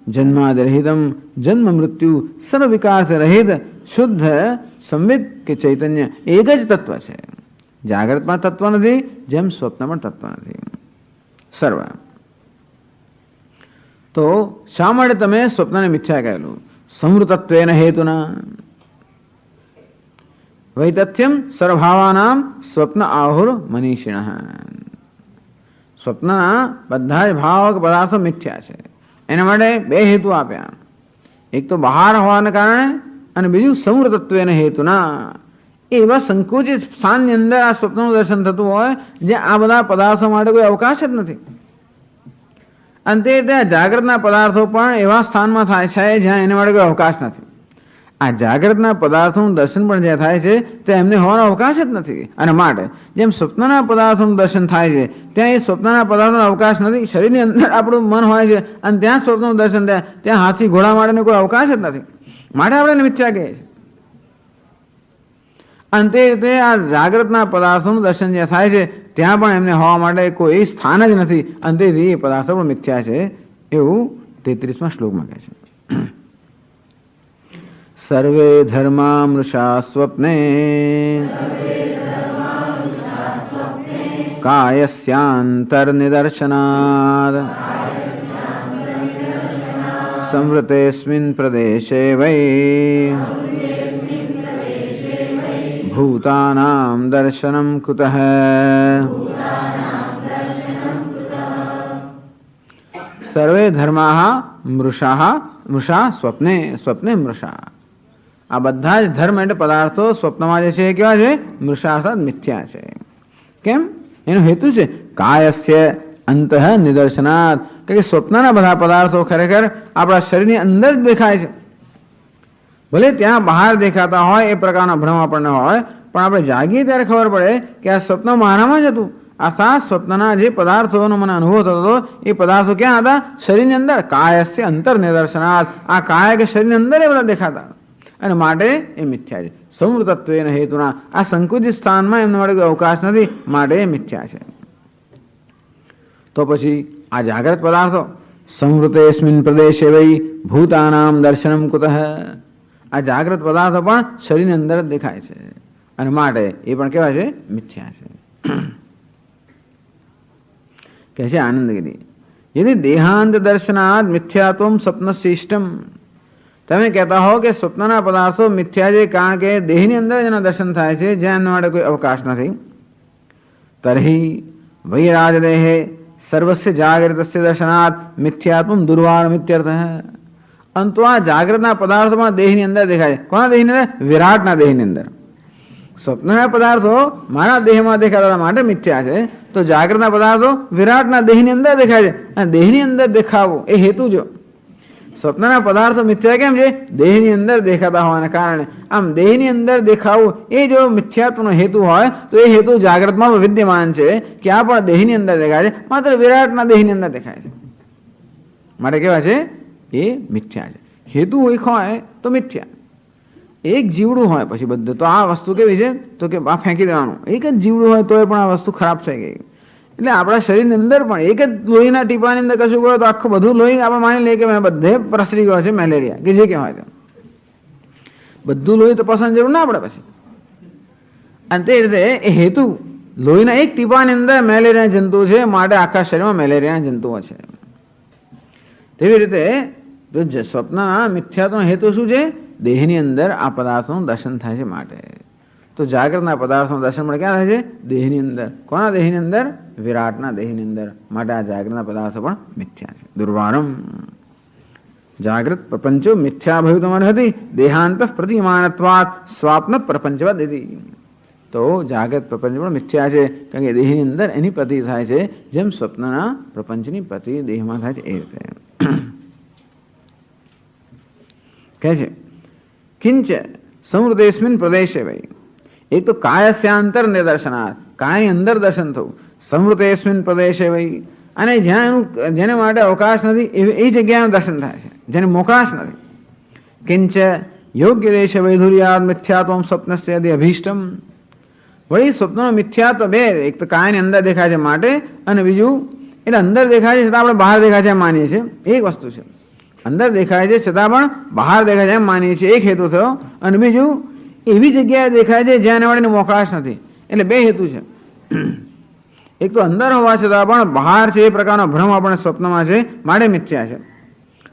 જન્માદિ રહિતમ, જન્મ મૃત્યુ સર્વ વિકાસ રહિત શુદ્ધ સંવિત કે ચૈતન્ય એક જ તત્વ છે. જાગ્રતમાં તત્વ નથી, જેમ સ્વપ્નમાં તત્વ નથી. સર્વ. તો શા માટે તમે સ્વપ્નને મિથ્યા કહેલું? સંવૃતત્વેન હેતુના વૈતથ્યમ સર્વભાવાનામ સ્વપ્ન આહુર મનીષિણ. સ્વપ્નના બધા જ ભાવક પદાર્થો મિથ્યા છે. એના માટે બે હેતુ આપ્યા. એક તો બહાર હોવાને કારણે અને બીજું સંવૃતત્વેન હેતુના. એવા સંકુચિત સ્થાનની અંદર આ સ્વપ્નનું દર્શન થતું હોય જે આ બધા પદાર્થો માટે કોઈ અવકાશ જ નથી. અંતે ત્યાં જાગ્રતના પદાર્થો પણ એવા સ્થાનમાં થાય છે જ્યાં એના માટે કોઈ અવકાશ નથી. આ જાગ્રતના પદાર્થોનું દર્શન પણ જ્યાં થાય છે ત્યાં એમને હોવાનો અવકાશ જ નથી. અને માટે જેમ સ્વપ્નના પદાર્થોનું દર્શન થાય છે ત્યાં એ સ્વપ્નના પદાર્થોનો અવકાશ નથી. શરીરની અંદર આપણું મન હોય છે અને ત્યાં સ્વપ્નનું દર્શન થાય, ત્યાં હાથી ઘોડા માટેનો કોઈ અવકાશ જ નથી. માટે આપણે મિથ્યા કહીએ છીએ. અંતે રીતે આ જાગ્રતના પદાર્થોનું દર્શન જ્યાં થાય છે ત્યાં પણ એમને હોવા માટે કોઈ સ્થાન જ નથી. અંતેથી એ પદાર્થો પણ મિથ્યા છે એવું 33મા શ્લોકમાં કહે છે. સર્વે ધર્મા મૃષા સ્વપ્ને કાયસ્યાંતર્નિદર્શનાદ સંવૃતેસ્મિન પ્રદેશે વૈ ભૂતાનામ દર્શનમ કુતઃ. સર્વે ધર્માઃ મૃષા સ્વપ્ને સ્વપ્ને મૃષા. આ બધા જ ધર્મ એટલે પદાર્થો સ્વપ્નમાં જે છે એ કેવા છે? મૃષા અર્થાત મિથ્યા છે. કેમ? એનો હેતુ છે કાયસ્ય અંતઃ નિદર્શનાત, કે સ્વપ્નના બધા પદાર્થો ખરેખર આપણા શરીરની અંદર જ દેખાય છે. ભલે ત્યાં બહાર દેખાતા હોય એ પ્રકારનો ભ્રમ આપણને હોય, પણ આપણે જાગીએ ત્યારે ખબર પડે કે આ સ્વપ્ન મારામાં જ હતું. આ સ્વપ્નના જે પદાર્થોનો મને અનુભવ થતો હતો એ પદાર્થો ક્યાં હતા? શરીરની અંદર. કાયસ્ય અંતર નિદર્શનાત, આ કાય કે શરીરની અંદર એ બધા દેખાતા અને માટે એ મિથ્યા છે. સંવૃતત્વેન હેતુના, આ સંકુચિત સ્થાનમાં એમના માટે કોઈ અવકાશ નથી, માટે એ મિથ્યા છે. તો પછી આ જાગ્રત પદાર્થો સંવૃતેસ્મિન પ્રદેશે વૈ ભૂતાનામ દર્શનમ કુતઃ. આ જાગ્રત પદાર્થો પણ શરીરની અંદર જ દેખાય છે અને માટે એ પણ કેવા છે? મિથ્યા છે. કહે છે આનંદગીરી, યદિ દેહાંત દર્શનાદ મિથ્યાત્વમ સ્વપ્નશિષ્ટમ. તમે કહેતા હો કે સ્વપ્નના પદાર્થો મિથ્યા છે કારણ કે દેહની અંદર જેના દર્શન થાય છે જ્યાં એમના માટે કોઈ અવકાશ નથી. તર્હિ વૈરાજદેહે સર્વસ્ય જાગૃતસ્ય દર્શનાત મિથ્યાત્વમ દુર્વારમિત્યર્થઃ. અંતો આ જાગ્રતના પદાર્થો પણ દેહની અંદર દેખાય છે. કોના દેહની અંદર? વિરાટના દેહની અંદર. સ્વપ્નના પદાર્થો મારા દેહમાં દેખાતા માટે મિથ્યા છે, તો જાગ્રતના પદાર્થો વિરાટના દેહની અંદર દેખાય છે. અને દેહની અંદર દેખાવું એ હેતુ જો. સ્વપ્નના પદાર્થો મિથ્યા કેમ છે? દેહની અંદર દેખાતા હોવાને કારણે. આમ દેહની અંદર દેખાવું એ જો મિથ્યાત્વનો હેતુ હોય તો એ હેતુ જાગ્રતમાં વિદ્યમાન છે કે આ પણ દેહની અંદર દેખાય છે, માત્ર વિરાટના દેહની અંદર દેખાય છે. માટે કેવા છે? એ મિથ્યા છે. હેતુ એક હોય તો મિથ્યા. એક જીવડું હોય પછી બધું, તો આ વસ્તુ કેવી છે? તો કે આ ફેંકી દેવાનું. એક જ જીવડું હોય તો પણ આ વસ્તુ ખરાબ થઈ ગઈ. એટલે આપણા શરીરની અંદર પણ એક જ લોહીના ટીપાની અંદર કશું કરો તો આખું બધું લોહી આપણે માની લઈએ કે બધે પ્રસરી ગયો છે મેલેરિયા કે જે કહેવાય છે. બધું લોહી તો પસંદ જરૂર ના પડે પછી. અને તે રીતે એ હેતુ લોહીના એક ટીપાની અંદર મેલેરિયા જંતુ છે, માટે આખા શરીરમાં મેલેરિયા જંતુઓ છે. તેવી રીતે જો સ્વપ્નના મિથ્યાત્વનો હેતુ શું છે? દેહની અંદર આ પદાર્થોનું દર્શન થાય છે માટે. તો જાગ્રતના પદાર્થોનું દર્શન પણ ક્યાં થાય છે? દેહની અંદર. કોના દેહની અંદર? વિરાટના દેહની અંદર. માટે આ જાગ્રતના પદાર્થો પણ મિથ્યા છે. દુર્વારમ. જાગ્રત પ્રપંચો મિથ્યા ભયું તમારે હતી દેહાંત પ્રતિમાનત્વાત સ્વાપ્ન પ્રપંચવદ હતી. તો જાગ્રત પ્રપંચ પણ મિથ્યા છે કારણ કે દેહની અંદર એની પ્રતિ થાય છે જેમ સ્વપ્નના પ્રપંચની પ્રતિ દેહમાં થાય છે એ રીતે. કહે છે કિંચ સંવૃતેસ્મિન પ્રદેશે વૈ. એક તો કાયસ્યાંતર નિદર્શનાત, કાયની અંદર દર્શન થવું. સંવૃતેસ્મિન પ્રદેશે વૈ, અને જ્યાં જેને માટે અવકાશ નથી એ જગ્યાનું દર્શન થાય છે જેને મોકાશ નથી. કિંચ યોગ્ય દેશ વૈધુર્યાદ મિથ્યાત્વમ સ્વપ્નસ્ય યદિ અભીષ્ટમ. વળી સ્વપ્નનો મિથ્યાત્વ બે, એક તો કાયની અંદર દેખાય છે માટે, અને બીજું એટલે અંદર દેખાય છે છતાં આપણે બહાર દેખાય છે એમ માનીએ છીએ. એક વસ્તુ છે અંદર દેખાય છે છતાં પણ બહાર દેખાય છે એમ માનીએ છીએ, એક હેતુ થયો. અને બીજું એવી જગ્યાએ દેખાય છે જ્યાં વળીને મોકળાશ નથી. એટલે બે હેતુ છે. એક તો અંદર હોવા છતાં પણ બહાર છે એ પ્રકારનો ભ્રમ આપણે સ્વપ્નમાં છે માટે મિથ્યા છે.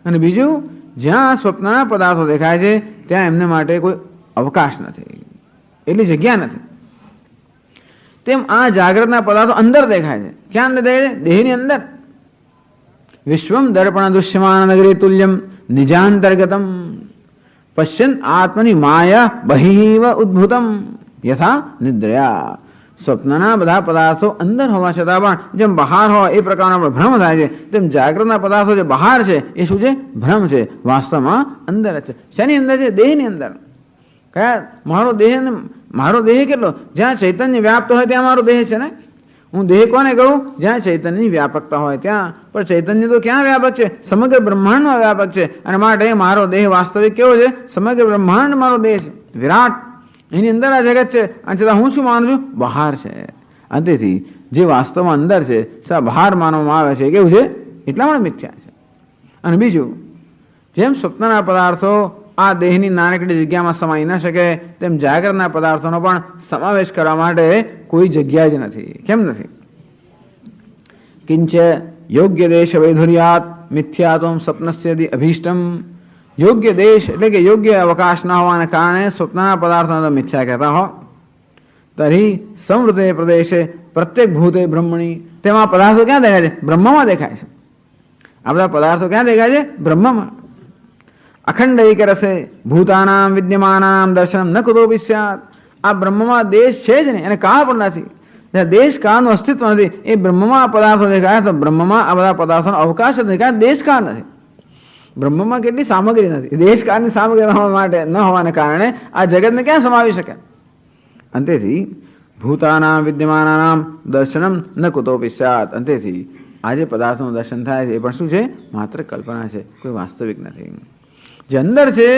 અને બીજું, જ્યાં સ્વપ્નના પદાર્થો દેખાય છે ત્યાં એમને માટે કોઈ અવકાશ નથી, એટલી જગ્યા નથી. તેમ આ જાગ્રતના પદાર્થો અંદર દેખાય છે. ક્યાં અંદર દેખાય છે? દેહની અંદર. વિશ્વમ દર્પણ દૃશ્યમાન નગરી તુલ્યમ નિજાંતર્ગતમ પશ્યન આત્મની માયા બહિવ ઉદ્ભુતમ યથા નિદ્રયા. સ્વપ્નના બધા પદાર્થો અંદર હોવા છતાં પણ જેમ બહાર હોય એ પ્રકારનો ભ્રમ થાય છે, તેમ જાગ્રતના પદાર્થો જે બહાર છે એ શું છે? ભ્રમ છે. વાસ્તવમાં અંદર જ છે. શેની અંદર છે? દેહની અંદર. કયા? મારો દેહ કેટલો? જ્યાં ચૈતન્ય વ્યાપ્ત હોય ત્યાં મારો દેહ છે ને. હું દેહ કોને કહું? જ્યાં ચૈતન્યની વ્યાપકતા હોય ત્યાં. પણ ચૈતન્ય તો ક્યાં વ્યાપક છે? સમગ્ર બ્રહ્માંડમાં વ્યાપક છે. અને માટે મારો દેહ વાસ્તવિક કેવો છે? સમગ્ર બ્રહ્માંડ મારો દેહ છે, વિરાટ. એની અંદર આ જગત છે. અને છતાં હું શું માનું છું? બહાર છે. અને તેથી જે વાસ્તવમાં અંદર છે છતાં બહાર માનવામાં આવે છે, કેવું છે? એટલા માટે મિથ્યા છે. અને બીજું, જેમ સ્વપ્નના પદાર્થો આ દેહની નાનકડી જગ્યામાં સમાઈ ન શકે, તેમ જાગૃતના પદાર્થોનો પણ સમાવેશ કરવા માટે કોઈ જગ્યા જ નથી. કેમ નથી? કિંચ યોગ્ય દેશ વૈધુર્યાત મિથ્યાત્વમ સ્વપ્નસ્ય અભીષ્ટમ. યોગ્ય દેશ એટલે કે યોગ્ય અવકાશ ન હોવાને કારણે સ્વપ્નના પદાર્થોને મિથ્યા કહેતા હો. તરી સમૃદ્ધે પ્રદેશે પ્રત્યેક ભૂતે બ્રહ્મણી. તેમાં પદાર્થો ક્યાં દેખાય છે? બ્રહ્મમાં દેખાય છે. આ બધા પદાર્થો ક્યાં દેખાય છે? બ્રહ્મમાં. અખંડૈક રસે ભૂતાનામ વિદ્યમાનામ દર્શનમ ન કુતોપી સ્યાત. આ બ્રહ્મમાં દેશ છે જ નહીં અને કાળ પણ નથી. જ્યાં દેશ કાળનું અસ્તિત્વ નથી એ બ્રહ્મમાં પદાર્થો દેખાય, તો બ્રહ્મમાં આ બધા પદાર્થોનો અવકાશ જ દેખાય. દેશકાળ નથી. બ્રહ્મમાં કેટલી સામગ્રી નથી. દેશકાળની સામગ્રી માટે ન હોવાને કારણે આ જગતને ક્યાં સમાવી શકે? અંતેથી ભૂતાનામ વિદ્યમાનામ દર્શનમ ન કુતોપી સ્યાત. અંતેથી આ જે પદાર્થોનું દર્શન થાય છે એ પણ શું છે? માત્ર કલ્પના છે, કોઈ વાસ્તવિક નથી. જે અંદર છે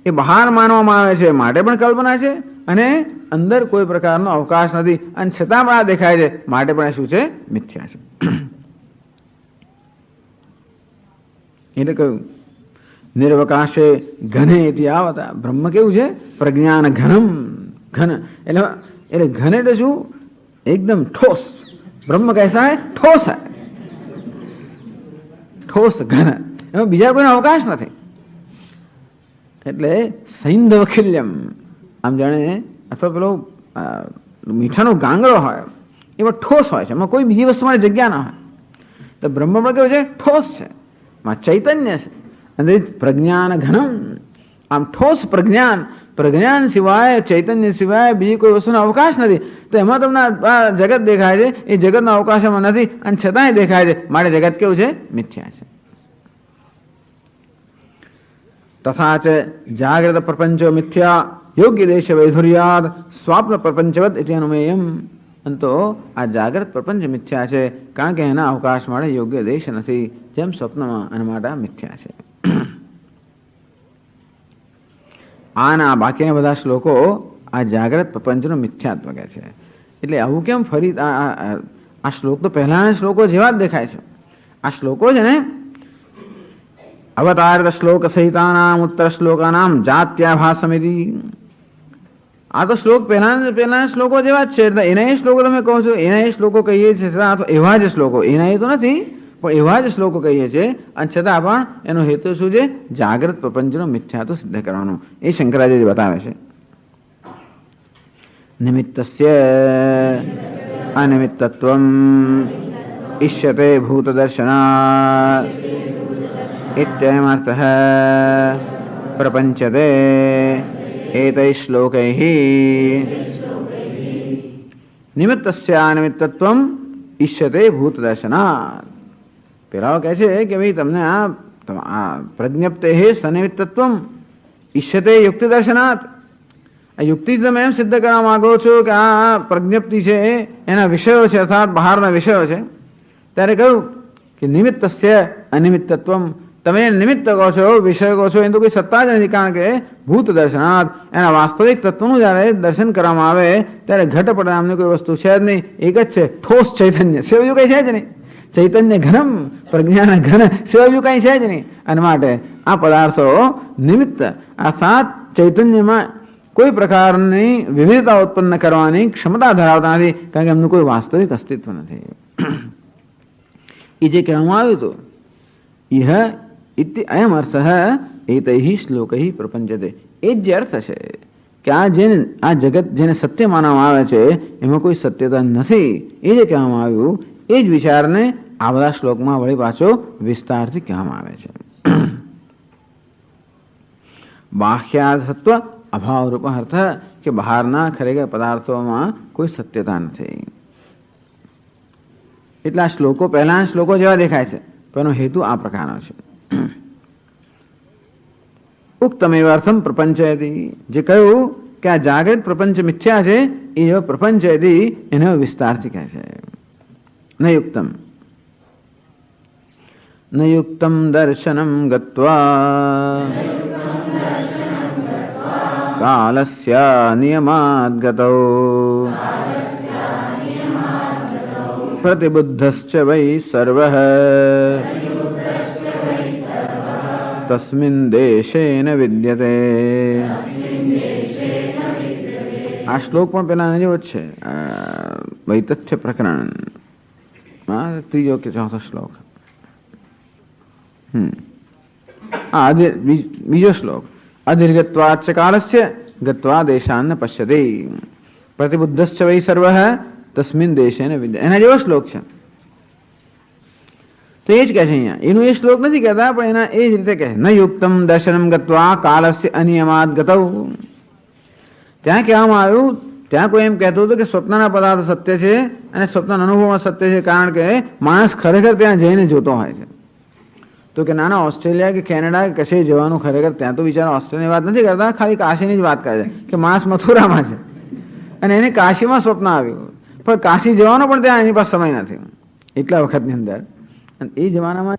એ બહાર માનવામાં આવે છે માટે પણ કલ્પના છે, અને અંદર કોઈ પ્રકારનો અવકાશ નથી અને છતાં પણ આ દેખાય છે માટે પણ શું છે? મિથ્યા છે. એટલે કહ્યું નિર્વકાશે ઘને એથી આવતા. બ્રહ્મ કેવું છે? પ્રજ્ઞાન ઘનમ. ઘન એટલે ઘન એટલે શું? એકદમ ઠોસ. બ્રહ્મ કૈસા હૈ? ઠોસ હૈ. ઠોસ ઘન. એમાં બીજા કોઈનો અવકાશ નથી. એટલે સૈંધવખિલ્યમ, આમ જાણે અથવા પેલો મીઠાનો ગાંગડો હોય એમાં ઠોસ હોય છે, એમાં કોઈ બીજી વસ્તુ માટે જગ્યા ના હોય. તો બ્રહ્મમાં કેવું છે? ઠોસ છે, એમાં ચૈતન્ય છે. અને પ્રજ્ઞાન ઘનમ, આમ ઠોસ પ્રજ્ઞાન. પ્રજ્ઞાન સિવાય, ચૈતન્ય સિવાય બીજી કોઈ વસ્તુનો અવકાશ નથી. તો એમાં તમને આ જગત દેખાય છે, એ જગતનો અવકાશ એમાં નથી અને છતાંય દેખાય છે માટે જગત કેવું છે? મિથ્યા છે. તથા ચ જાગ્રત પ્રપંચો મિથ્યા યોગ્ય દેશ વૈધુર્યાદ સ્વાપ્ન પ્રપંચવત એટલે અનુમેયમ. અંતો આ જાગ્રત પ્રપંચ મિથ્યા છે કારણ કે એના અવકાશ માટે યોગ્ય દેશ નથી, જેમ સ્વપ્નમાં, અને માટે મિથ્યા છે. આના બાકીના બધા શ્લોકો આ જાગ્રત પ્રપંચનો મિથ્યાત્વ કહે છે. એટલે આવું કેમ ફરી? આ શ્લોક તો પહેલાના શ્લોકો જેવા જ દેખાય છે. આ શ્લોકો છે ને અવતારિત શ્લોક સહિતાનામ ઉત્તર શ્લોકાનામ જાત્યાભાસમિતિ. આ તો શ્લોક પહેલાના શ્લોકો જેવા જ છે. એટલે એના એ શ્લોકો તમે કહો છો, એના એ શ્લોકો કહીએ છીએ, એવા જ શ્લોકો. એના એ તો નથી પણ એવા જ શ્લોકો કહીએ છીએ, અને છતાં પણ એનો હેતુ શું છે? જાગ્રત પ્રપંચનો મિથ્યાત્વ સિદ્ધ કરવાનો. એ શંકરાચાર્ય બતાવે છે. નિમિત્તસ્ય અનિમિત્તત્વમ ઇષ્યતે ભૂત દર્શનાત ઇત્યયમર્થઃ પ્રપંચતે એતૈ શ્લોકૈઃ. નિમિત્તસ્ય અનિમિત્તત્વમ ઇષ્યતે ભૂત દર્શનાત. પેલાઓ કહે છે કે ભાઈ તમને આ પ્રજ્ઞપ્તે સનિમિત્તત્વમ ઇષ્યતે યુક્તિ દર્શનાત. આ યુક્તિ તમે એમ સિદ્ધ કરવા માંગો છો કે આ પ્રજ્ઞપ્તિ છે એના વિષયો છે, અર્થાત બહારના વિષયો છે. ત્યારે કહ્યું કે નિમિત્તસ્ય અનિમિત્તત્વમ. તમે નિમિત્ત કહો છો, વિષય કહો છો, એની તો કોઈ સત્તા જ નથી. કારણ કે ભૂત દર્શનાત એના વાસ્તવિક તત્વનું જયારે દર્શન કરવામાં આવે ત્યારે ઘટપટ નામની કોઈ વસ્તુ છે જ નહીં. એક જ છે, ઠોસ ચૈતન્ય. સિવાય કઈ છે જ નહીં. ચૈતન્ય ઘનમ, પ્રજ્ઞાન ઘન, સિવાય કઈ છે જ નહીં. અને માટે આ પદાર્થો નિમિત્ત, આ સાત ચૈતન્યમાં કોઈ પ્રકારની વિવિધતા ઉત્પન્ન કરવાની ક્ષમતા ધરાવતા નથી, કારણ કે એમનું કોઈ વાસ્તવિક અસ્તિત્વ નથી. એ જે કહેવામાં આવ્યું હતું, ઇહ ઇતિ અયમ અર્થ એતૈ શ્લોકૈ પ્રપંચતે, એ જ જે અર્થ છે કે આ જગત જેને સત્ય માનવામાં આવે છે એમાં કોઈ સત્યતા નથી, એ જે કહેવામાં આવ્યું એ જ વિચારને આ બધા શ્લોકમાં વળી પાછો વિસ્તારથી કહેવામાં આવે છે. બાહ્યાસત્વ અભાવ રૂપ અર્થ કે બહારના ખરેખર પદાર્થોમાં કોઈ સત્યતા નથી. એટલા શ્લોકો પહેલા શ્લોકો જેવા દેખાય છે, પણ એનો હેતુ આ પ્રકારનો છે. ઉક્તમેવ અર્થમ પ્રપંચયતિ, જે કહ્યું કે આ જાગૃત પ્રપંચ મિથ્યા છે એ જો પ્રપંચયતિ એનો વિસ્તારથી કહે છે. ન યુક્તમ ન યુક્તમ દર્શનમ ગત્વા કાલસ્ય નિયમાદ ગતો પ્રતિબુદ્ધશ્ચ વૈ સર્વઃ તસ્મિન દેશેન વિદ્યતે. આ શ્લોક પણ પેલા જેવો જ છે, વૈતથ્ય પ્રકરણ ત્રીજો કે ચોથો શ્લોક. બીજો શ્લોક અધિર્ગત્વાચ્ચ કાલસ્ય ગત્વા દેશાન પશ્યતે પ્રતિબુદ્ધશ્ચ વૈ સર્વઃ તસ્મિન દેશેન વિદ્યતે. એના જેવો શ્લોક છે. તો એ જ કહે છે અહીંયા, એનું એ શ્લોક નથી કહેતા, પણ એના એ જ રીતે કહે. ન યુક્તમ દર્શનમ ગત્વા કાલસ્ય અનિયમાદ ગતૌ. ત્યાં કહેવામાં આવ્યું, ત્યાં કોઈ એમ કહેતું હતું કે સ્વપ્નના પદાર્થ સત્ય છે અને સ્વપ્ન અનુભવમાં સત્ય છે, કારણ કે માણસ ખરેખર ત્યાં જઈને જોતો હોય છે. તો કે નાના ઓસ્ટ્રેલિયા કે કેનેડા કે કશે જવાનું ખરેખર ત્યાં તો બિચારા ઓસ્ટ્રેલિયાની વાત નથી કરતા, ખાલી કાશીની જ વાત કરે છે કે માણસ મથુરામાં છે અને એને કાશીમાં સ્વપ્ન આવ્યું, પણ કાશી જવાનો પણ ત્યાં એની પાસે સમય નથી એટલા વખતની અંદર. અને એ જમાનામાં